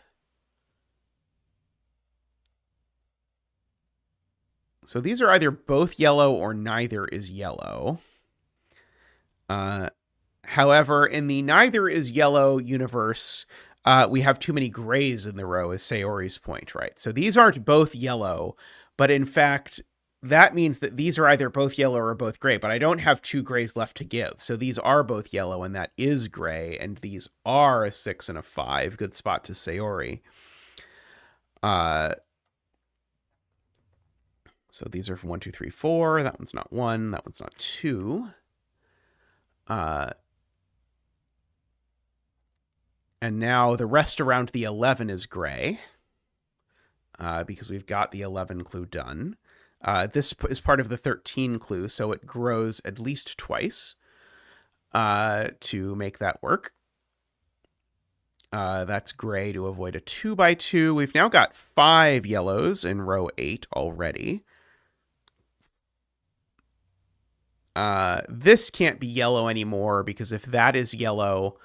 So these are either both yellow or neither is yellow. However, in the neither is yellow universe, we have too many grays in the row, is Sayori's point, right? So these aren't both yellow, but in fact, that means that these are either both yellow or both gray, but I don't have two grays left to give. So these are both yellow, and that is gray, and these are a 6 and a 5. Good spot to Sayori. So these are 1, 2, 3, 4. That one's not 1. That one's not 2. And now the rest around the 11 is gray, because we've got the 11 clue done. This is part of the 13 clue, so it grows at least twice to make that work. That's gray to avoid a 2x2. We've now got 5 yellows in row 8 already. This can't be yellow anymore, because if that is yellow,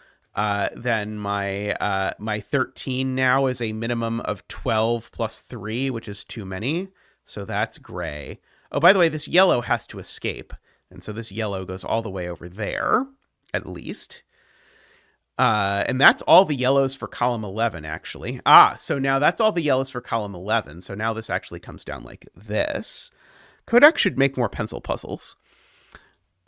then my 13 now is a minimum of 12 plus 3, which is too many. So that's gray. Oh, by the way, this yellow has to escape. And so this yellow goes all the way over there, at least. And that's all the yellows for column 11, actually. So now that's all the yellows for column 11. So now this actually comes down like this. Kodak should make more pencil puzzles.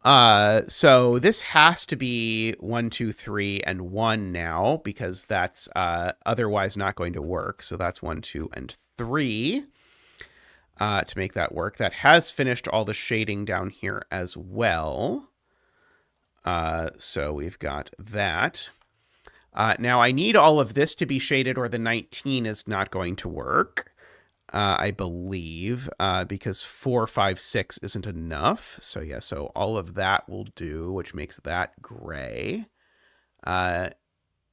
So this has to be 1, 2, 3, and 1 now, because that's otherwise not going to work. So that's 1, 2, and 3 to make that work. That has finished all the shading down here as well. So we've got that. Now I need all of this to be shaded, or the 19 is not going to work. I believe, because 4, 5, 6 isn't enough. So yeah, so all of that will do, which makes that gray.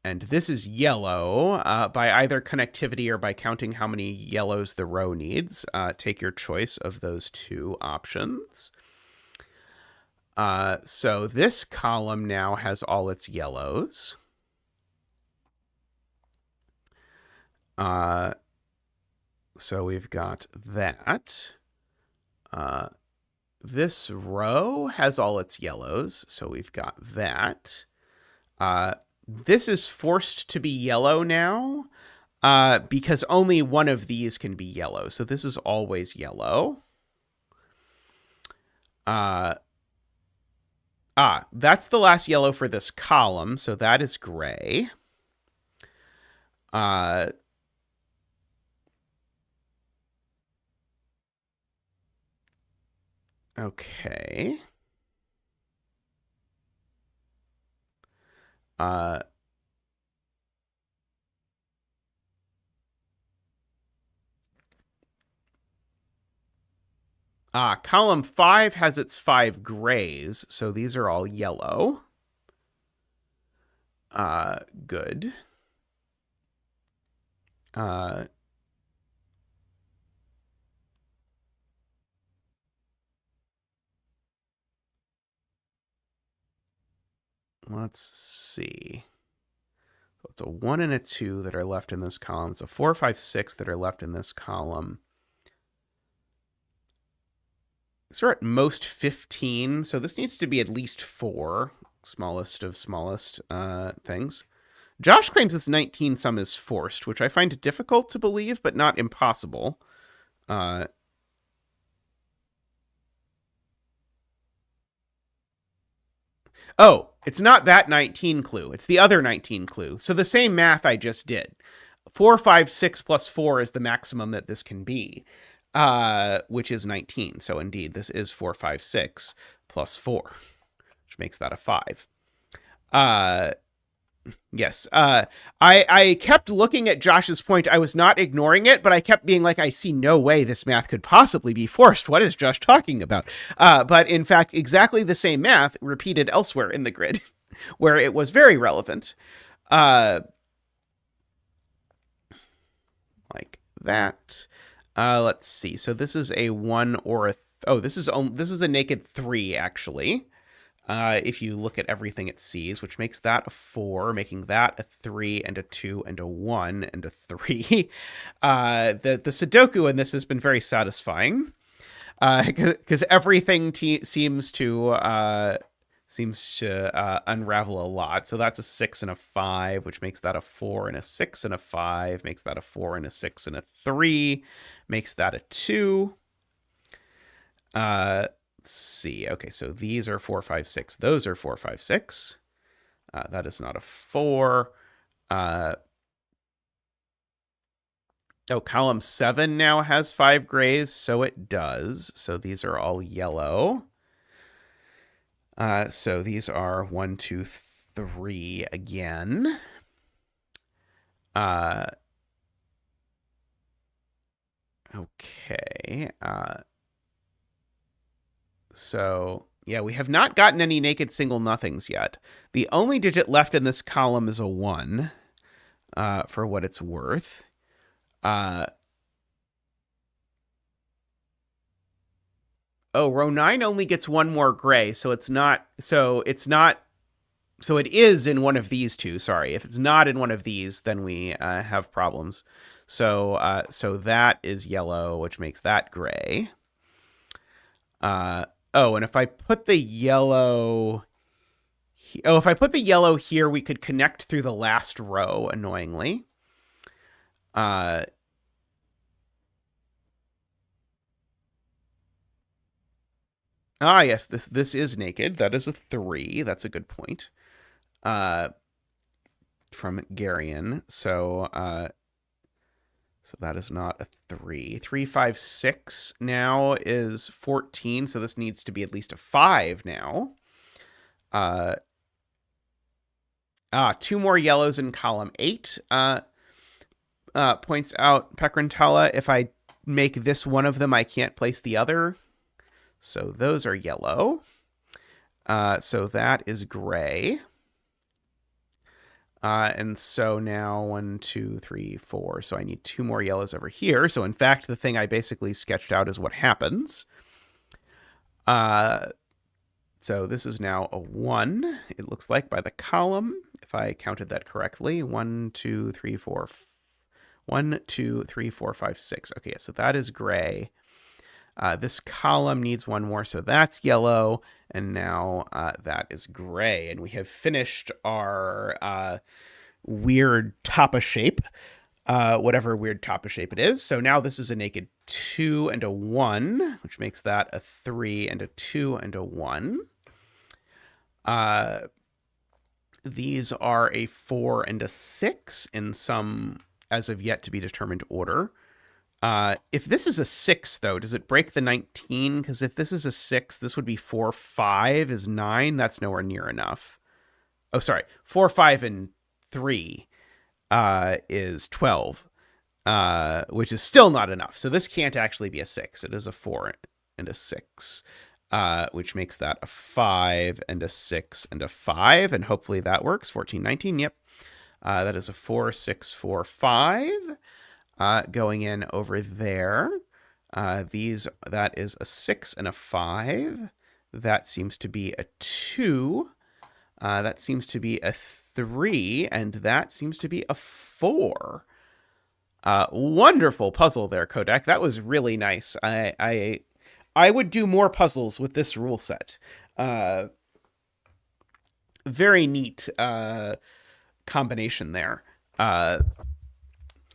And this is yellow by either connectivity or by counting how many yellows the row needs. Take your choice of those two options. So this column now has all its yellows. So we've got that. This row has all its yellows, so we've got that. This is forced to be yellow now because only one of these can be yellow. So this is always yellow. That's the last yellow for this column, so that is gray. Okay. Column 5 has its 5 grays, so these are all yellow. Good. Let's see. So it's a 1 and a 2 that are left in this column. It's a 4, 5, 6 that are left in this column. So we're at most 15, so this needs to be at least 4. Smallest of smallest things. Josh claims this 19 sum is forced, which I find difficult to believe, but not impossible. Oh, it's not that 19 clue. It's the other 19 clue. So the same math I just did. 4, 5, 6 plus 4 is the maximum that this can be, which is 19. So indeed, this is 4, 5, 6 plus 4, which makes that a 5. Yes. I kept looking at Josh's point. I was not ignoring it, but I kept being like, I see no way this math could possibly be forced. What is Josh talking about? But in fact, exactly the same math repeated elsewhere in the grid where it was very relevant. Like that. Let's see. So this is a 1 or a... this is a naked 3, actually. If you look at everything it sees, which makes that a 4, making that a 3 and a 2 and a 1 and a 3. The sudoku in this has been very satisfying because everything seems to unravel a lot. So that's a 6 and a 5, which makes that a 4 and a 6 and a 5, makes that a 4 and a 6 and a 3, makes that a 2. Let's see. Okay, so these are 4, 5, 6. Those are 4, 5, 6. That is not a 4. Column 7 now has 5 grays, so it does. So these are all yellow. So these are 1, 2, 3 again. Okay. So, yeah, we have not gotten any naked single nothings yet. The only digit left in this column is a 1, for what it's worth. Row 9 only gets 1 more gray, so it is in one of these two. Sorry. If it's not in one of these, then we have problems. So that is yellow, which makes that gray. And if I put the yellow... if I put the yellow here, we could connect through the last row, annoyingly. Yes, this is naked. That is a 3. That's a good point. From Hungarian. So that is not a 3. 3, 5, 6 now is 14, so this needs to be at least a 5 now. 2 more yellows in column 8. Points out Pekrantala, if I make this one of them, I can't place the other. So those are yellow. So that is gray. And so now 1, 2, 3, 4. So I need 2 more yellows over here. So in fact, the thing I basically sketched out is what happens. So this is now a 1, it looks like, by the column, if I counted that correctly. 1, 2, 3, 4. 1, 2, 3, 4, 5, 6. Okay, so that is gray. This column needs 1 more, so that's yellow. And now that is gray. And we have finished our weird tapa shape, whatever weird tapa shape it is. So now this is a naked 2 and a 1, which makes that a 3 and a 2 and a 1. These are a 4 and a 6 in some as of yet to be determined order. If this is a 6, though, does it break the 19? Because if this is a 6, this would be 4, 5 is 9. That's nowhere near enough. Oh, sorry. 4, 5, and 3 is 12, which is still not enough. So this can't actually be a 6. It is a 4 and a 6, which makes that a 5 and a 6 and a 5. And hopefully that works. 14, 19. Yep. That is a 4, 6, 4, 5. Going in over there. That is a 6 and a 5. That seems to be a 2. That seems to be a 3, and that seems to be a 4. Wonderful puzzle there, Kodak. That was really nice. I would do more puzzles with this rule set. Very neat combination there.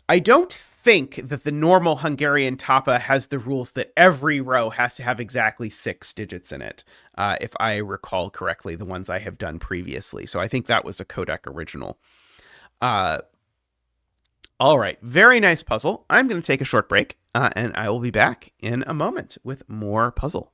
I don't think that the normal Hungarian tapa has the rules that every row has to have exactly 6 digits in it, if I recall correctly, the ones I have done previously. So I think that was a Kodak original. All right, very nice puzzle. I'm going to take a short break, and I will be back in a moment with more puzzle.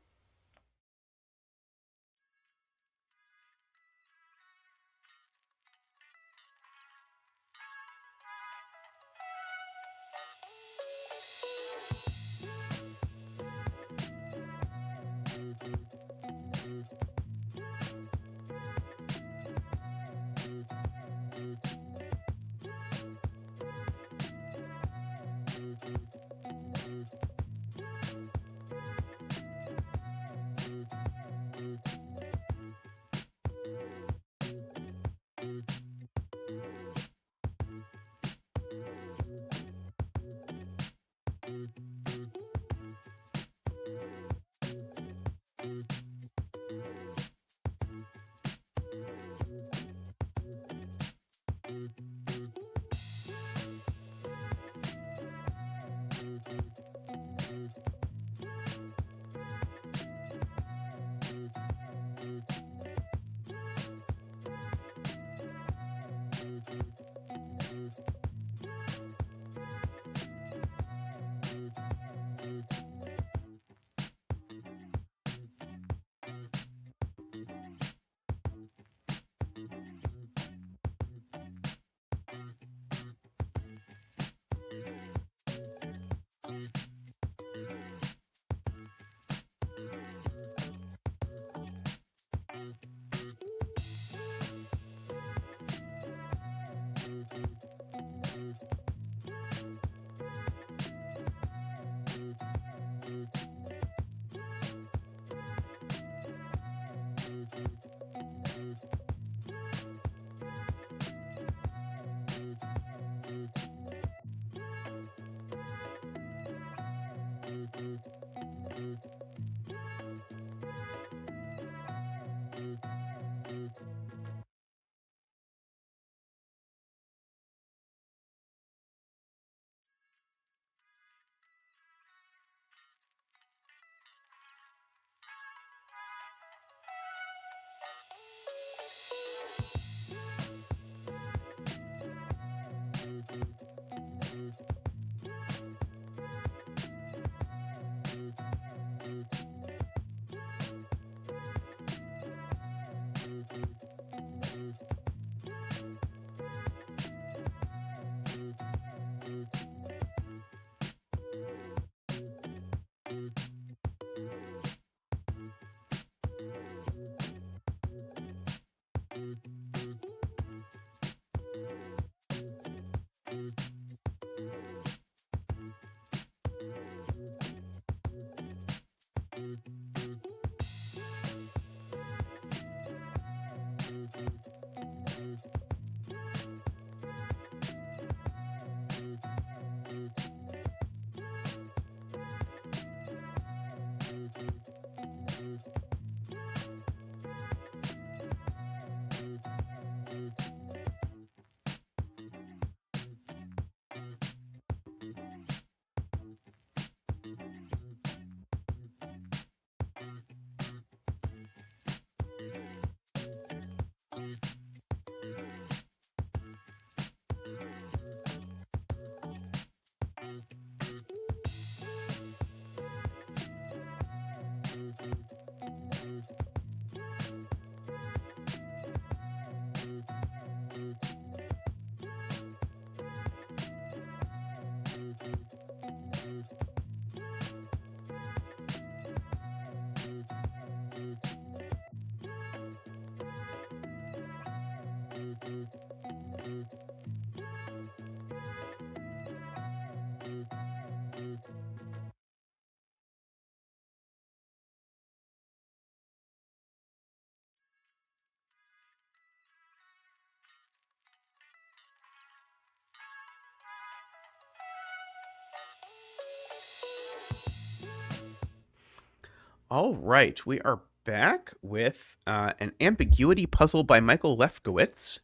All right, we are back with an ambiguity puzzle by Michael Lefkowitz.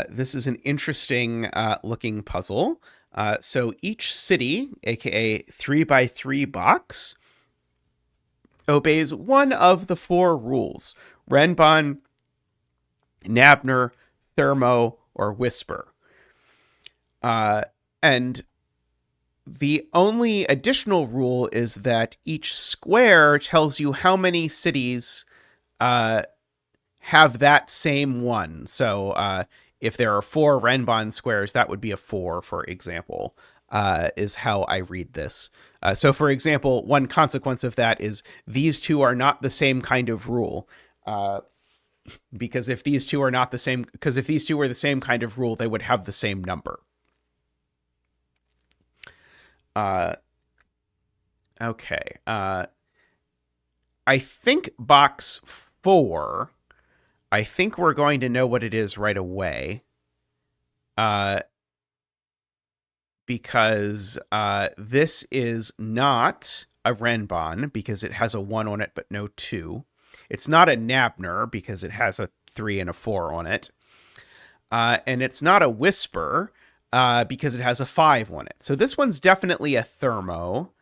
This is an interesting looking puzzle. So each city, aka 3x3 box, obeys one of the four rules: Renbon, Nabner, Thermo, or Whisper. And the only additional rule is that each square tells you how many cities have that same one. So if there are four Renbon squares, that would be a 4, for example, is how I read this. So, for example, one consequence of that is these two are not the same kind of rule. Because if these two are not the same, because if these two were the same kind of rule, they would have the same number. Okay. I think box 4, I think we're going to know what it is right away. Because this is not a Renbon because it has a 1 on it but no 2. It's not a Nabner because it has a 3 and a 4 on it. And it's not a Whisper because it has a 5 on it. So this one's definitely a Thermo.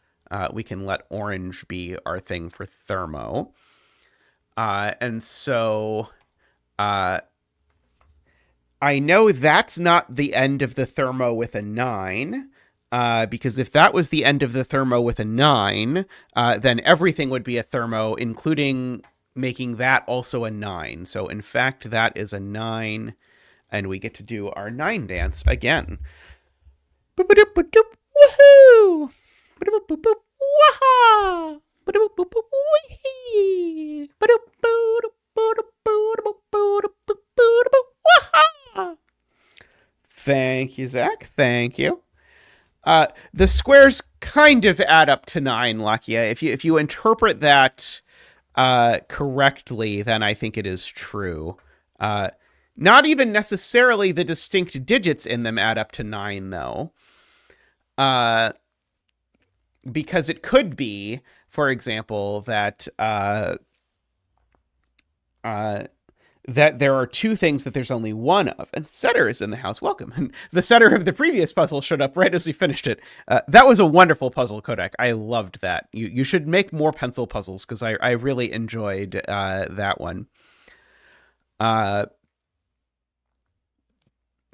We can let orange be our thing for Thermo. And so I know that's not the end of the Thermo with a 9, because if that was the end of the Thermo with a 9, then everything would be a Thermo, including making that also a 9. So in fact, that is a 9, and we get to do our 9 dance again. Woohoo! Waha! Thank you, Zach. Thank you. The squares kind of add up to 9, Lakia. If you interpret that correctly, then I think it is true. Not even necessarily the distinct digits in them add up to 9, though. Because it could be, for example, that that there are two things that there's only one of. And Setter is in the house. Welcome. And the Setter of the previous puzzle showed up right as we finished it. That was a wonderful puzzle, Kodak. I loved that. You should make more pencil puzzles because I really enjoyed that one.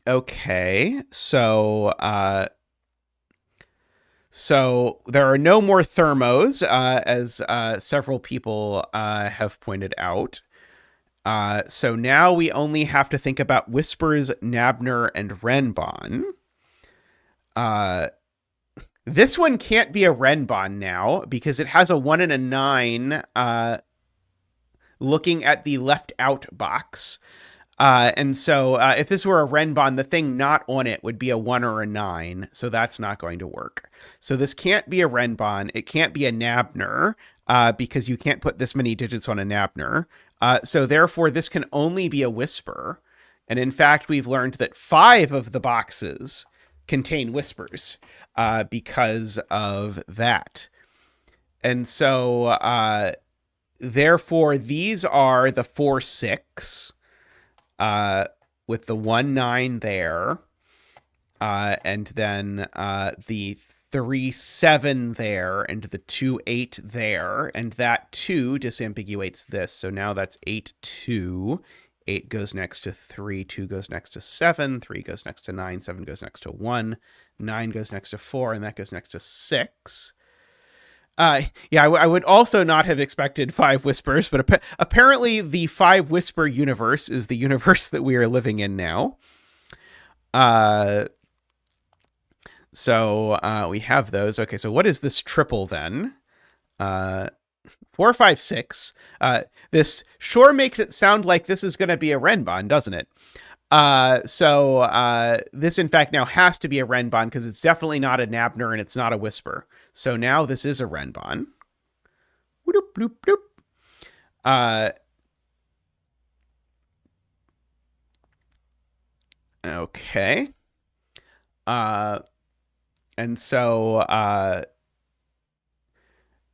Okay, so there are no more Thermos, as several people have pointed out. So now we only have to think about Whispers, Nabner, and Renbon. This one can't be a Renbon now because it has a 1 and a 9 looking at the left out box. And so if this were a Renbon, the thing not on it would be a 1 or a 9. So that's not going to work. So this can't be a Renbon. It can't be a Nabner because you can't put this many digits on a Nabner. So therefore, this can only be a Whisper. And in fact, we've learned that 5 of the boxes contain Whispers because of that. And so therefore, these are the 4, 6 with the 1, 9 there. And then the 3, 7 there, and the 2, 8 there, and that 2 disambiguates this. So now that's 8, 2. 8 goes next to 3, 2 goes next to 7, 3 goes next to 9, 7 goes next to 1, 9 goes next to 4, and that goes next to 6. I would also not have expected 5 Whispers, but apparently the 5 Whisper universe is the universe that we are living in now. So we have those. Okay, so what is this triple then? 4, 5, 6. This sure makes it sound like this is going to be a Renbon, doesn't it? So this, in fact, now has to be a Renbon because it's definitely not a Nabner and it's not a Whisper. So now this is a Renbon. Bloop, bloop, bloop. Okay. And so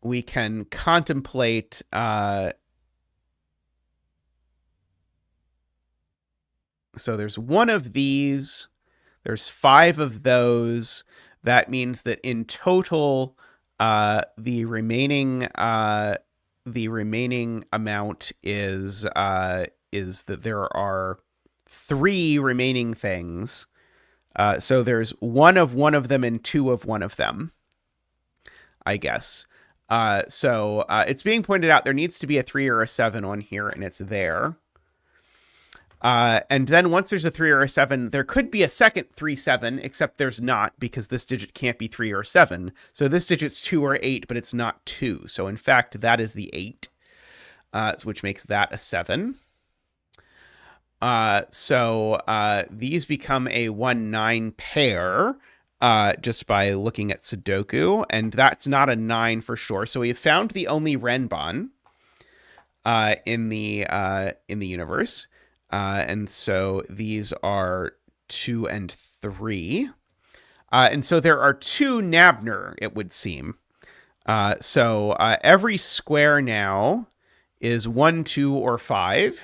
we can contemplate so there's one of these, there's 5 of those. That means that in total, the remaining amount is that there are 3 remaining things. So there's one of them and 2 of one of them, I guess. So it's being pointed out there needs to be a 3 or a 7 on here, and it's there. And then once there's a 3 or a 7, there could be a second 3, 7, except there's not, because this digit can't be 3 or 7. So this digit's 2 or 8, but it's not 2. So in fact, that is the 8, which makes that a 7. So these become a 1-9 pair just by looking at Sudoku, and that's not a 9 for sure. So we have found the only Renban in the universe. And so these are 2 and 3. And so there are 2 Nabner, it would seem. So every square now is 1, 2, or 5.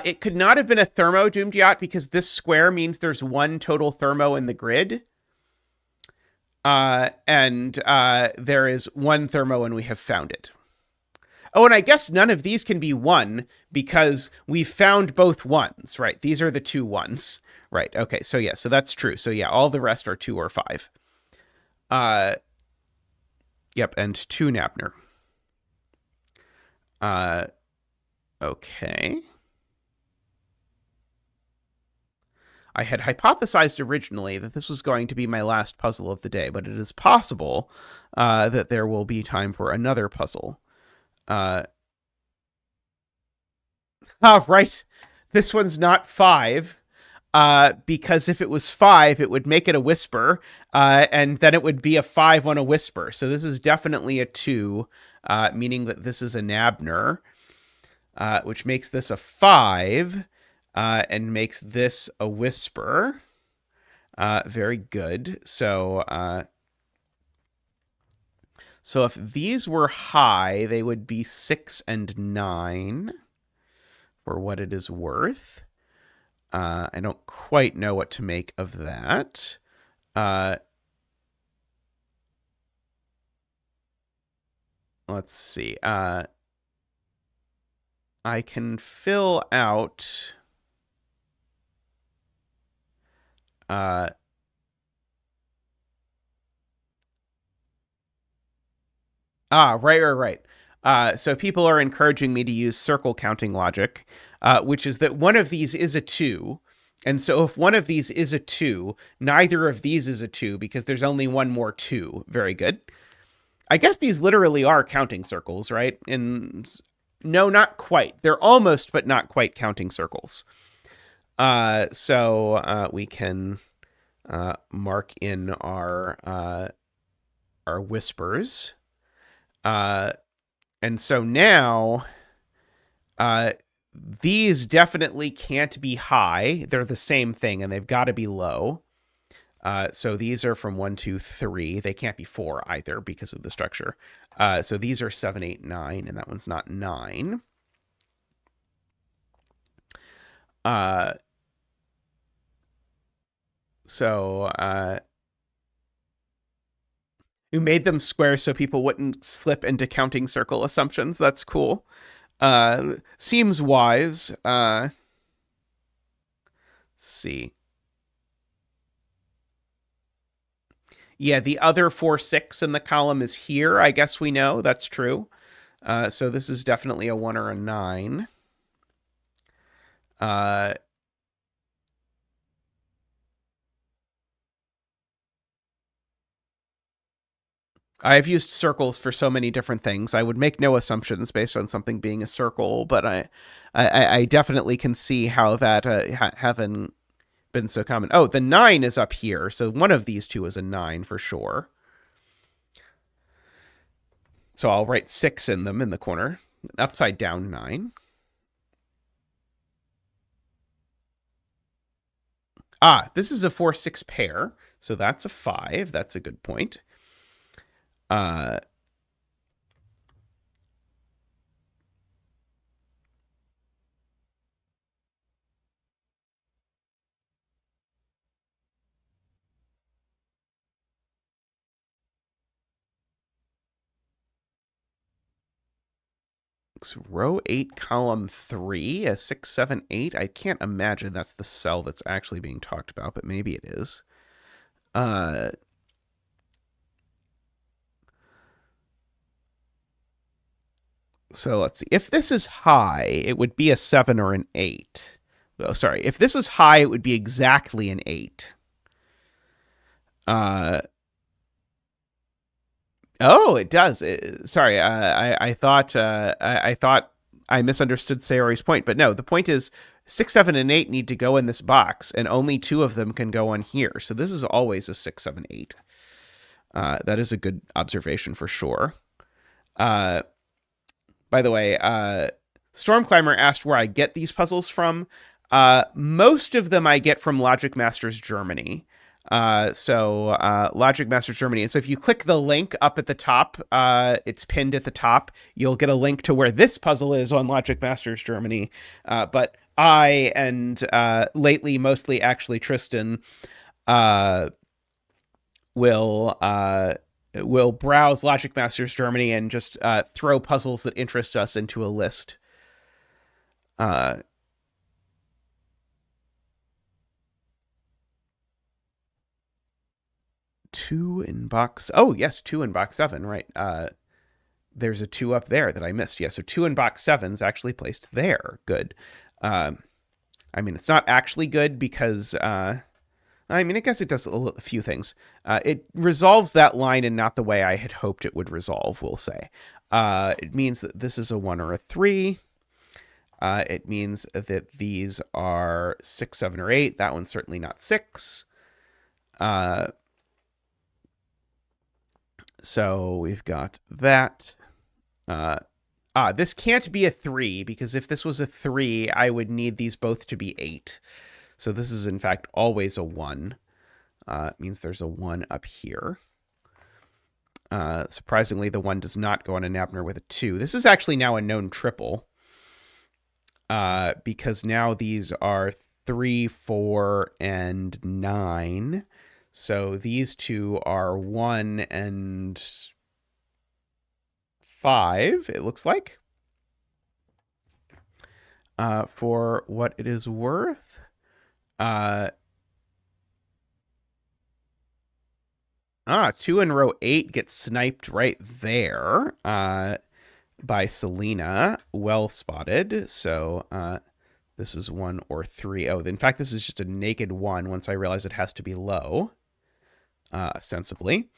It could not have been a thermo dumediat because this square means there's 1 total thermo in the grid. And there is 1 thermo and we have found it. Oh, and I guess none of these can be 1 because we found both 1s, right? These are the 2 1s. Right, okay, so yeah, so that's true. So yeah, all the rest are 2 or 5. Yep, and 2 Nabner. Okay. I had hypothesized originally that this was going to be my last puzzle of the day, but it is possible that there will be time for another puzzle. Right. This one's not 5. Because if it was 5, it would make it a whisper, and then it would be a 5 on a whisper. So this is definitely a 2, meaning that this is a Nabner, which makes this a 5, and makes this a whisper. Very good. So if these were high, they would be 6 and 9, for what it is worth. I don't quite know what to make of that. Let's see. I can fill out... right. So people are encouraging me to use circle counting logic, which is that one of these is a 2. And so if one of these is a 2, neither of these is a 2 because there's only one more 2. Very good. I guess these literally are counting circles, right? And no, not quite. They're almost, but not quite counting circles. So we can mark in our whispers. And so now, these definitely can't be high. They're the same thing, and they've got to be low. So these are from 1, 2, 3. They can't be 4 either because of the structure. So these are 7, 8, 9, and that one's not 9. You made them square so people wouldn't slip into counting circle assumptions. That's cool. Seems wise. Let's see. Yeah, the other 4, 6 in the column is here. I guess we know that's true. So this is definitely a 1 or a 9. I've used circles for so many different things. I would make no assumptions based on something being a circle, but I definitely can see how that haven't been so common. Oh, the 9 is up here, so one of these two is a 9 for sure. So I'll write 6 in them in the corner. Upside down 9. This is a 4-6 pair, so that's a 5. That's a good point. Uh, so row 8, column 3, a 6, 7, 8. I can't imagine that's the cell that's actually being talked about, but maybe it is. So let's see. If this is high, it would be a 7 or an 8. Oh, sorry. If this is high, it would be exactly an 8. Uh, oh, it does. Sorry, I thought I thought I misunderstood Sayori's point, but no. The point is 6, 7, and 8 need to go in this box, and only 2 of them can go on here. So this is always a 6, 7, 8. That is a good observation for sure. By the way, Stormclimber asked where I get these puzzles from. Most of them I get from Logic Masters Germany. Logic Masters Germany. And so if you click the link up at the top, it's pinned at the top. You'll get a link to where this puzzle is on Logic Masters Germany. But I and lately mostly actually Tristan will browse Logic Masters Germany and just throw puzzles that interest us into a list. Two in box. Oh yes, 2 in box 7. Right. There's a 2 up there that I missed. Yeah, so 2 in box 7's actually placed there. Good. I mean, it's not actually good because I mean, I guess it does a few things. It resolves that line in not the way I had hoped it would resolve, we'll say. It means that this is a 1 or a 3. It means that these are 6, 7, or 8. That one's certainly not 6. So we've got that. This can't be a 3, because if this was a 3, I would need these both to be 8. So this is, in fact, always a 1. It means there's a 1 up here. Surprisingly, the 1 does not go on a Nabner with a 2. This is actually now a known triple, because now these are 3, 4, and 9. So these two are 1 and 5, it looks like. For what it is worth. 2 in row 8 gets sniped right there by Selena. Well spotted. So this is 1 or 3. Oh, in fact, this is just a naked 1 once I realize it has to be low, ostensibly.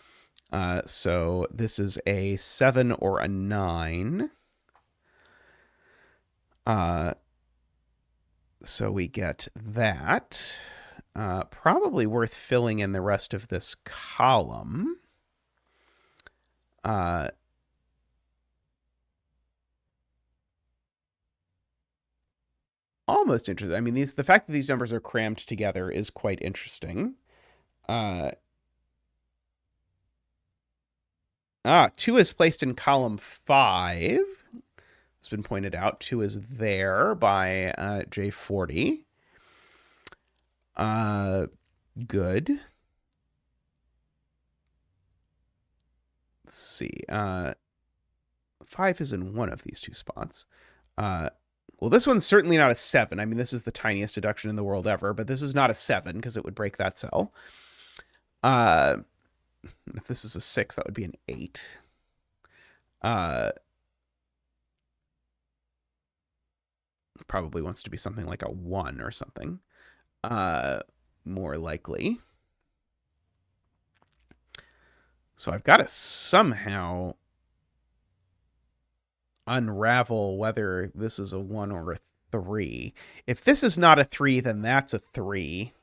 So this is a 7 or a 9. So we get that. Probably worth filling in the rest of this column. Almost interesting. I mean, the fact that these numbers are crammed together is quite interesting. 2 is placed in column 5. It's been pointed out. 2 is there by J40. Good. Let's see. 5 is in one of these 2 spots. Well, this one's certainly not a 7. I mean, this is the tiniest deduction in the world ever, but this is not a 7 because it would break that cell. If this is a 6, that would be an 8. Probably wants to be something like a 1 or something. More likely. So I've got to somehow unravel whether this is a 1 or a 3. If this is not a 3, then that's a 3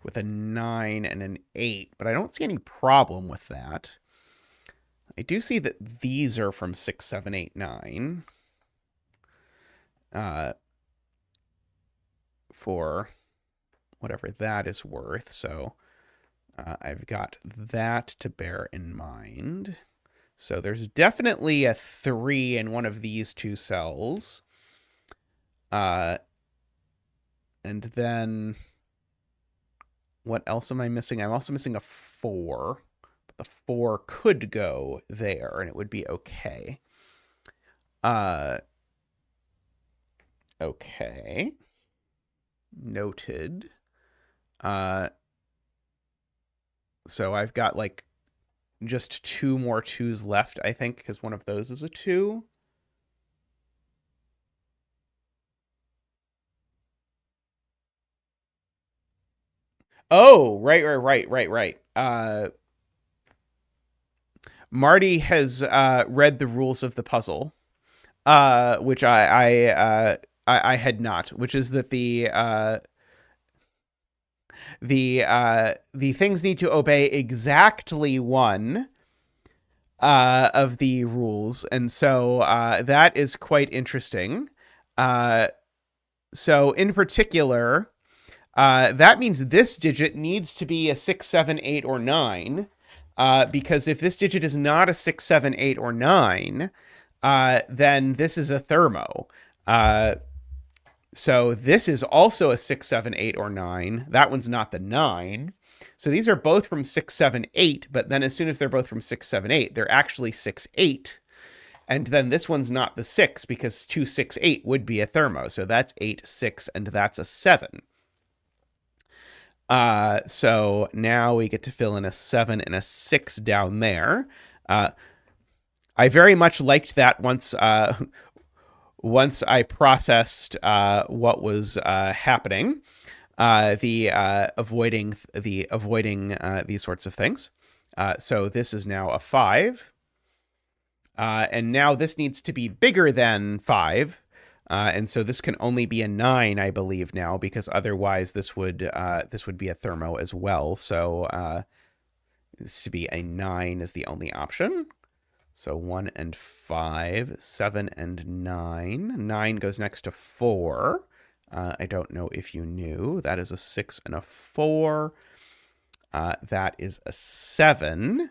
with a 9 and an 8, but I don't see any problem with that. I do see that these are from 6, 7, 8, 9. For whatever that is worth. So I've got that to bear in mind. So there's definitely a 3 in one of these two cells. And then what else am I missing? I'm also missing a 4. But the 4 could go there, and it would be okay. Okay. Noted. So I've got like just 2 more 2s left, I think, because one of those is a 2. Oh, right. Marty has read the rules of the puzzle, which I had not, which is that the things need to obey exactly one of the rules, and so that is quite interesting. So in particular, that means this digit needs to be a 6, 7, 8, or 9. Because if this digit is not a 6, 7, 8, or 9, then this is a thermo. So this is also a 6, 7, 8, or 9. That one's not the 9. So these are both from 6, 7, 8, but then as soon as they're both from 6, 7, 8, they're actually 6, 8. And then this one's not the 6 because 2, 6, 8 would be a thermo. So that's 8, 6, and that's a 7. So now we get to fill in a 7 and a 6 down there. I very much liked that once I processed what was happening, avoiding these sorts of things. So this is now a 5. And now this needs to be bigger than 5. And so this can only be a 9, I believe now, because otherwise this would be a thermo as well. So this to be a 9 is the only option. So 1 and 5, 7 and 9. 9 goes next to 4. I don't know if you knew. That is a 6 and a 4. That is a 7.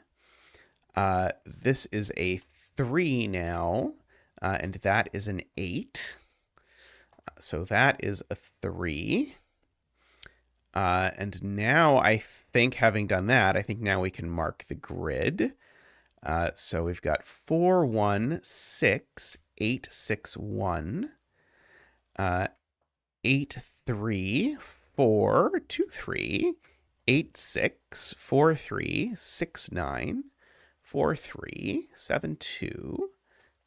This is a 3 now, and that is an 8. So that is a 3. And now I think, having done that, I think now we can mark the grid. So we've got 4, 1, 6, 8, 6, 1, 8, 3, 4, 2, 3, 8, 6, 4, 3, 6, 9, 4, 3, 7, 2,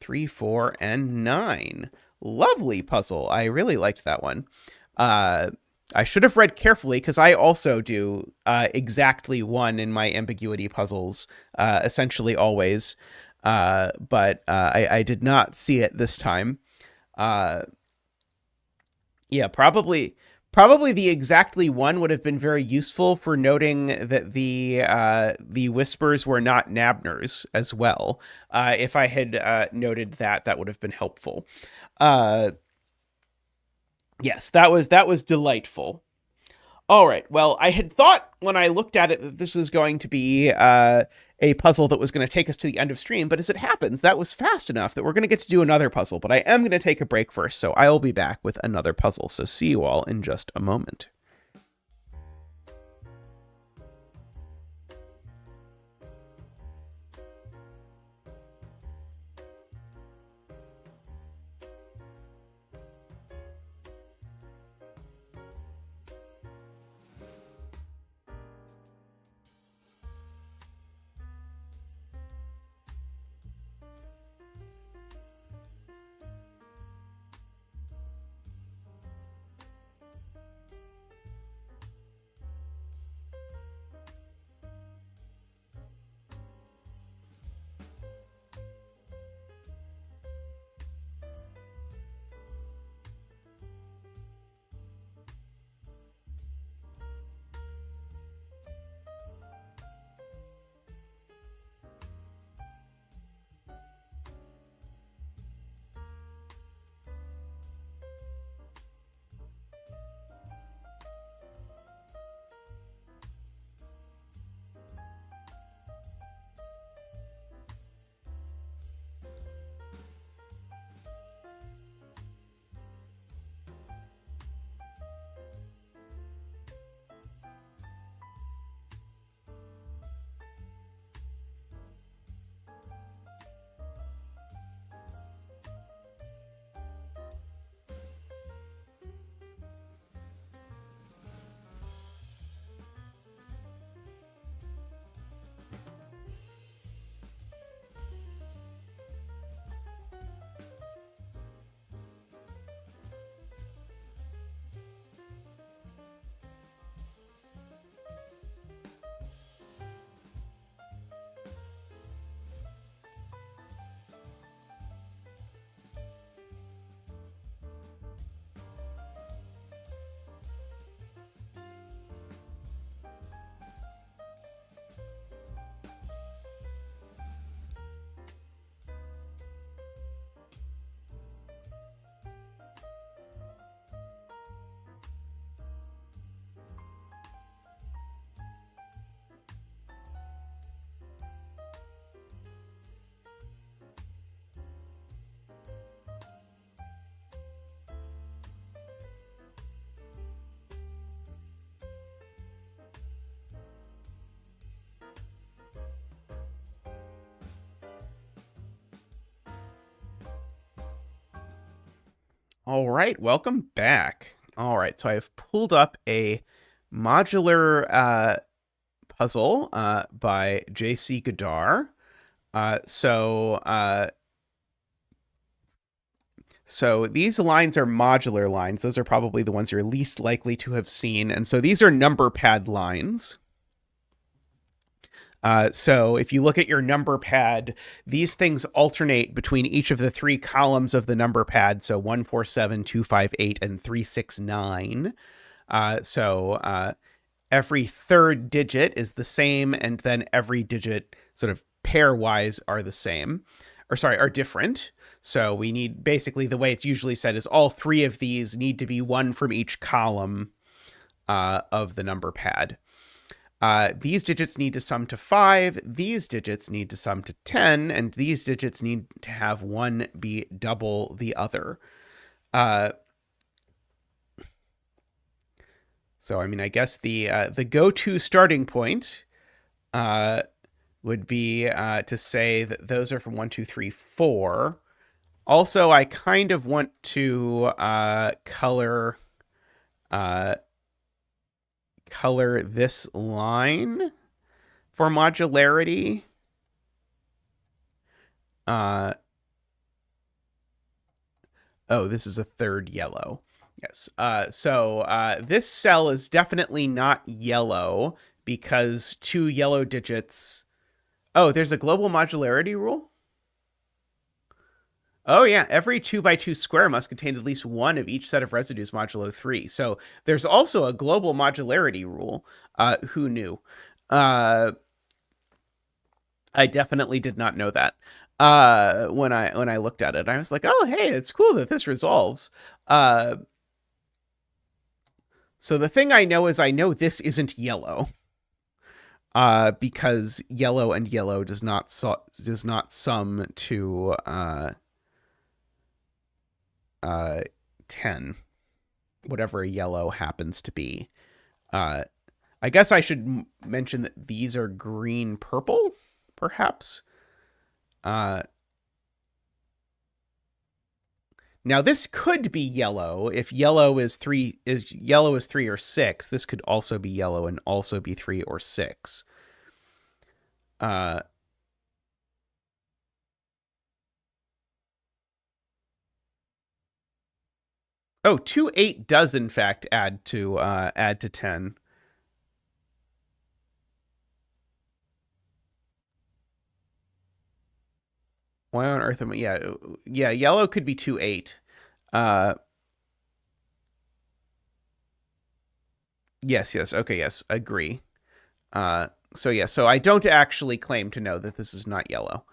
3, 4, and 9. Lovely puzzle. I really liked that one. I should have read carefully because I also do exactly 1 in my ambiguity puzzles, essentially always. But I did not see it this time. Yeah, probably the exactly 1 would have been very useful for noting that the whispers were not Nabners as well. If I had noted that, that would have been helpful. Yes, that was delightful. All right. Well, I had thought when I looked at it that this was going to be a puzzle that was going to take us to the end of stream, but as it happens, that was fast enough that we're going to get to do another puzzle. But I am going to take a break first, so I'll be back with another puzzle. So see you all in just a moment. All right, welcome back. All right, so I've pulled up a modular puzzle by J.C. Godar. Uh, so, uh, so these lines are modular lines. Those are probably the ones you're least likely to have seen. And so these are number pad lines. So if you look at your number pad, these things alternate between each of the three columns of the number pad. So 147, 258, and 369. So every third digit is the same, and then every digit sort of pairwise are the same, or sorry, are different. So we need, basically the way it's usually said is all three of these need to be one from each column of the number pad. These digits need to sum to 5, these digits need to sum to 10, and these digits need to have one be double the other. So, I mean, I guess the go-to starting point would be to say that those are from 1, 2, 3, 4. Also, I kind of want to color this line for modularity. Oh, this is a third yellow. Yes. So this cell is definitely not yellow because two yellow digits. Oh, there's a global modularity rule? Oh, yeah. Every 2 by 2 square must contain at least one of each set of residues modulo 3. So there's also a global modularity rule. Who knew? I definitely did not know that when I looked at it. I was like, oh, hey, it's cool that this resolves. So the thing I know is I know this isn't yellow. Because yellow and yellow does not sum to 10, whatever a yellow happens to be. I guess I should mention that these are green purple, perhaps. Now this could be yellow if yellow is 3 or 6. This could also be yellow and also be 3 or 6. Oh, 2, 8 does in fact add to 10. Why on earth am I? Yeah, yellow could be 2, 8. Yes, okay, yes, agree. So yeah, so I don't actually claim to know that this is not yellow.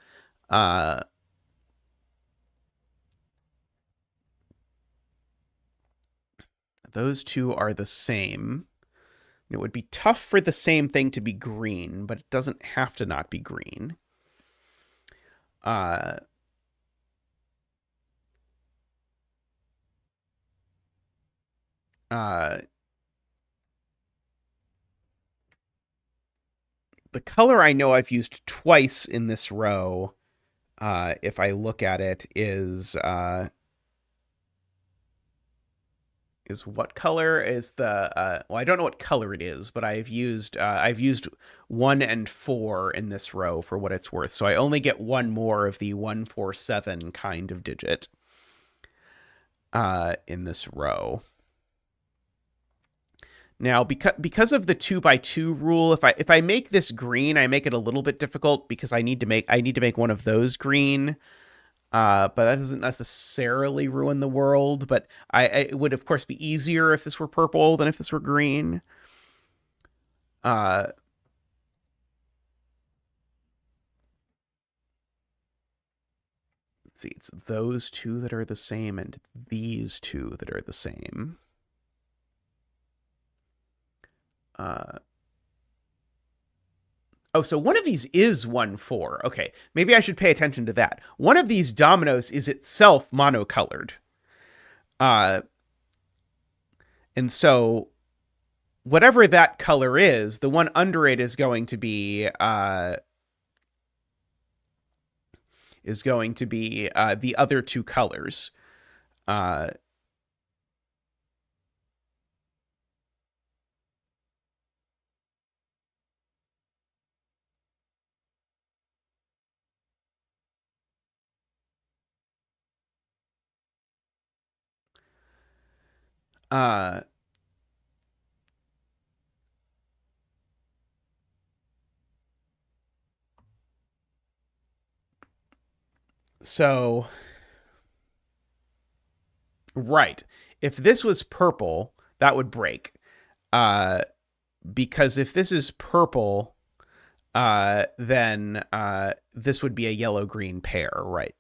Those two are the same. It would be tough for the same thing to be green, but it doesn't have to not be green. The color I know I've used twice in this row, if I look at it, is what color is the well, I don't know what color it is, but I've used 1 and 4 in this row for what it's worth. So I only get one more of the 147 kind of digit in this row. Now, because of the 2 by 2 rule, if I make this green, I make it a little bit difficult because I need to make one of those green. But that doesn't necessarily ruin the world. But it would, of course, be easier if this were purple than if this were green. Let's see, it's those two that are the same and these two that are the same. Oh, so one of these is 1, 4. Okay, maybe I should pay attention to that. One of these dominoes is itself monocolored. And so whatever that color is, the one under it is going to be the other two colors. Uh, so, right. If this was purple, that would break. Uh, because if this is purple, then this would be a yellow-green pair, right?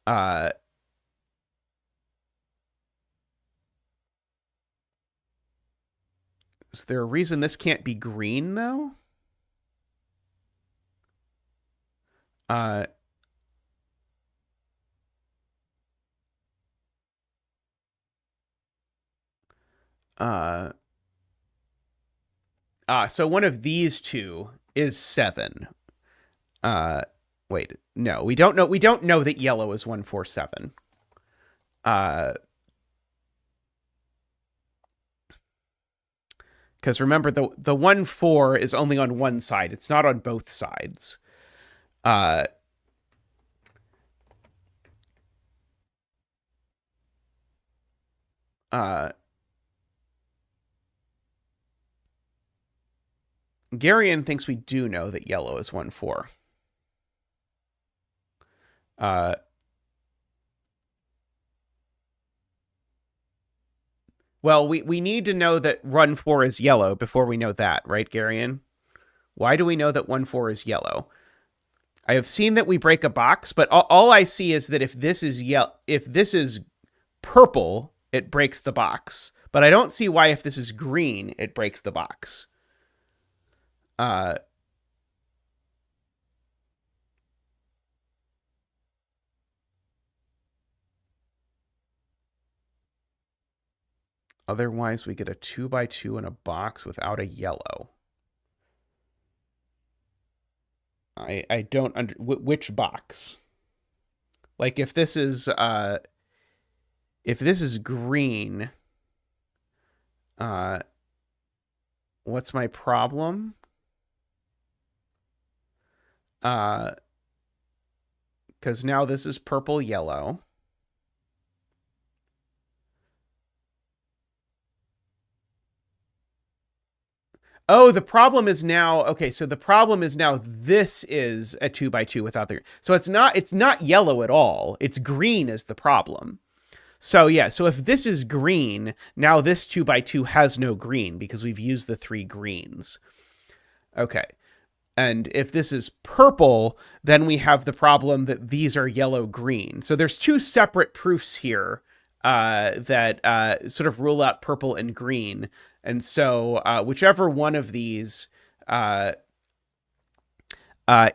Uh, is there a reason this can't be green, though? Uh, uh, so one of these two is 7. Uh, wait, no, we don't know. We don't know that yellow is 147. Because remember, the 1-4 is only on one side. It's not on both sides. Uh, uh, Hungarian thinks we do know that yellow is 1-4. Well, we need to know that 1-4 is yellow before we know that, right, Garian? Why do we know that 1-4 is yellow? I have seen that we break a box, but all I see is that if this is purple, it breaks the box. But I don't see why if this is green, it breaks the box. Otherwise, we get a 2x2 in a box without a yellow. I don't under which box. Like if this is green, what's my problem? Because now this is purple yellow. Oh, the problem is now okay. So the problem is now this is a 2x2 without the. So it's not yellow at all. It's green is the problem. So yeah. So if this is green, now this 2x2 has no green because we've used the 3 greens. Okay. And if this is purple, then we have the problem that these are yellow-green. So there's 2 separate proofs here that sort of rule out purple and green. And so whichever one of these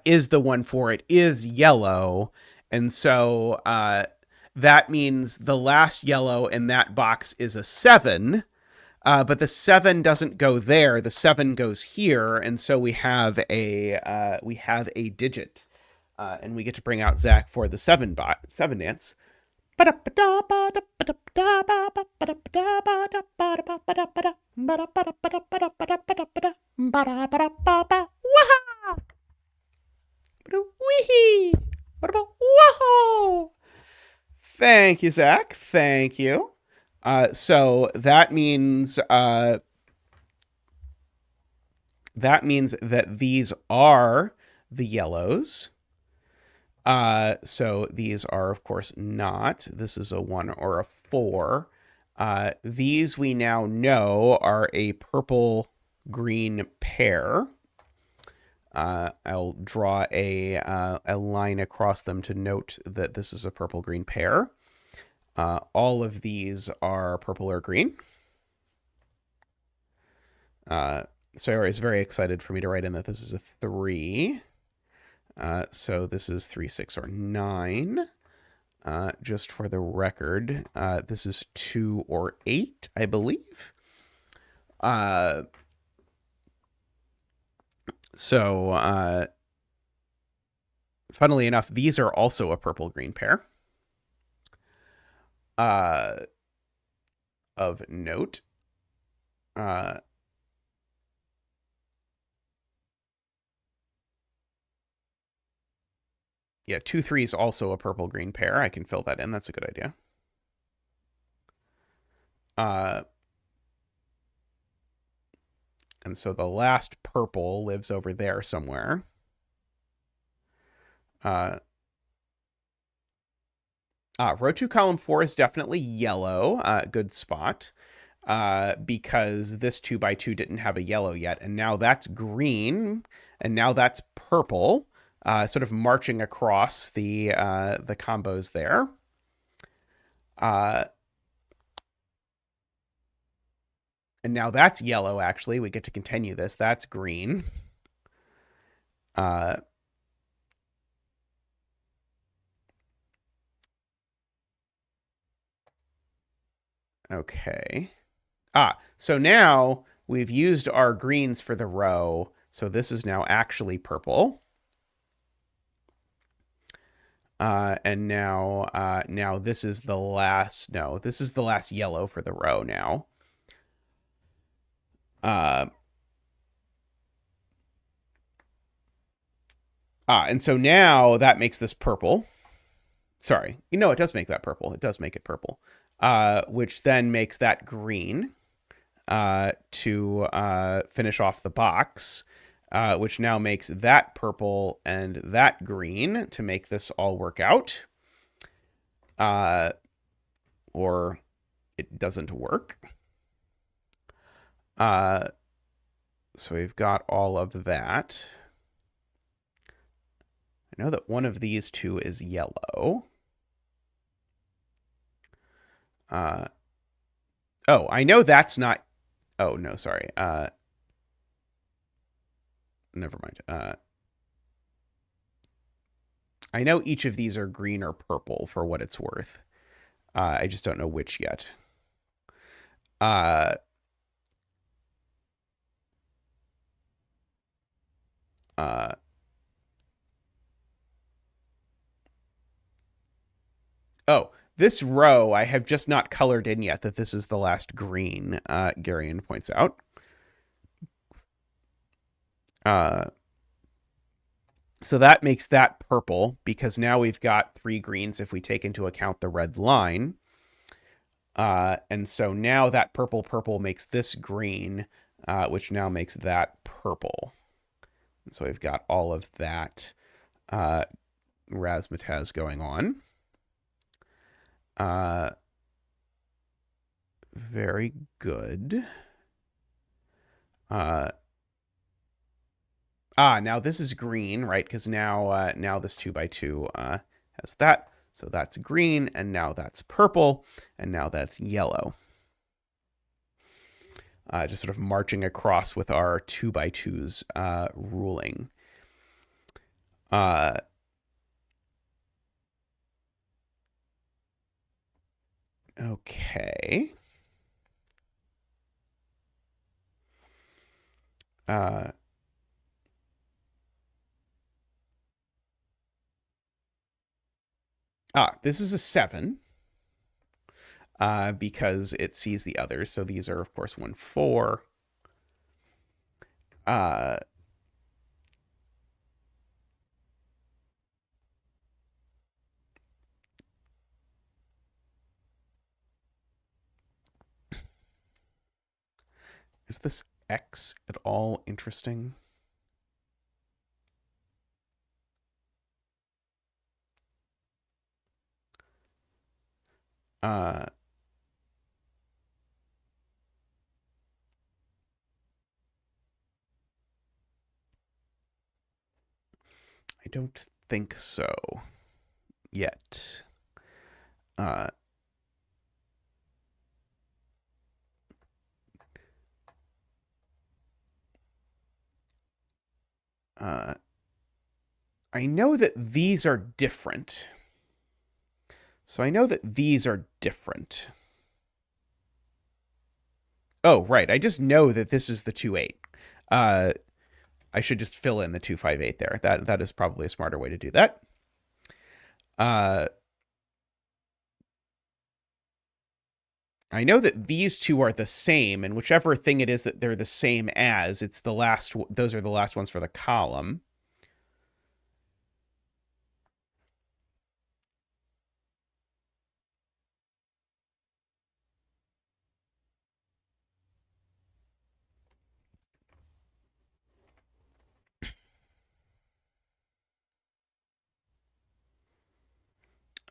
is the one for it is yellow. And so that means the last yellow in that box is a 7. But the 7 doesn't go there. The 7 goes here, and so we have a digit, and we get to bring out Zach for the 7 dance. Thank you, Zach. Thank you. So that means that these are the yellows. So these are, of course, not. This is a 1 or a 4. These we now know are a purple-green pair. I'll draw a line across them to note that this is a purple-green pair. All of these are purple or green. Sarah is very excited for me to write in that this is a 3. So this is 3, 6, or 9. Just for the record, this is 2 or 8, I believe. So, funnily enough, these are also a purple-green pair. Of note. Yeah, 2, 3 is also a purple-green pair. I can fill that in. That's a good idea. Uh, and so the last purple lives over there somewhere. Row 2, column 4 is definitely yellow. Good spot. Because this 2x2 didn't have a yellow yet. And now that's green. And now that's purple. Sort of marching across the combos there. And now that's yellow, actually. We get to continue this. That's green. Okay. So now we've used our greens for the row. So this is now actually purple. And now this is the last, no, this is the last yellow for the row now. And so now that makes this purple. Sorry, it does make that purple. It does make it purple, which then makes that green to finish off the box, which now makes that purple and that green to make this all work out. Or it doesn't work. So we've got all of that. I know that one of these two is yellow. Oh, I know that's not... Oh, no, sorry. Never mind. I know each of these are green or purple for what it's worth. I just don't know which yet. Oh, this row I have just not colored in yet that this is the last green, Garion points out. So that makes that purple, because now we've got 3 greens if we take into account the red line. And so now that purple makes this green, which now makes that purple. And so we've got all of that razzmatazz going on. Very good. Now this is green, right? Because now this 2x2 has that. So that's green, and now that's purple, and now that's yellow. Just sort of marching across with our 2x2s ruling. Okay. This is a 7. Because it sees the others. So these are, of course, 1, 4. Is this X at all interesting? I don't think so yet. I know that these are different. So I know that these are different. Oh, right. I just know that this is the 2-8. I should just fill in the 2-5-8 there. That is probably a smarter way to do that. I know that these two are the same, and whichever thing it is that they're the same as, it's the last. Those are the last ones for the column.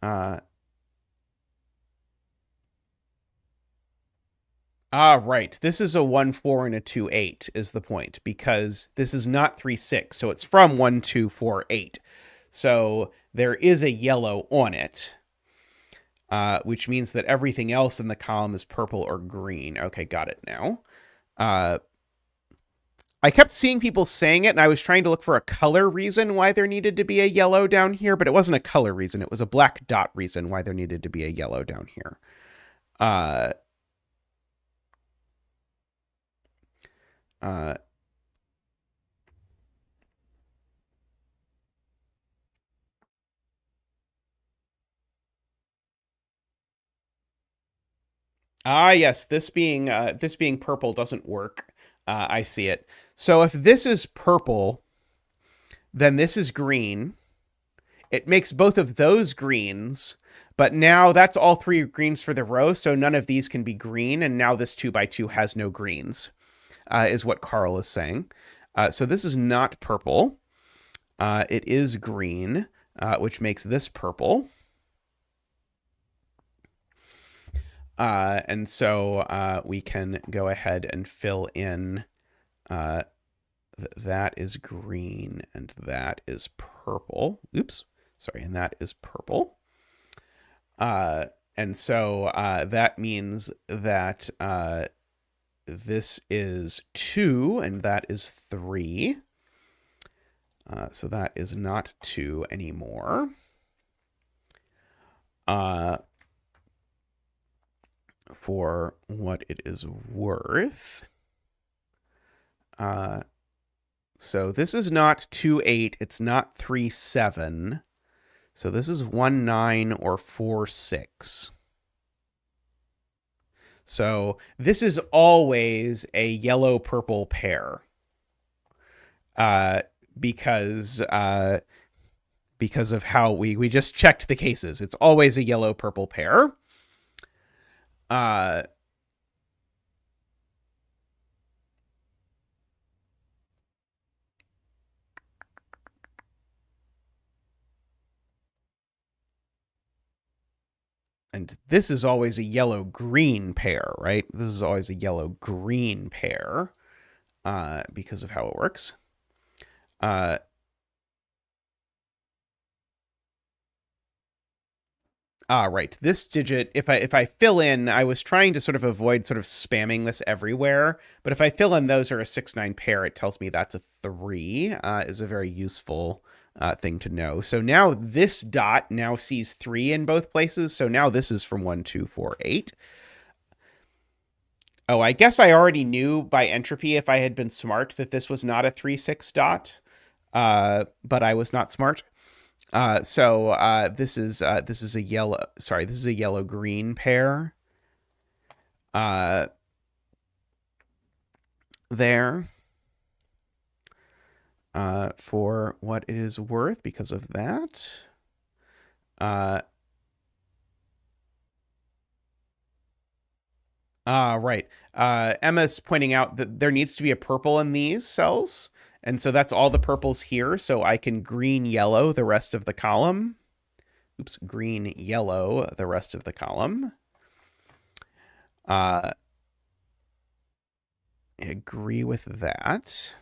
Uh, right. This is a 1-4 and a 2-8 is the point, because this is not 3-6, so it's from 1-2-4-8. So there is a yellow on it, which means that everything else in the column is purple or green. Okay, got it now. I kept seeing people saying it, and I was trying to look for a color reason why there needed to be a yellow down here, but it wasn't a color reason. It was a black dot reason why there needed to be a yellow down here. Uh, uh, yes, this being purple doesn't work. I see it. So if this is purple, then this is green. It makes both of those greens, but now that's all three greens for the row, so none of these can be green, and now this 2x2 has no greens, is what Carl is saying. So this is not purple. It is green, which makes this purple. And so we can go ahead and fill in that is green and that is purple. Oops, sorry, and that is purple. And so that means that this is 2 and that is 3. So that is not 2 anymore. For what it is worth. So this is not 2-8. It's not 3-7. So this is 1-9 or 4-6. So this is always a yellow-purple pair. Because of how we just checked the cases. It's always a yellow-purple pair. And this is always a yellow-green pair, right? This is always a yellow-green pair because of how it works. Right. This digit, if I fill in, I was trying to sort of avoid sort of spamming this everywhere, but if I fill in those are a 6-9 pair, it tells me that's a 3, is a very useful thing to know. So now this dot now sees 3 in both places, so now this is from 1-2-4-8. Oh, I guess I already knew by entropy, if I had been smart, that this was not a 3-6 dot, but I was not smart. So this is a yellow. Sorry, this is a yellow-green pair. There. For what it is worth, because of that. Right. Emma's pointing out that there needs to be a purple in these cells. And so that's all the purples here. So I can green, yellow the rest of the column. Oops, green, yellow the rest of the column. I agree with that.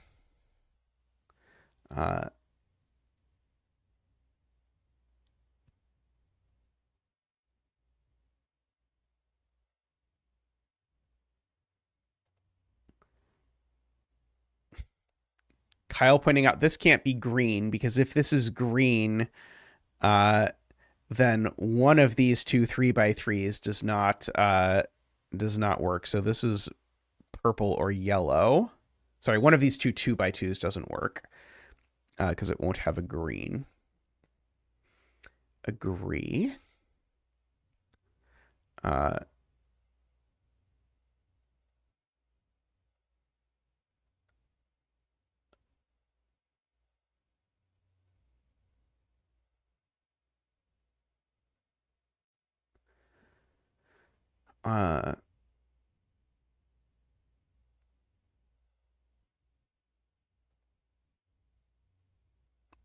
'Kyle pointing out this can't be green, because if this is green, then one of these two 3x3s does not work. So this is purple or yellow. Sorry, one of these two 2x2s doesn't work because it won't have a green. Agree. Uh,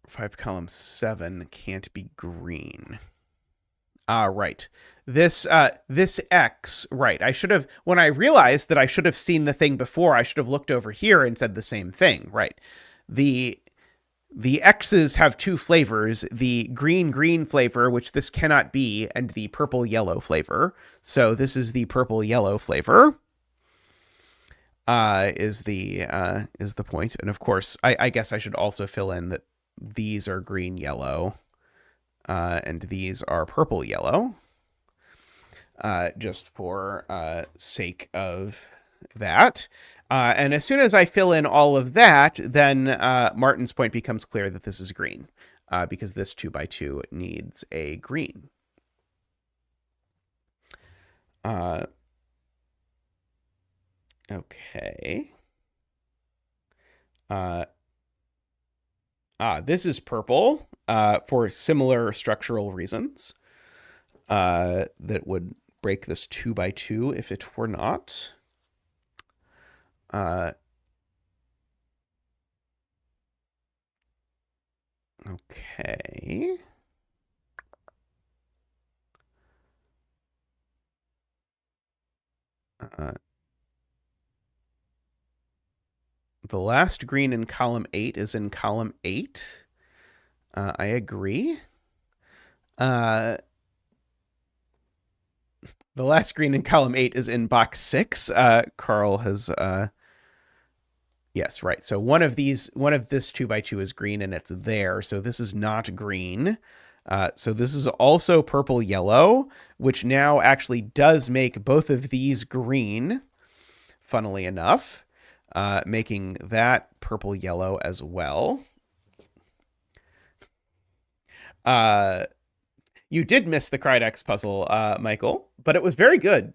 5 column 7 can't be green. Ah, right. This X, right. I should have, when I realized that I should have seen the thing before, I should have looked over here and said the same thing, right? The the X's have two flavors, the green green flavor, which this cannot be, and the purple yellow flavor. So this is the purple yellow flavor. Is the point. And of course, I guess I should also fill in that these are green yellow, and these are purple yellow, just for sake of that. And as soon as I fill in all of that, then Martin's point becomes clear that this is green, because this 2x2 needs a green. Okay. This is purple for similar structural reasons that would break this 2x2 if it were not. Okay. The last green in column 8 is in column 8. I agree. The last green in column 8 is in box 6. Carl has yes, right. So one of this 2x2 is green and it's there. So this is not green. So this is also purple yellow, which now actually does make both of these green, funnily enough, making that purple yellow as well. You did miss the Krydex puzzle, Michael, but it was very good.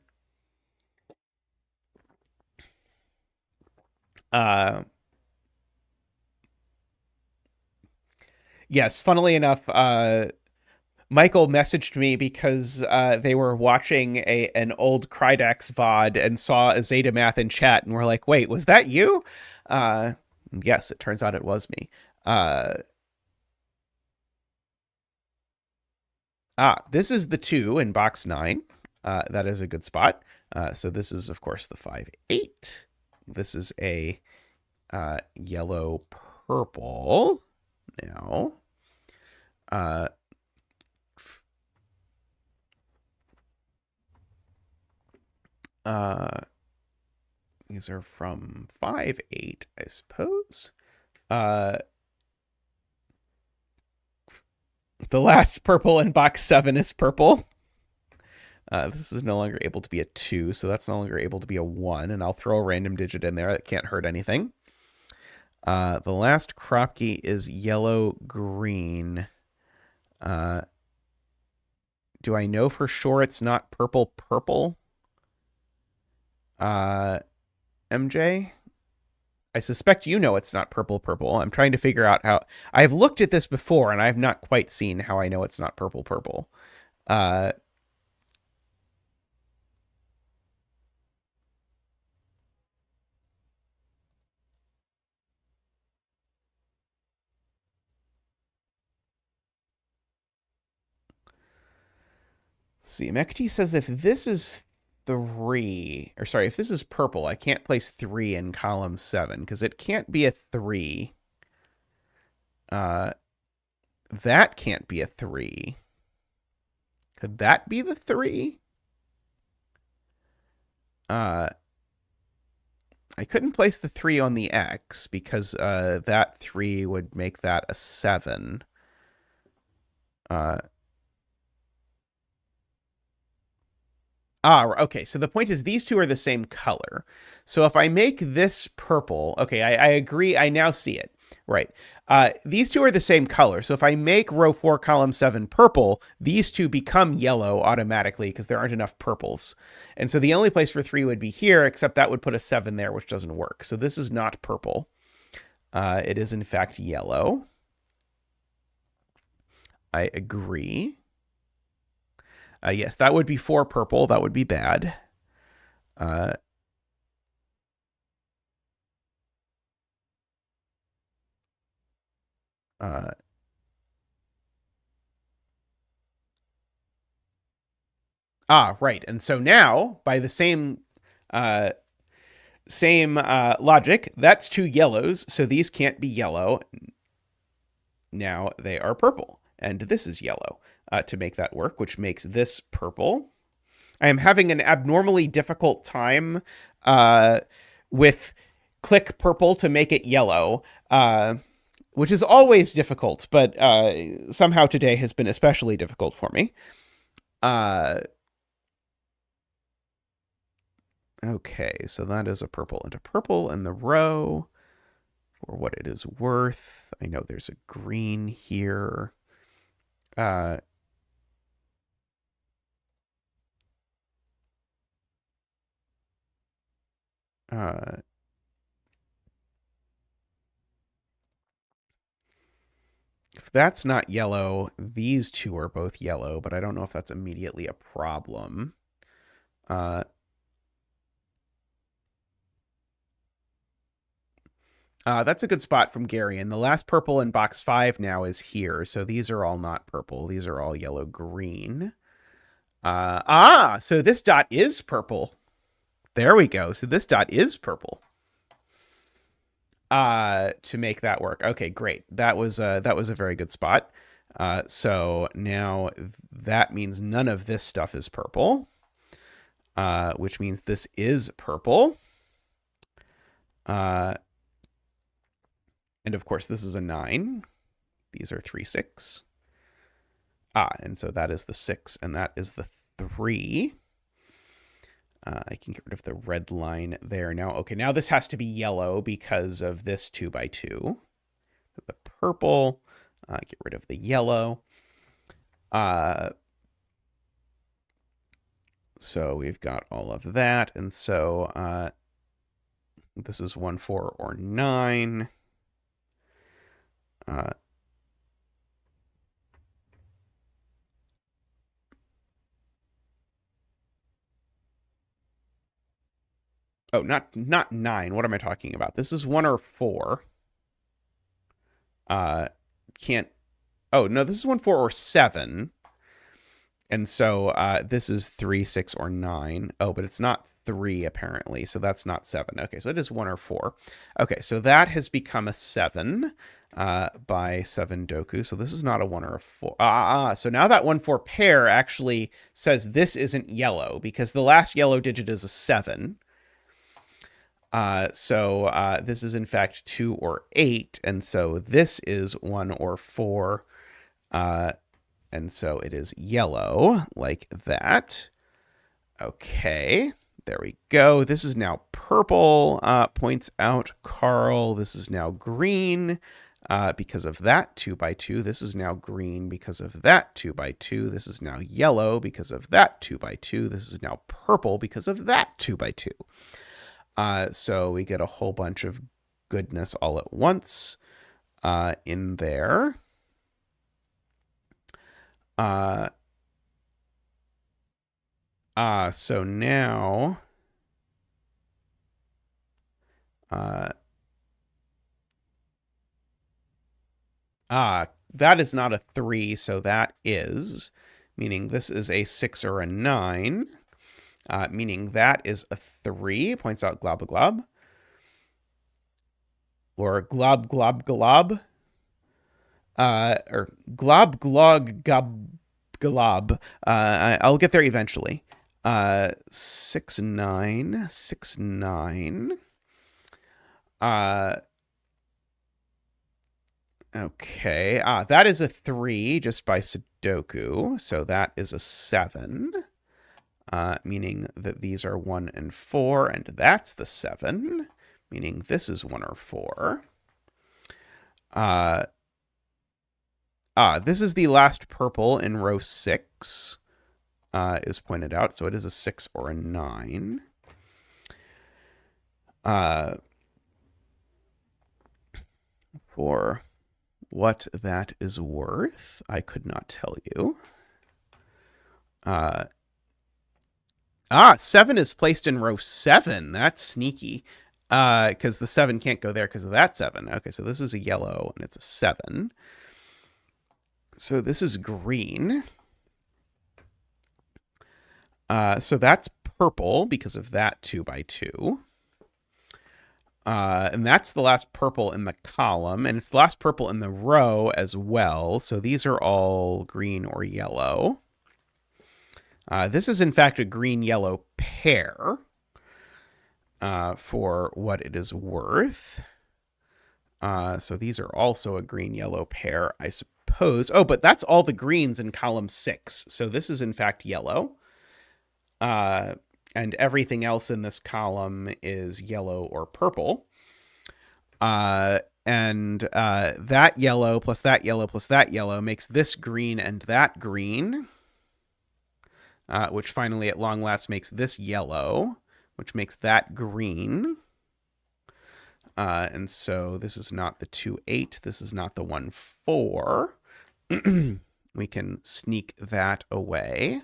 Yes, funnily enough, Michael messaged me because they were watching an old Krydex VOD and saw a zetamath in chat and were like, wait, was that you? Yes, it turns out it was me. This is the 2 in box 9. That is a good spot. So this is, of course, the 5-8. This is a yellow purple now. These are from 5-8, I suppose. The last purple in box 7 is purple. This is no longer able to be a 2, so that's no longer able to be a 1, and I'll throw a random digit in there. That can't hurt anything. The last Kropke is yellow-green. Do I know for sure it's not purple-purple? MJ? I suspect you know it's not purple-purple. I'm trying to figure out how... I've looked at this before, and I've not quite seen how I know it's not purple-purple. See, Mekti says if this is 3, or sorry, if this is purple, I can't place 3 in column 7 because it can't be a 3. That can't be a 3. Could that be the 3? I couldn't place the 3 on the X because that 3 would make that a 7. Okay. So the point is these two are the same color. So if I make this purple, okay, I agree. I now see it. Right. These two are the same color. So if I make row 4, column 7 purple, these two become yellow automatically because there aren't enough purples. And so the only place for 3 would be here, except that would put a 7 there, which doesn't work. So this is not purple. It is, in fact, yellow. I agree. Yes, that would be 4 purple. That would be bad. Ah, right. And so now, by the uh, same logic, that's two yellows, so these can't be yellow. Now they are purple, and this is yellow to make that work, which makes this purple. I am having an abnormally difficult time with click purple to make it yellow, which is always difficult, but somehow today has been especially difficult for me. Okay, so that is a purple and a purple in the row for what it is worth. I know there's a green here. Uh, uh, if that's not yellow, these two are both yellow, but I don't know if that's immediately a problem. That's a good spot from Gary. And the last purple in box 5 now is here. So these are all not purple. These are all yellow-green. So this dot is purple. There we go. So this dot is purple. To make that work. Okay, great. That was a very good spot. So now that means none of this stuff is purple. Which means this is purple. And of course, this is a 9. These are 3, 6. And so that is the 6, and that is the 3. I can get rid of the red line there now. Okay, now this has to be yellow because of this 2 by 2. The purple, get rid of the yellow. So we've got all of that, and so this is 1, 4, or 9. Oh, not 9. What am I talking about? This is 1 or 4. Can't. Oh, no, this is 1, 4, or 7. And so this is 3, 6, or 9. Oh, but it's not 3, apparently. So that's not 7. Okay, so it is 1 or 4. Okay, so that has become a 7 by 7 doku. So this is not a 1 or a 4. So now that 1, 4 pair actually says this isn't yellow because the last yellow digit is a 7. So this is in fact 2 or 8. And so this is 1 or 4. And so it is yellow like that. Okay, there we go. This is now purple, points out Carl. This is now green because of that 2 by 2. This is now green because of that 2 by 2. This is now yellow because of that 2 by 2. This is now purple because of that 2 by 2. So we get a whole bunch of goodness all at once in there. So now, that is not a 3, so that is, meaning this is a 6 or a 9, meaning that is a 3, points out glob glob, or glob glob glob, or glob glog gob glob. I'll get there eventually. 6, 9, 6, 9. Okay. That is a 3 just by sudoku. So that is a 7. Meaning that these are 1 and 4, and that's the 7. Meaning this is 1 or 4. This is the last purple in row 6, is pointed out. So it is a 6 or a 9. For what that is worth, I could not tell you. 7 is placed in row 7. That's sneaky. Because the 7 can't go there because of that 7. Okay, so this is a yellow, and it's a 7. So this is green. So that's purple because of that 2 by 2. And that's the last purple in the column, and it's the last purple in the row as well. So these are all green or yellow. This is, in fact, a green-yellow pair for what it is worth. So these are also a green-yellow pair, I suppose. Oh, but that's all the greens in column 6. So this is, in fact, yellow. And everything else in this column is yellow or purple. And that yellow plus that yellow plus that yellow makes this green and that green, which finally at long last makes this yellow, which makes that green. And so this is not the 2-8. This is not the 1-4. We can sneak that away.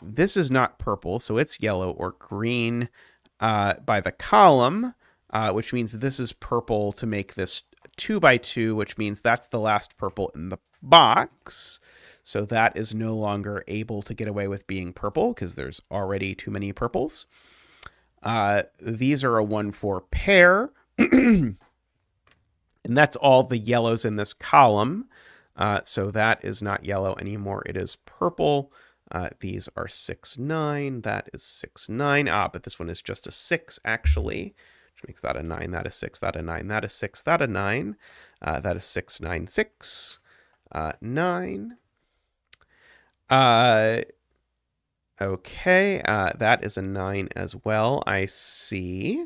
This is not purple, so it's yellow or green by the column, which means this is purple to make this 2 by 2, which means that's the last purple in the box. So that is no longer able to get away with being purple because there's already too many purples. These are a 1-4 pair. And that's all the yellows in this column. So that is not yellow anymore. It is purple. These are 6-9. That is 6-9. But this one is just a 6, actually, which makes that a 9. That is 6. That a 9. That is 6. That a 9. That is 6, 9, 6. 9. Okay, that is a 9 as well. I see.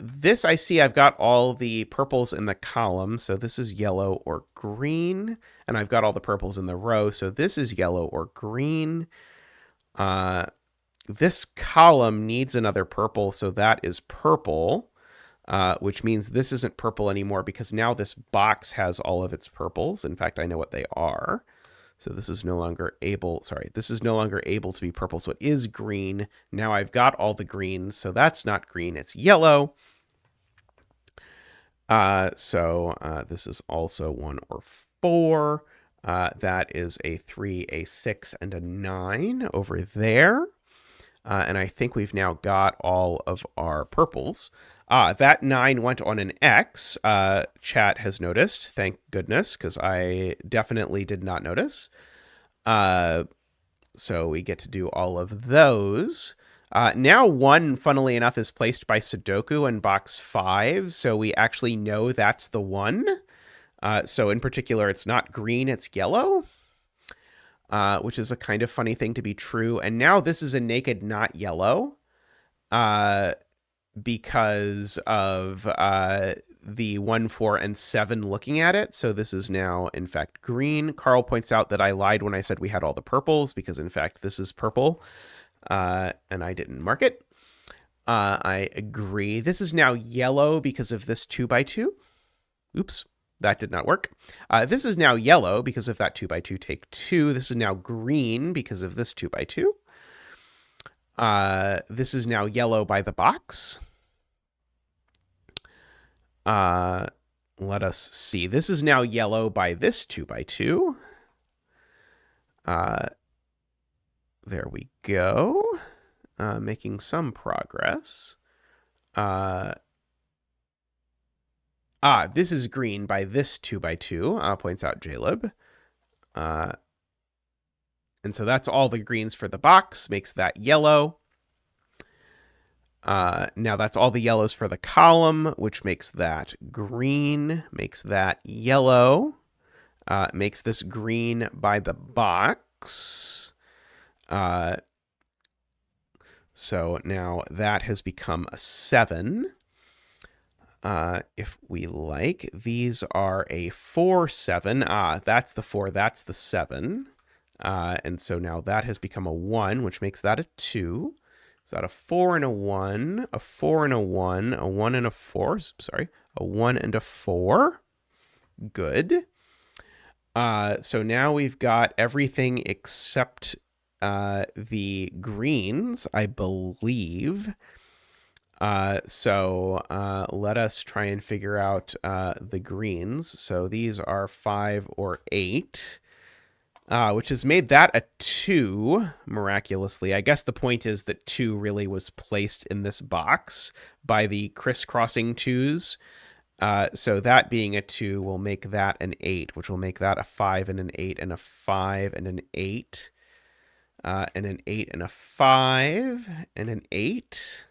This I see I've got all the purples in the column, so this is yellow or green. And I've got all the purples in the row, so this is yellow or green. This column needs another purple, so that is purple, which means this isn't purple anymore because now this box has all of its purples. In fact, I know what they are. So this is no longer able, this is no longer able to be purple, so it is green. Now I've got all the greens, so that's not green, it's yellow. So this is also 1 or 4. That is a 3, a 6, and a 9 over there. And I think we've now got all of our purples. That 9 went on an X, chat has noticed. Thank goodness, because I definitely did not notice. So we get to do all of those. Now 1, funnily enough, is placed by Sudoku in box 5, so we actually know that's the 1. So in particular, it's not green, it's yellow. Which is a kind of funny thing to be true. And now this is a naked not yellow. Because of the 1, 4, and 7 looking at it. So this is now, in fact, green. Carl points out that I lied when I said we had all the purples, because, in fact, this is purple, and I didn't mark it. I agree. This is now yellow because of this 2 by 2. Oops, that did not work. This is now yellow because of that 2 by 2 take 2. This is now green because of this 2 by 2. This is now yellow by the box. Let us see. This is now yellow by this 2 by 2. There we go. Making some progress. This is green by this 2 by 2, points out Jaleb. And so that's all the greens for the box, makes that yellow. Now that's all the yellows for the column, which makes that green, makes that yellow, makes this green by the box. So now that has become a 7. If we like, these are a 4, 7. That's the 4, that's the 7. And so now that has become a 1, which makes that a 2. Is that a 4 and a 1, a 4 and a 1, a 1 and a 4? Sorry, a 1 and a 4. Good. So now we've got everything except the greens, I believe. So let us try and figure out the greens. So these are 5 or 8. which has made that a 2, miraculously. I guess the point is that 2 really was placed in this box by the crisscrossing 2s. So that being a 2 will make that an 8, which will make that a 5 and an 8 and a 5 and an 8. And an 8 and a 5 and an 8.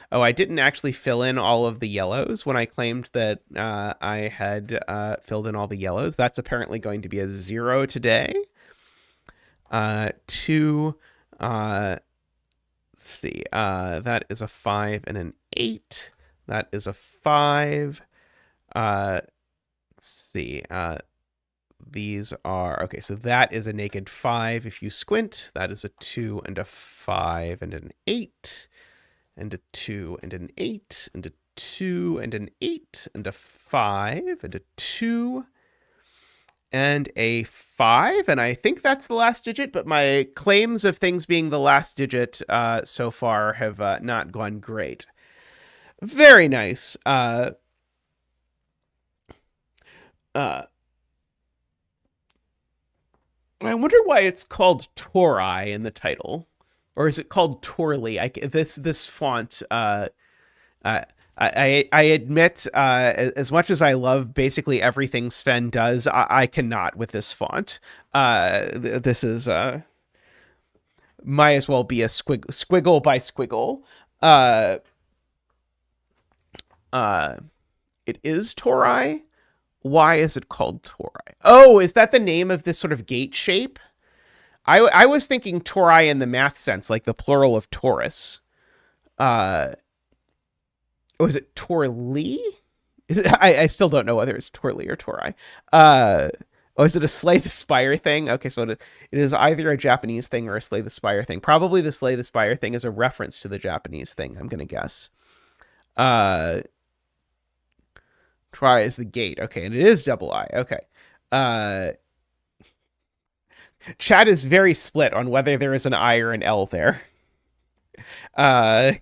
Oh, I didn't actually fill in all of the yellows when I claimed that I had filled in all the yellows. That's apparently going to be a 0 today. 2, let's see, that is a 5 and an 8. That is a 5. Let's see, these are, okay, so that is a naked 5 if you squint. That is a 2 and a 5 and an 8. And a 2 and an 8 and a 2 and an 8 and a 5 and a 2 and a 5. And I think that's the last digit, but my claims of things being the last digit so far have not gone great. Very nice. I wonder why it's called Tori in the title. Or is it called Torley? This font, I admit, as much as I love basically everything Sven does, I cannot with this font. This is might as well be a squiggle by squiggle. It is Tori. Why is it called Tori? Oh, is that the name of this sort of gate shape? I was thinking tori in the math sense, like the plural of Taurus. Or is it Torli? I still don't know whether it's Torli or Tori. Oh, is it a Slay the Spire thing? Okay, so it is either a Japanese thing or a Slay the Spire thing. Probably the Slay the Spire thing is a reference to the Japanese thing, I'm going to guess. Tori is the gate. Okay, and it is double I. Okay. Chat is very split on whether there is an I or an L there. I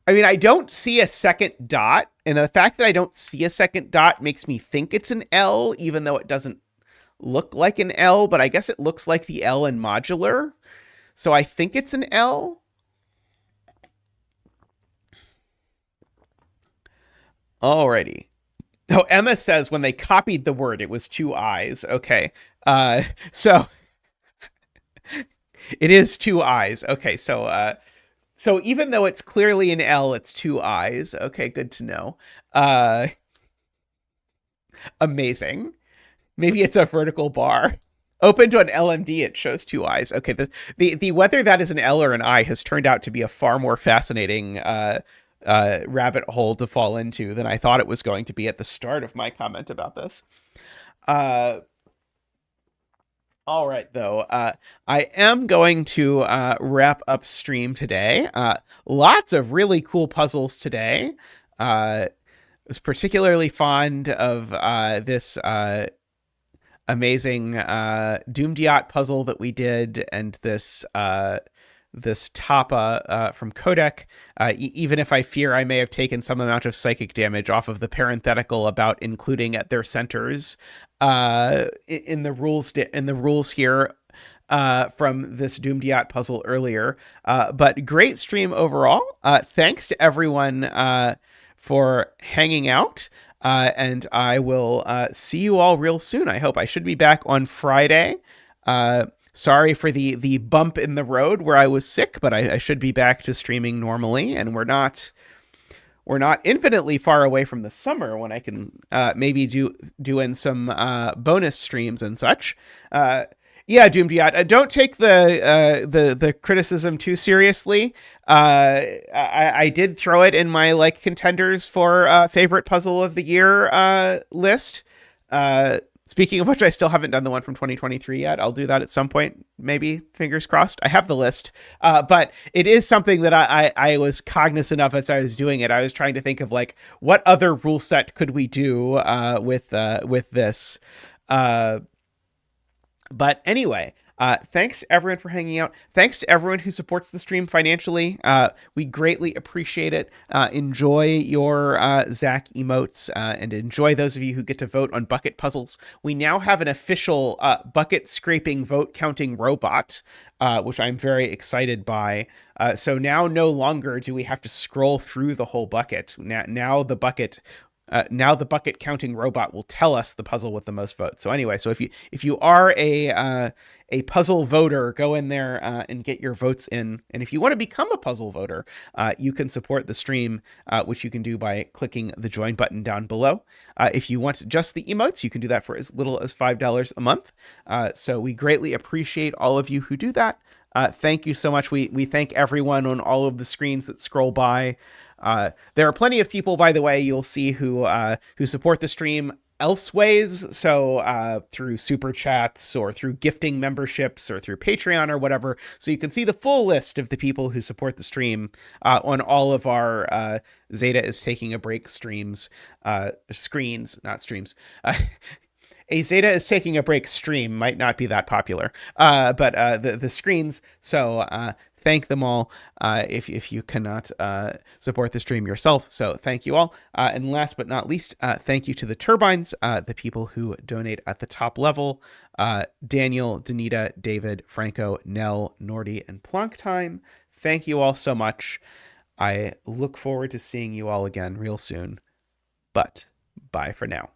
mean, I don't see a second dot, and the fact that I don't see a second dot makes me think it's an L, even though it doesn't look like an L, but I guess it looks like the L in Modular, so I think it's an L. Alrighty. Oh, Emma says when they copied the word, it was 2 I's. Okay. So it is 2 I's. Okay. So even though it's clearly an L, it's 2 I's. Okay. Good to know. Amazing. Maybe it's a vertical bar. Open to an LMD, it shows 2 I's. Okay. The whether that is an L or an I has turned out to be a far more fascinating, rabbit hole to fall into than I thought it was going to be at the start of my comment about this. All right, though. I am going to wrap up stream today. Lots of really cool puzzles today. I was particularly fond of this amazing dumediat puzzle that we did, and this tapa from Codec, even if I fear I may have taken some amount of psychic damage off of the parenthetical about including at their centers in the rules here from this dumediat puzzle earlier. But great stream overall. Thanks to everyone for hanging out. And I will see you all real soon. I hope I should be back on Friday. Sorry for the bump in the road where I was sick, but I should be back to streaming normally, and we're not infinitely far away from the summer when I can maybe do in some bonus streams and such. Yeah, dumediat, don't take the criticism too seriously. I did throw it in my contenders for favorite puzzle of the year list. Speaking of which, I still haven't done the one from 2023 yet. I'll do that at some point, maybe. Fingers crossed. I have the list. But it is something that I was cognizant of as I was doing it. I was trying to think of what other rule set could we do with this. But anyway, Thanks everyone for hanging out. Thanks to everyone who supports the stream financially. We greatly appreciate it. Enjoy your Zach emotes, and enjoy those of you who get to vote on bucket puzzles. We now have an official bucket scraping vote counting robot, which I'm very excited by. So now no longer do we have to scroll through the whole bucket. Now the bucket counting robot will tell us the puzzle with the most votes. So anyway, so if you are a puzzle voter, go in there and get your votes in. And if you want to become a puzzle voter, you can support the stream, which you can do by clicking the join button down below. If you want just the emotes, you can do that for as little as $5 a month. So we greatly appreciate all of you who do that. Thank you so much. We thank everyone on all of the screens that scroll by. There are plenty of people, by the way, you'll see who support the stream elseways. So through super chats or through gifting memberships or through Patreon or whatever. So you can see the full list of the people who support the stream on all of our Zeta is Taking a Break screens, not streams. A Zeta is Taking a Break stream might not be that popular, but the screens. So thank them all if you cannot support the stream yourself. So thank you all. And last but not least, thank you to the Turbines, the people who donate at the top level. Daniel, Danita, David, Franco, Nell, Nordy, and Plonktime. Thank you all so much. I look forward to seeing you all again real soon. But bye for now.